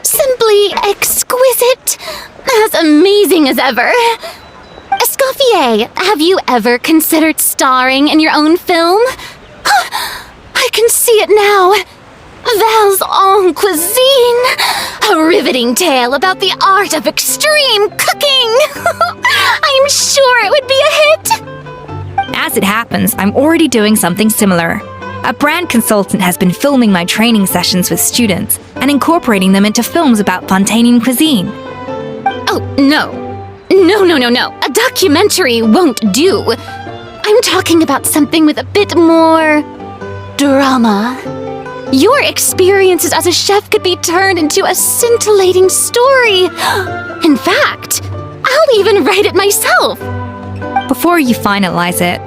Simply exquisite. As amazing as ever. Escoffier, have you ever considered starring in your own film? I can see it now. Val's en cuisine. A riveting tale about the art of extreme cooking. I'm sure it would be a hit. As it happens, I'm already doing something similar. A brand consultant has been filming my training sessions with students and incorporating them into films about Fontainian cuisine. Oh, no. No. A documentary won't do. I'm talking about something with a bit more drama. Your experiences as a chef could be turned into a scintillating story. In fact, I'll even write it myself. Before you finalize it,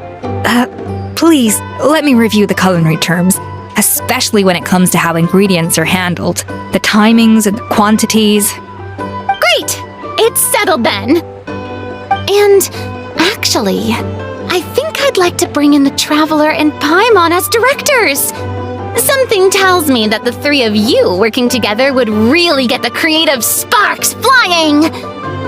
please let me review the culinary terms, especially when it comes to how ingredients are handled, the timings and the quantities. Great! It's settled then. And actually, I think I'd like to bring in the Traveler and Paimon as directors. Something tells me that the three of you working together would really get the creative sparks flying.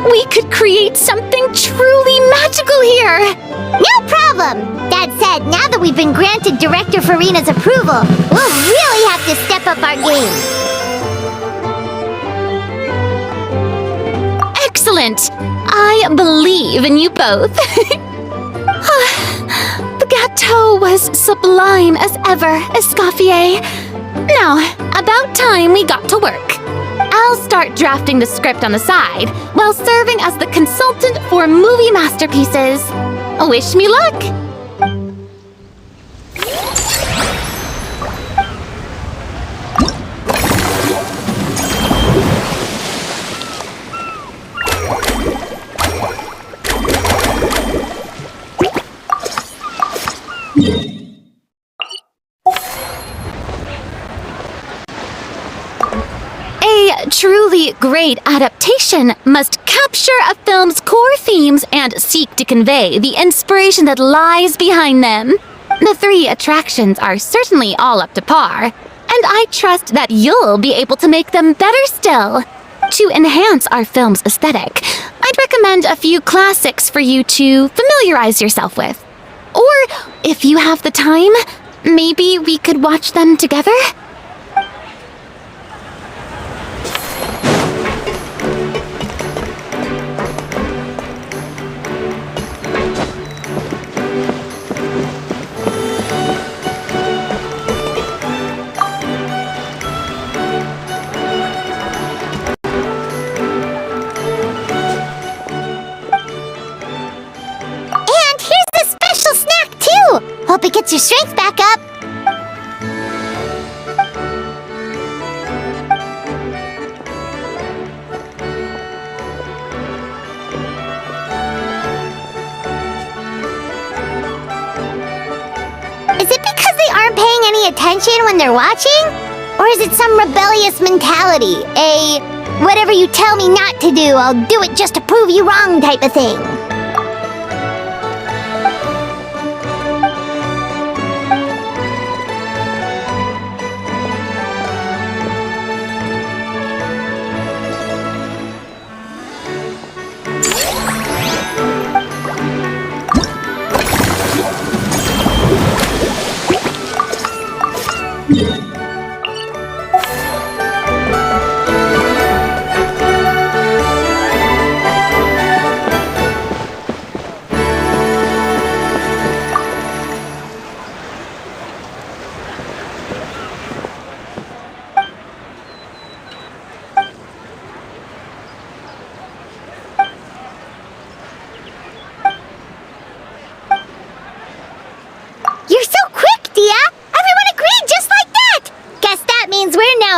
We could create something truly magical here. No problem! That said, now that we've been granted Director Farina's approval, we'll really have to step up our game. Excellent! I believe in you both. The gâteau was sublime as ever, Escoffier. Now, about time we got to work. I'll start drafting the script on the side while serving as the consultant for movie masterpieces. Wish me luck! A truly great adaptation must capture a film's core themes and seek to convey the inspiration that lies behind them. The 3 attractions are certainly all up to par, and I trust that you'll be able to make them better still. To enhance our film's aesthetic, I'd recommend a few classics for you to familiarize yourself with. Or, if you have the time, maybe we could watch them together? Hope it gets your strength back up. Is it because they aren't paying any attention when they're watching? Or is it some rebellious mentality? A whatever you tell me not to do, I'll do it just to prove you wrong type of thing?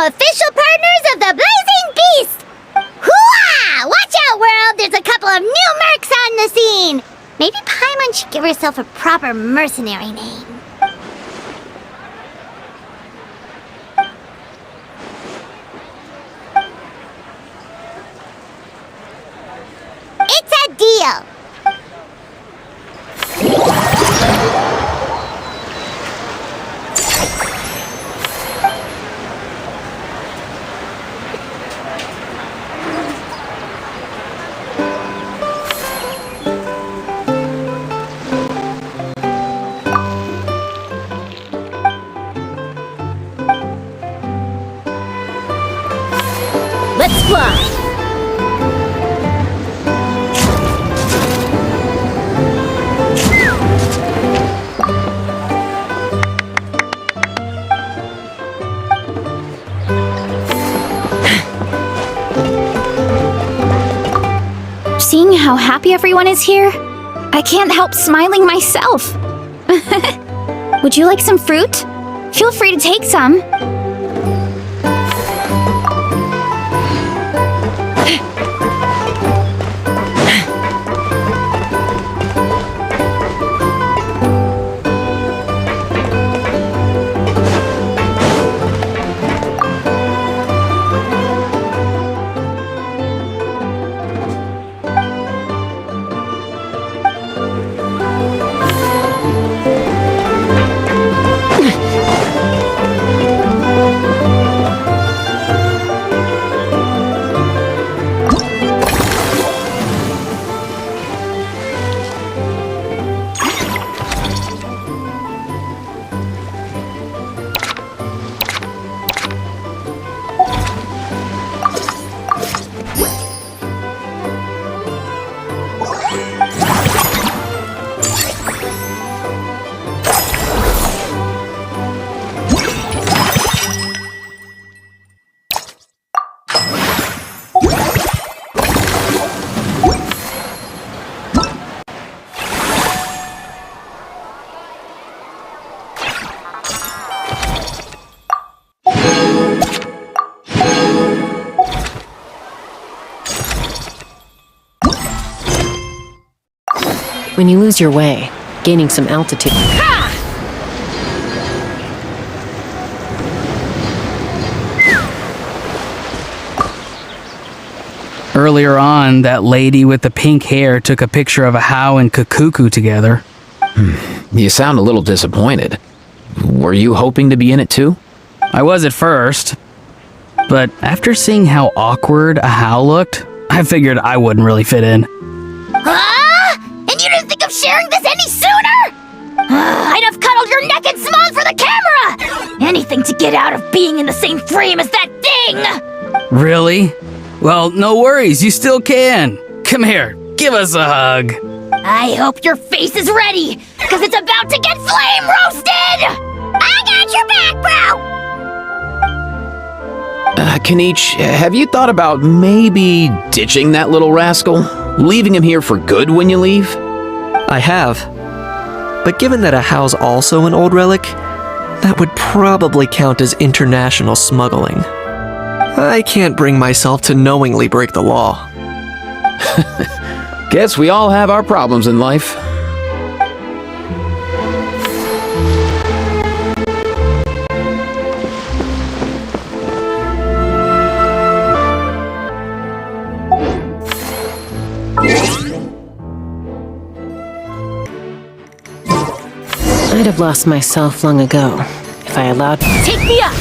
Official partners of the Blazing Beast! Hooah! Watch out, world! There's a couple of new mercs on the scene! Maybe Paimon should give herself a proper mercenary name. It's a deal! Let's fly! Seeing how happy everyone is here, I can't help smiling myself. Would you like some fruit? Feel free to take some. when you lose your way, gaining some altitude. Earlier on, that lady with the pink hair took a picture of a How and Kakuku together. You sound a little disappointed. Were you hoping to be in it too? I was at first, but after seeing how awkward a How looked, I figured I wouldn't really fit in. And you didn't think of sharing this any sooner? I'd have cuddled your neck and smiled for the camera! Anything to get out of being in the same frame as that thing! Really? Well, no worries, you still can. Come here, give us a hug. I hope your face is ready, because it's about to get flame roasted! I got your back, bro! Kanich, have you thought about maybe ditching that little rascal? Leaving him here for good when you leave? I have. But given that a How's also an old relic, that would probably count as international smuggling. I can't bring myself to knowingly break the law. Guess we all have our problems in life. I'd have lost myself long ago if I allowed... Take me up!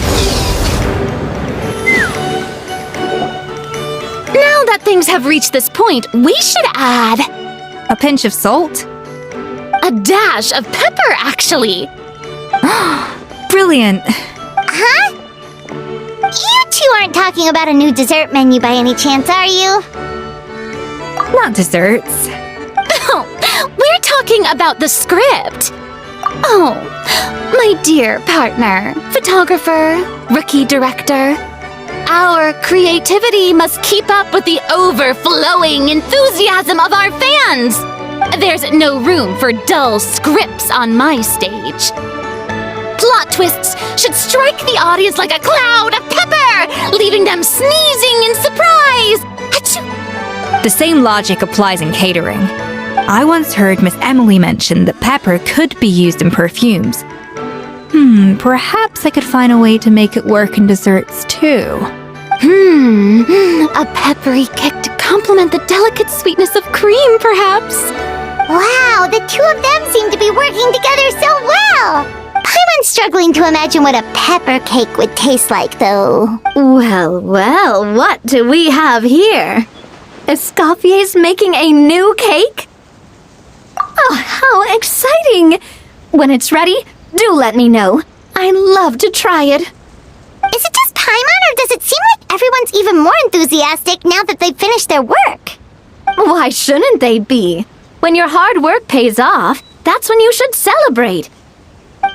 Now that things have reached this point, we should add... A pinch of salt? A dash of pepper, actually. Brilliant. Huh? You two aren't talking about a new dessert menu by any chance, are you? Not desserts. Oh, we're talking about the script. Oh, my dear partner, photographer, rookie director. Our creativity must keep up with the overflowing enthusiasm of our fans. There's no room for dull scripts on my stage. Plot twists should strike the audience like a cloud of pepper, leaving them sneezing in surprise. Achoo! The same logic applies in catering. I once heard Miss Emily mention that pepper could be used in perfumes. Perhaps I could find a way to make it work in desserts too. A peppery kick to complement the delicate sweetness of cream, perhaps. Wow, the two of them seem to be working together so well! I'm struggling to imagine what a pepper cake would taste like, though. Well, well, what do we have here? Escoffier's making a new cake? Oh, how exciting! When it's ready, do let me know. I'd love to try it. Is it just Paimon, or does it seem like everyone's even more enthusiastic now that they've finished their work? Why shouldn't they be? When your hard work pays off, that's when you should celebrate.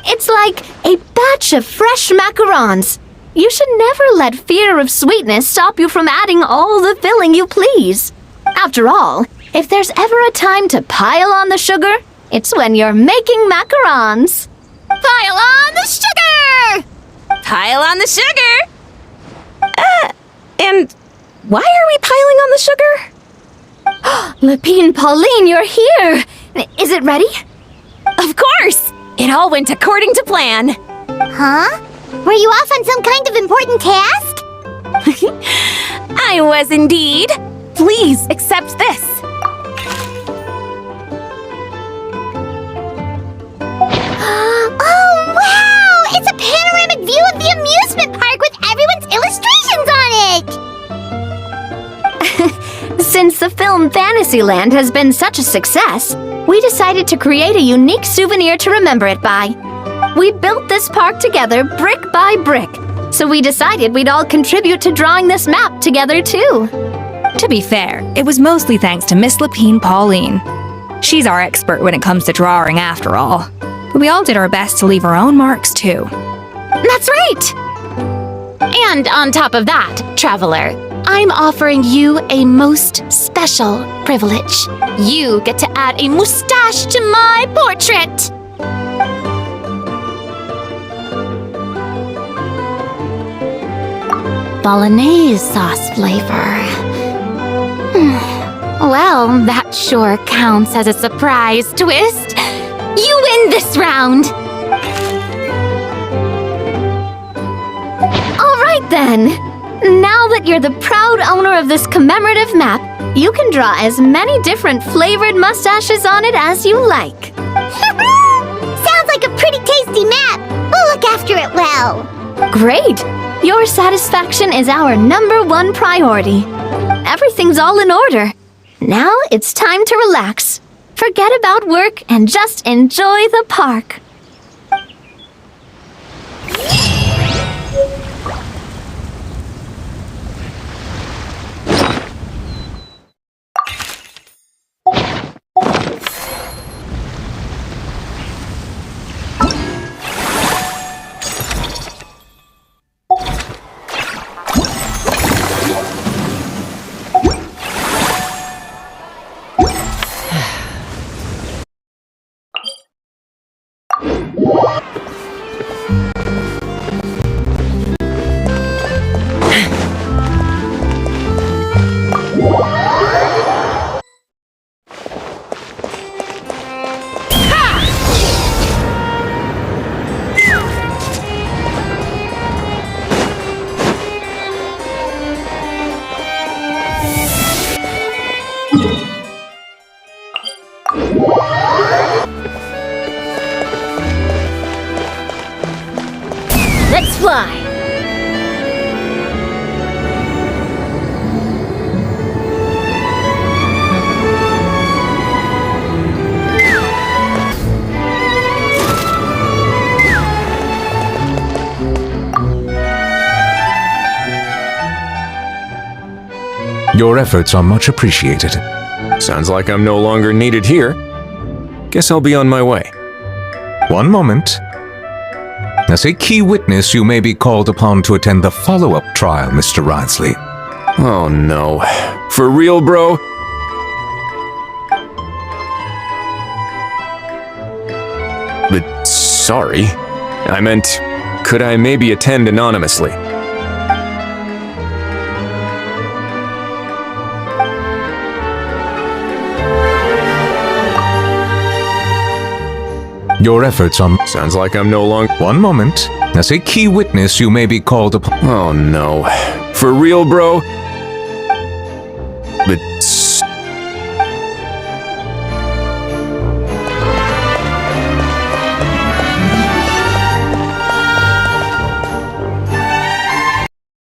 It's like a batch of fresh macarons. You should never let fear of sweetness stop you from adding all the filling you please. After all, if there's ever a time to pile on the sugar, it's when you're making macarons. Pile on the sugar! Pile on the sugar! And why are we piling on the sugar? Lapine Pauline, you're here! Is it ready? Of course! It all went according to plan. Huh? Were you off on some kind of important task? I was indeed. Please accept this. Oh, wow! It's a panoramic view of the amusement park with everyone's illustrations on it! Since the film Fantasyland has been such a success, we decided to create a unique souvenir to remember it by. We built this park together brick by brick, so we decided we'd all contribute to drawing this map together too. To be fair, it was mostly thanks to Miss Lapine Pauline. She's our expert when it comes to drawing after all. But we all did our best to leave our own marks too. That's right! And on top of that, Traveler, I'm offering you a most special privilege. You get to add a mustache to my portrait! Bolognese sauce flavor. Well, that sure counts as a surprise twist. You win this round! All right then. Now that you're the proud owner of this commemorative map, you can draw as many different flavored mustaches on it as you like. Sounds like a pretty tasty map. We'll look after it well. Great! Your satisfaction is our #1 priority. Everything's all in order. Now it's time to relax. Forget about work and just enjoy the park. Let's fly. Your efforts are much appreciated. Sounds like I'm no longer needed here. Guess I'll be on my way. One moment. As a key witness, you may be called upon to attend the follow-up trial, Mr. Wriothesley. Oh no. For real, bro? But sorry. I meant, could I maybe attend anonymously? Your efforts are... Sounds like I'm no longer... One moment. As a key witness, you may be called upon... Oh no. For real, bro?